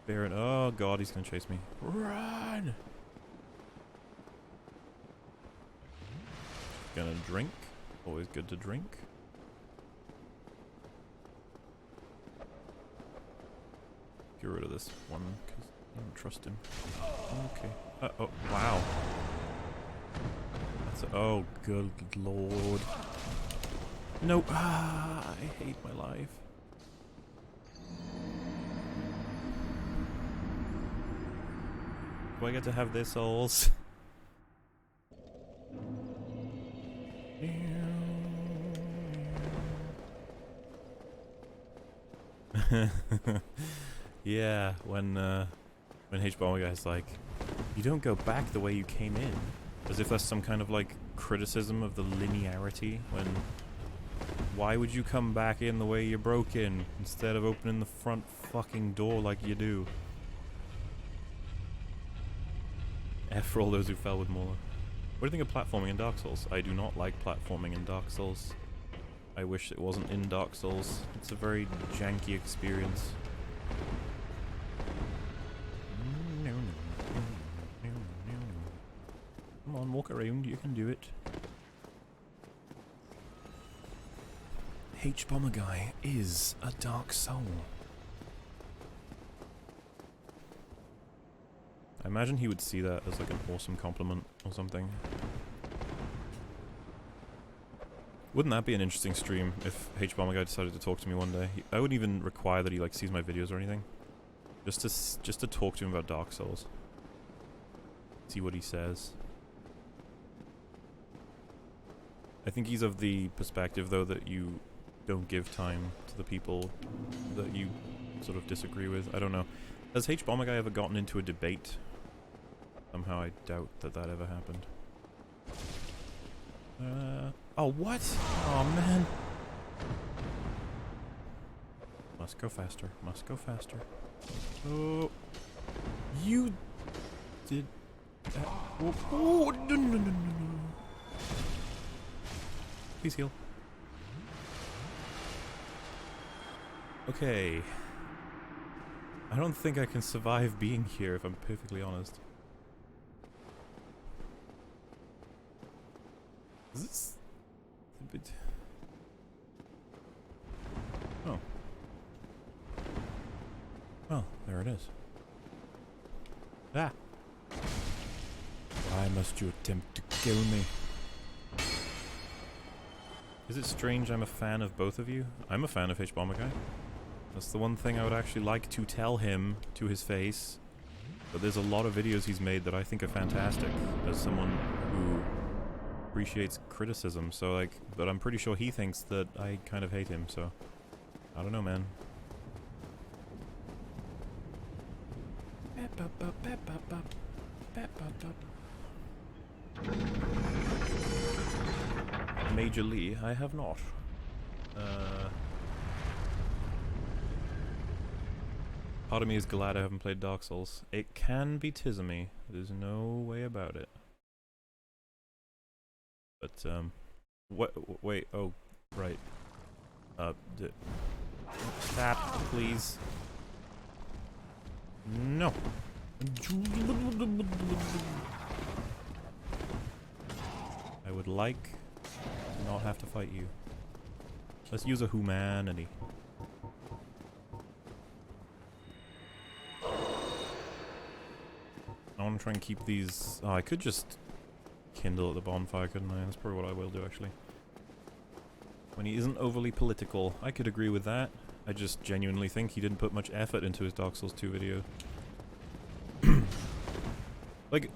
Baron, oh god, he's gonna chase me. Run! Gonna drink. Always good to drink. Get rid of this one, because I don't trust him. Okay. Oh, wow. That's oh, good lord. No. Ah, I hate my life. Do I get to have their souls? Yeah, when H-Bomber guy's like, you don't go back the way you came in. As if that's some kind of, like, criticism of the linearity, when... Why would you come back in the way you broke in, instead of opening the front fucking door like you do? F for all those who fell with Mauler. What do you think of platforming in Dark Souls? I do not like platforming in Dark Souls. I wish it wasn't in Dark Souls. It's a very janky experience. Come on, walk around, you can do it. H-Bomber Guy is a dark soul. I imagine he would see that as like an awesome compliment or something. Wouldn't that be an interesting stream if H-Bomber Guy decided to talk to me one day? I wouldn't even require that he like sees my videos or anything. Just to talk to him about Dark Souls. See what he says. I think he's of the perspective though that you don't give time to the people that you sort of disagree with. I don't know. Has H-Bomber Guy ever gotten into a debate? Somehow I doubt that that ever happened. Oh, what? Oh, man. Must go faster. Must go faster. Oh. You did that. Oh, oh, no, no, no, no, no. Please heal. Okay. I don't think I can survive being here, if I'm perfectly honest. Is this a bit... Oh. Well, there it is. Ah! Why must you attempt to kill me? Is it strange I'm a fan of both of you? I'm a fan of H-Bomber Guy. That's the one thing I would actually like to tell him to his face. But there's a lot of videos he's made that I think are fantastic as someone who appreciates criticism. So like, but I'm pretty sure he thinks that I kind of hate him, so I don't know, man. Major Lee, I have not. Part of me is glad I haven't played Dark Souls. It can be Tizumi. There's no way about it. But, wait, oh, right. Stop, please. No. I would like to not have to fight you. Let's use a humanity. I want to try and keep these... Oh, I could just kindle at the bonfire, couldn't I? That's probably what I will do, actually. When he isn't overly political, I could agree with that. I just genuinely think he didn't put much effort into his Dark Souls 2 video. Like,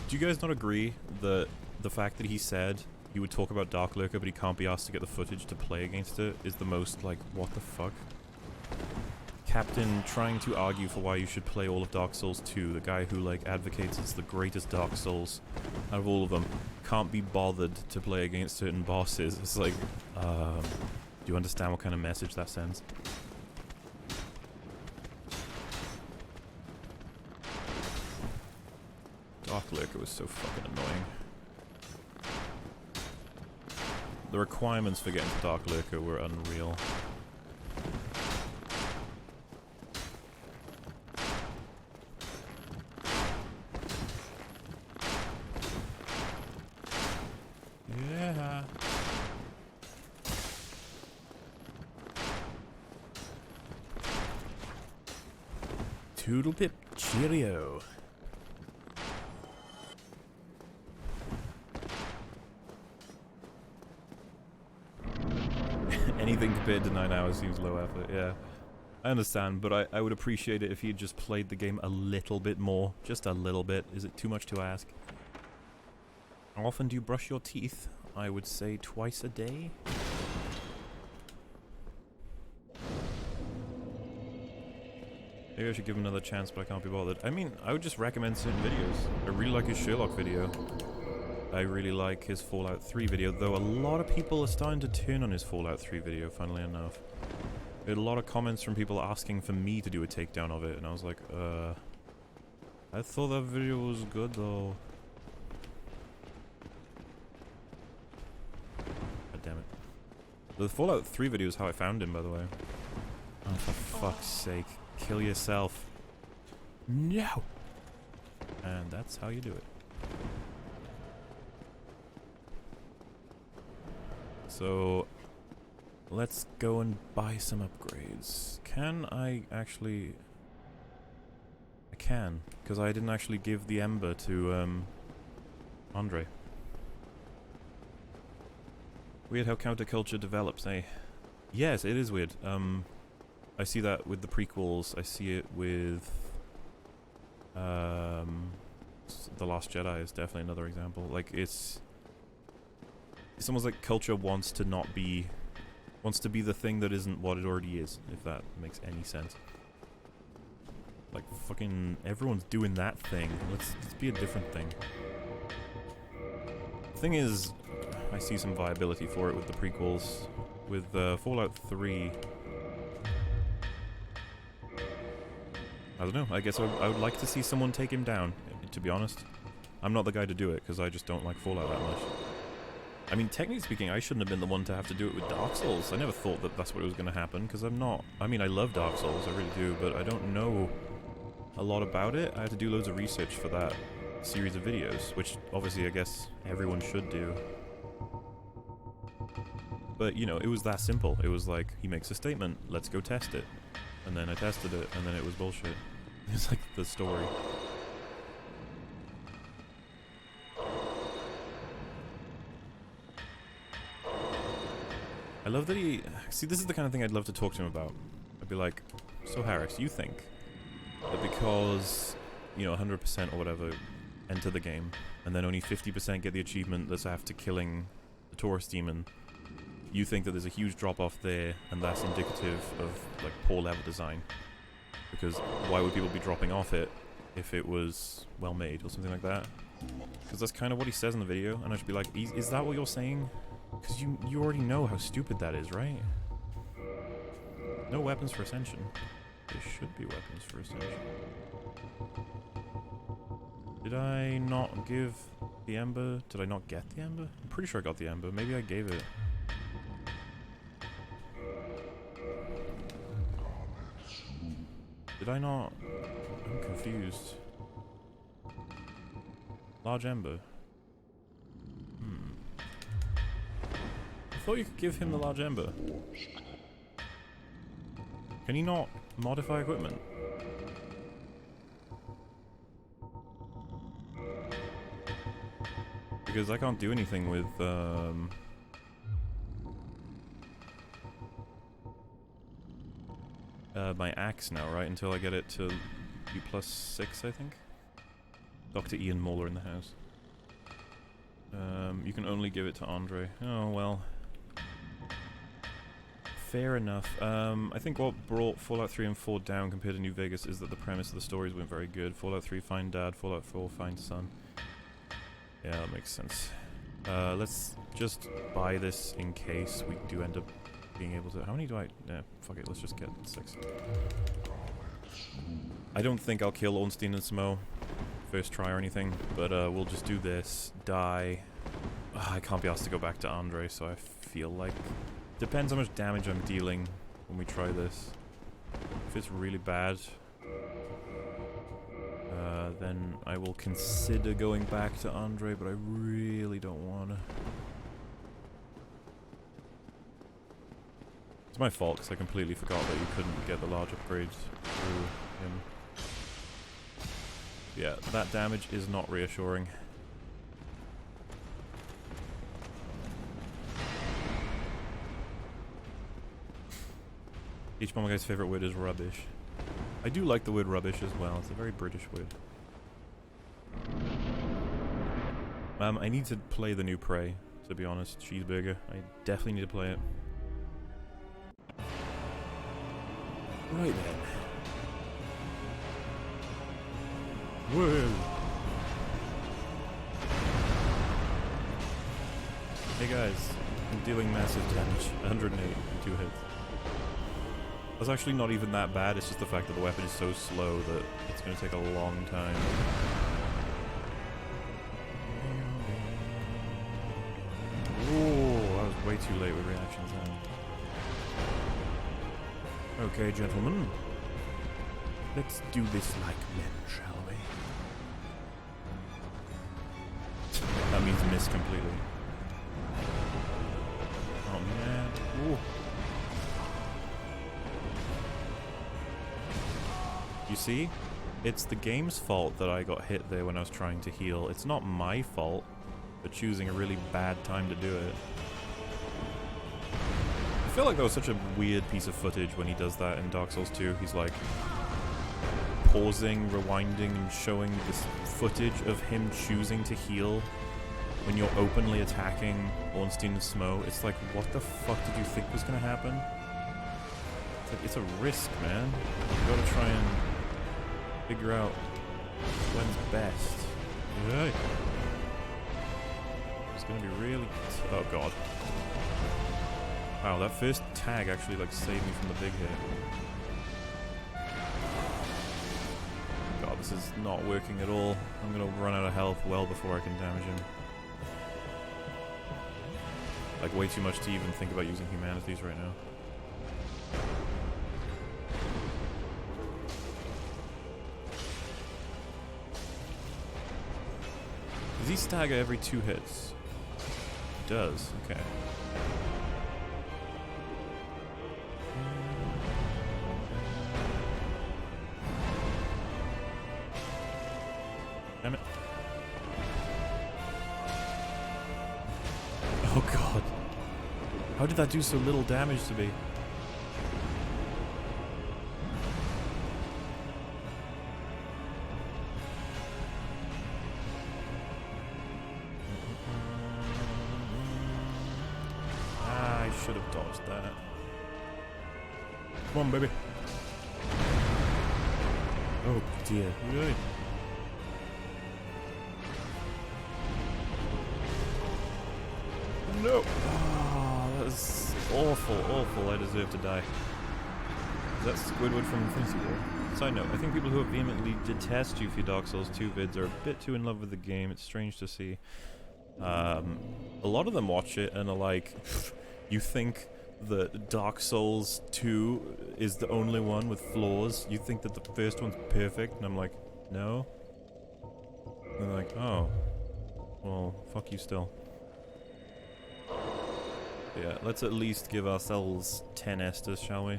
do you guys not agree that the fact that he said he would talk about Dark Lurker but he can't be asked to get the footage to play against it is the most, like, what the fuck? Captain trying to argue for why you should play all of Dark Souls 2, the guy who, like, advocates it's the greatest Dark Souls out of all of them, can't be bothered to play against certain bosses. It's like, do you understand what kind of message that sends? Lurker was so fucking annoying. The requirements for getting to Dark Lurker were unreal. Yeah. Toodle pip, cheerio. Anything compared to 9 hours seems low effort, yeah. I understand, but I would appreciate it if he had just played the game a little bit more. Just a little bit. Is it too much to ask? How often do you brush your teeth? I would say twice a day. Maybe I should give him another chance, but I can't be bothered. I mean, I would just recommend certain videos. I really like his Sherlock video. I really like his Fallout 3 video, though a lot of people are starting to turn on his Fallout 3 video, funnily enough. We had a lot of comments from people asking for me to do a takedown of it, and I was like, I thought that video was good, though. God damn it. The Fallout 3 video is how I found him, by the way. Oh, for fuck's sake. Kill yourself. No! And that's how you do it. So, let's go and buy some upgrades. Can I actually... I can, because I didn't actually give the Ember to, Andre. Weird how counterculture develops, eh? Yes, it is weird. I see that with the prequels. I see it with... The Last Jedi is definitely another example. Like, it's almost like culture wants to not be... wants to be the thing that isn't what it already is, if that makes any sense. Like, fucking everyone's doing that thing. Let's be a different thing. The thing is, I see some viability for it with the prequels. With Fallout 3... I don't know, I guess I would like to see someone take him down, to be honest. I'm not the guy to do it, because I just don't like Fallout that much. I mean, technically speaking, I shouldn't have been the one to have to do it with Dark Souls. I never thought that that's what was going to happen, because I'm not... I mean, I love Dark Souls, I really do, but I don't know a lot about it. I had to do loads of research for that series of videos, which obviously I guess everyone should do. But, you know, it was that simple. It was like, he makes a statement, let's go test it. And then I tested it, and then it was bullshit. It's like the story. I love that he... See, this is the kind of thing I'd love to talk to him about. I'd be like, so Harris, you think that because, you know, 100% or whatever enter the game, and then only 50% get the achievement that's after killing the Taurus demon, you think that there's a huge drop-off there, and that's indicative of, like, poor level design? Because why would people be dropping off it if it was well-made or something like that? Because that's kind of what he says in the video, and I should be like, is that what you're saying? Because you already know how stupid that is, right? No weapons for Ascension. There should be weapons for Ascension. Did I not give the Ember? Did I not get the Ember? I'm pretty sure I got the Ember. Maybe I gave it. Did I not? I'm confused. Large Ember. I thought you could give him the Large Ember. Can he not modify equipment? Because I can't do anything with, my axe now, right? Until I get it to U+6, I think? Dr. Ian Moeller in the house. You can only give it to Andre. Oh, well. Fair enough. I think what brought Fallout 3 and 4 down compared to New Vegas is that the premise of the stories weren't very good. Fallout 3, find dad. Fallout 4, find son. Yeah, that makes sense. Let's just buy this in case we do end up being able to... How many do I... Yeah, fuck it, let's just get 6. I don't think I'll kill Ornstein and Smo first try or anything, but we'll just do this, die. I can't be asked to go back to Andre, so I feel like... Depends how much damage I'm dealing when we try this. If it's really bad, then I will consider going back to Andre, but I really don't want to. It's my fault, because I completely forgot that you couldn't get the large upgrades through him. Yeah, that damage is not reassuring. Each Bomber Guy's favourite word is rubbish. I do like the word rubbish as well, it's a very British word. I need to play the new Prey, to be honest. Cheeseburger. I definitely need to play it. Right then. Whoa! Hey guys, I'm dealing massive damage. 108 in 2 hits. That's actually not even that bad, it's just the fact that the weapon is so slow that it's going to take a long time. Oh, I was way too late with reactions then. Okay, gentlemen. Let's do this like men, shall we? That means miss completely. Oh man. Ooh. You see? It's the game's fault that I got hit there when I was trying to heal. It's not my fault for choosing a really bad time to do it. I feel like that was such a weird piece of footage when he does that in Dark Souls 2. He's like pausing, rewinding, and showing this footage of him choosing to heal when you're openly attacking Ornstein and Smough. It's like, what the fuck did you think was gonna happen? It's like, it's a risk, man. You gotta try and figure out when's best. Yeah. It's gonna be really... Oh god. Wow, that first tag actually like saved me from the big hit. God, this is not working at all. I'm gonna run out of health well before I can damage him. Like way too much to even think about using humanities right now. Does he stagger every 2 hits? He does, okay. Damn it. Oh god. How did that do so little damage to me? Ah, I should have dodged that. Come on, baby. Oh dear. Really? No! Oh, that's awful, awful. I deserve to die. Is that Squidward from Infinity War? Side note, I think people who vehemently detest you for your Dark Souls 2 vids are a bit too in love with the game. It's strange to see. A lot of them watch it and are like, you think that Dark Souls 2 is the only one with flaws? You think that the first one's perfect? And I'm like, no. And they're like, oh. Well, fuck you still. Yeah, let's at least give ourselves 10 Estus, shall we?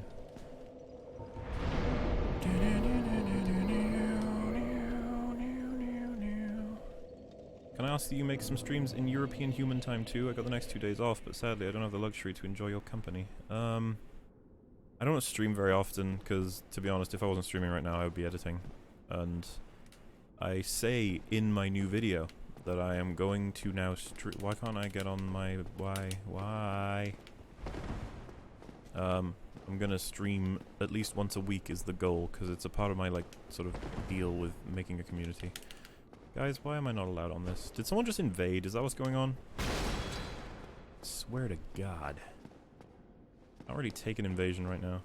Can I ask that you make some streams in European Human Time too? I got the next 2 days off, but sadly I don't have the luxury to enjoy your company. I don't stream very often, because, to be honest, if I wasn't streaming right now, I would be editing. And I say in my new video that I am going to now why can't I get on my... Why? I'm gonna stream at least once a week is the goal, because it's a part of my, like, sort of deal with making a community. Guys, why am I not allowed on this? Did someone just invade? Is that what's going on? I swear to God. I'll already take an invasion right now.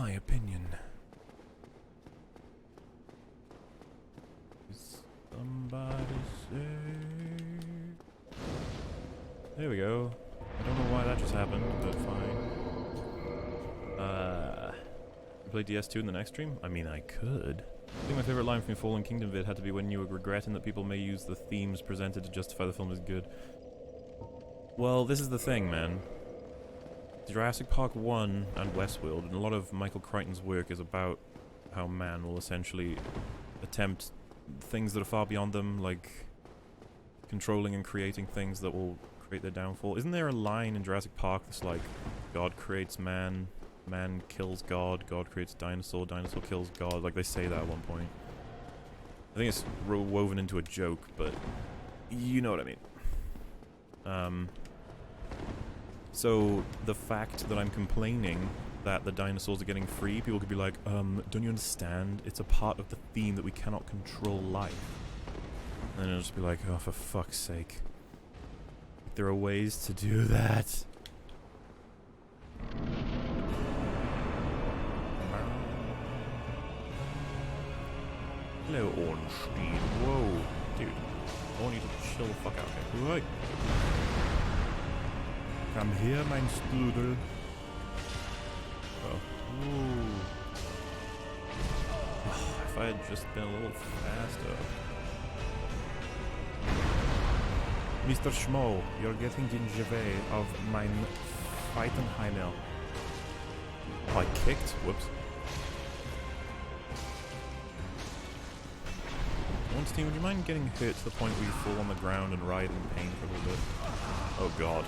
my opinion. Somebody say... There we go. I don't know why that just happened, but fine. Play DS2 in the next stream? I mean, I could. I think my favorite line from your Fallen Kingdom vid had to be when you were regretting that people may use the themes presented to justify the film as good. Well, this is the thing, man. Jurassic Park 1 and Westworld, and a lot of Michael Crichton's work is about how man will essentially attempt things that are far beyond them, like controlling and creating things that will create their downfall. Isn't there a line in Jurassic Park that's like, God creates man, man kills God, God creates dinosaur, dinosaur kills God? Like, they say that at one point. I think it's woven into a joke, but you know what I mean. So the fact that I'm complaining that the dinosaurs are getting free, people could be like, don't you understand? It's a part of the theme that we cannot control life. And then I'll just be like, oh, for fuck's sake. There are ways to do that. Hello, Ornstein. Whoa. Dude. I want you to chill the fuck out here. Right. Come here, mein Strudel. Oh. Ooh. If I had just been a little faster. Mr. Schmo, you're getting in the way of mein Feitenheimer. Oh, I kicked? Whoops. Ornstein, would you mind getting hurt to the point where you fall on the ground and writhe in pain for a little bit? Oh god.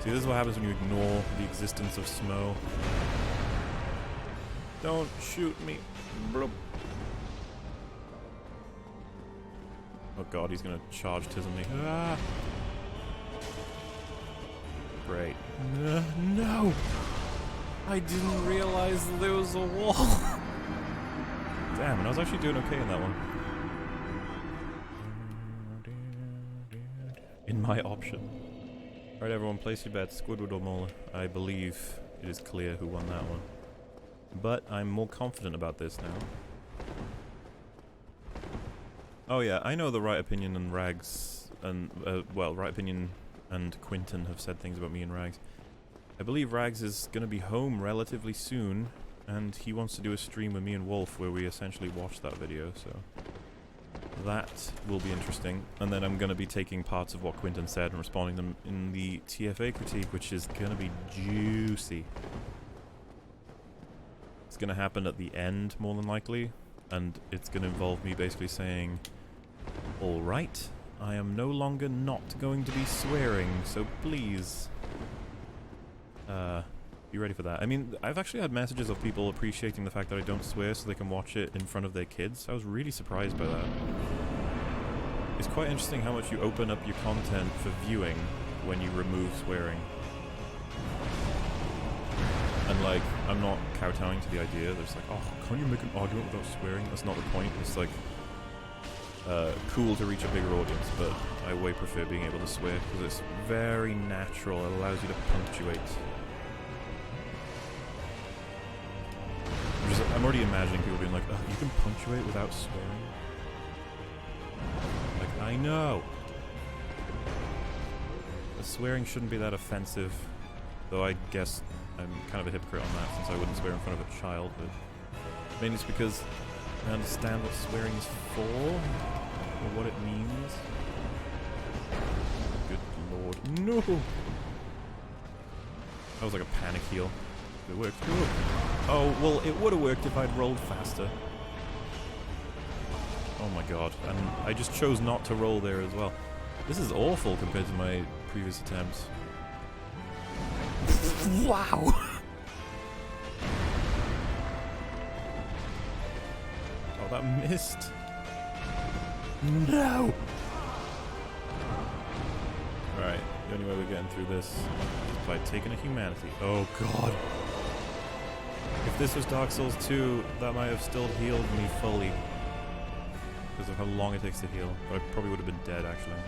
See, this is what happens when you ignore the existence of Smo. Don't shoot me. Bloop. Oh god, he's gonna charge Tizzle me. Ah! Great. No! I didn't realize there was a wall! Damn, and I was actually doing okay in that one. In my option. Alright everyone, place your bets. Squidward or Mola. I believe it is clear who won that one. But I'm more confident about this now. Oh yeah, I know the Right Opinion and Rags, and, well, Right Opinion and Quinton have said things about me and Rags. I believe Rags is gonna be home relatively soon, and he wants to do a stream with me and Wolf where we essentially watch that video, so... that will be interesting. And then I'm gonna be taking parts of what Quinton said and responding them in the TFA critique, which is gonna be juicy. It's gonna happen at the end, more than likely, and it's gonna involve me basically saying, alright, I am no longer not going to be swearing, so please, be ready for that. I mean, I've actually had messages of people appreciating the fact that I don't swear so they can watch it in front of their kids. I was really surprised by that. It's quite interesting how much you open up your content for viewing when you remove swearing. And like, I'm not kowtowing to the idea. There's like, oh, can't you make an argument without swearing? That's not the point. It's like, cool to reach a bigger audience, but I way prefer being able to swear because it's very natural. It allows you to punctuate. I'm already imagining people being like, oh, you can punctuate without swearing? Like, I know! The swearing shouldn't be that offensive, though I guess I'm kind of a hypocrite on that since I wouldn't swear in front of a child, but mainly it's because I understand what swearing is for, or what it means. Good lord. No! That was like a panic heal. It worked. Ooh. Oh, well, it would have worked if I'd rolled faster. Oh my god, and I just chose not to roll there as well. This is awful compared to my previous attempts. Wow! Oh, that missed. No! Alright, the only way we're getting through this is by taking a humanity. Oh god. If this was Dark Souls 2, that might have still healed me fully. Because of how long it takes to heal. But I probably would have been dead, actually.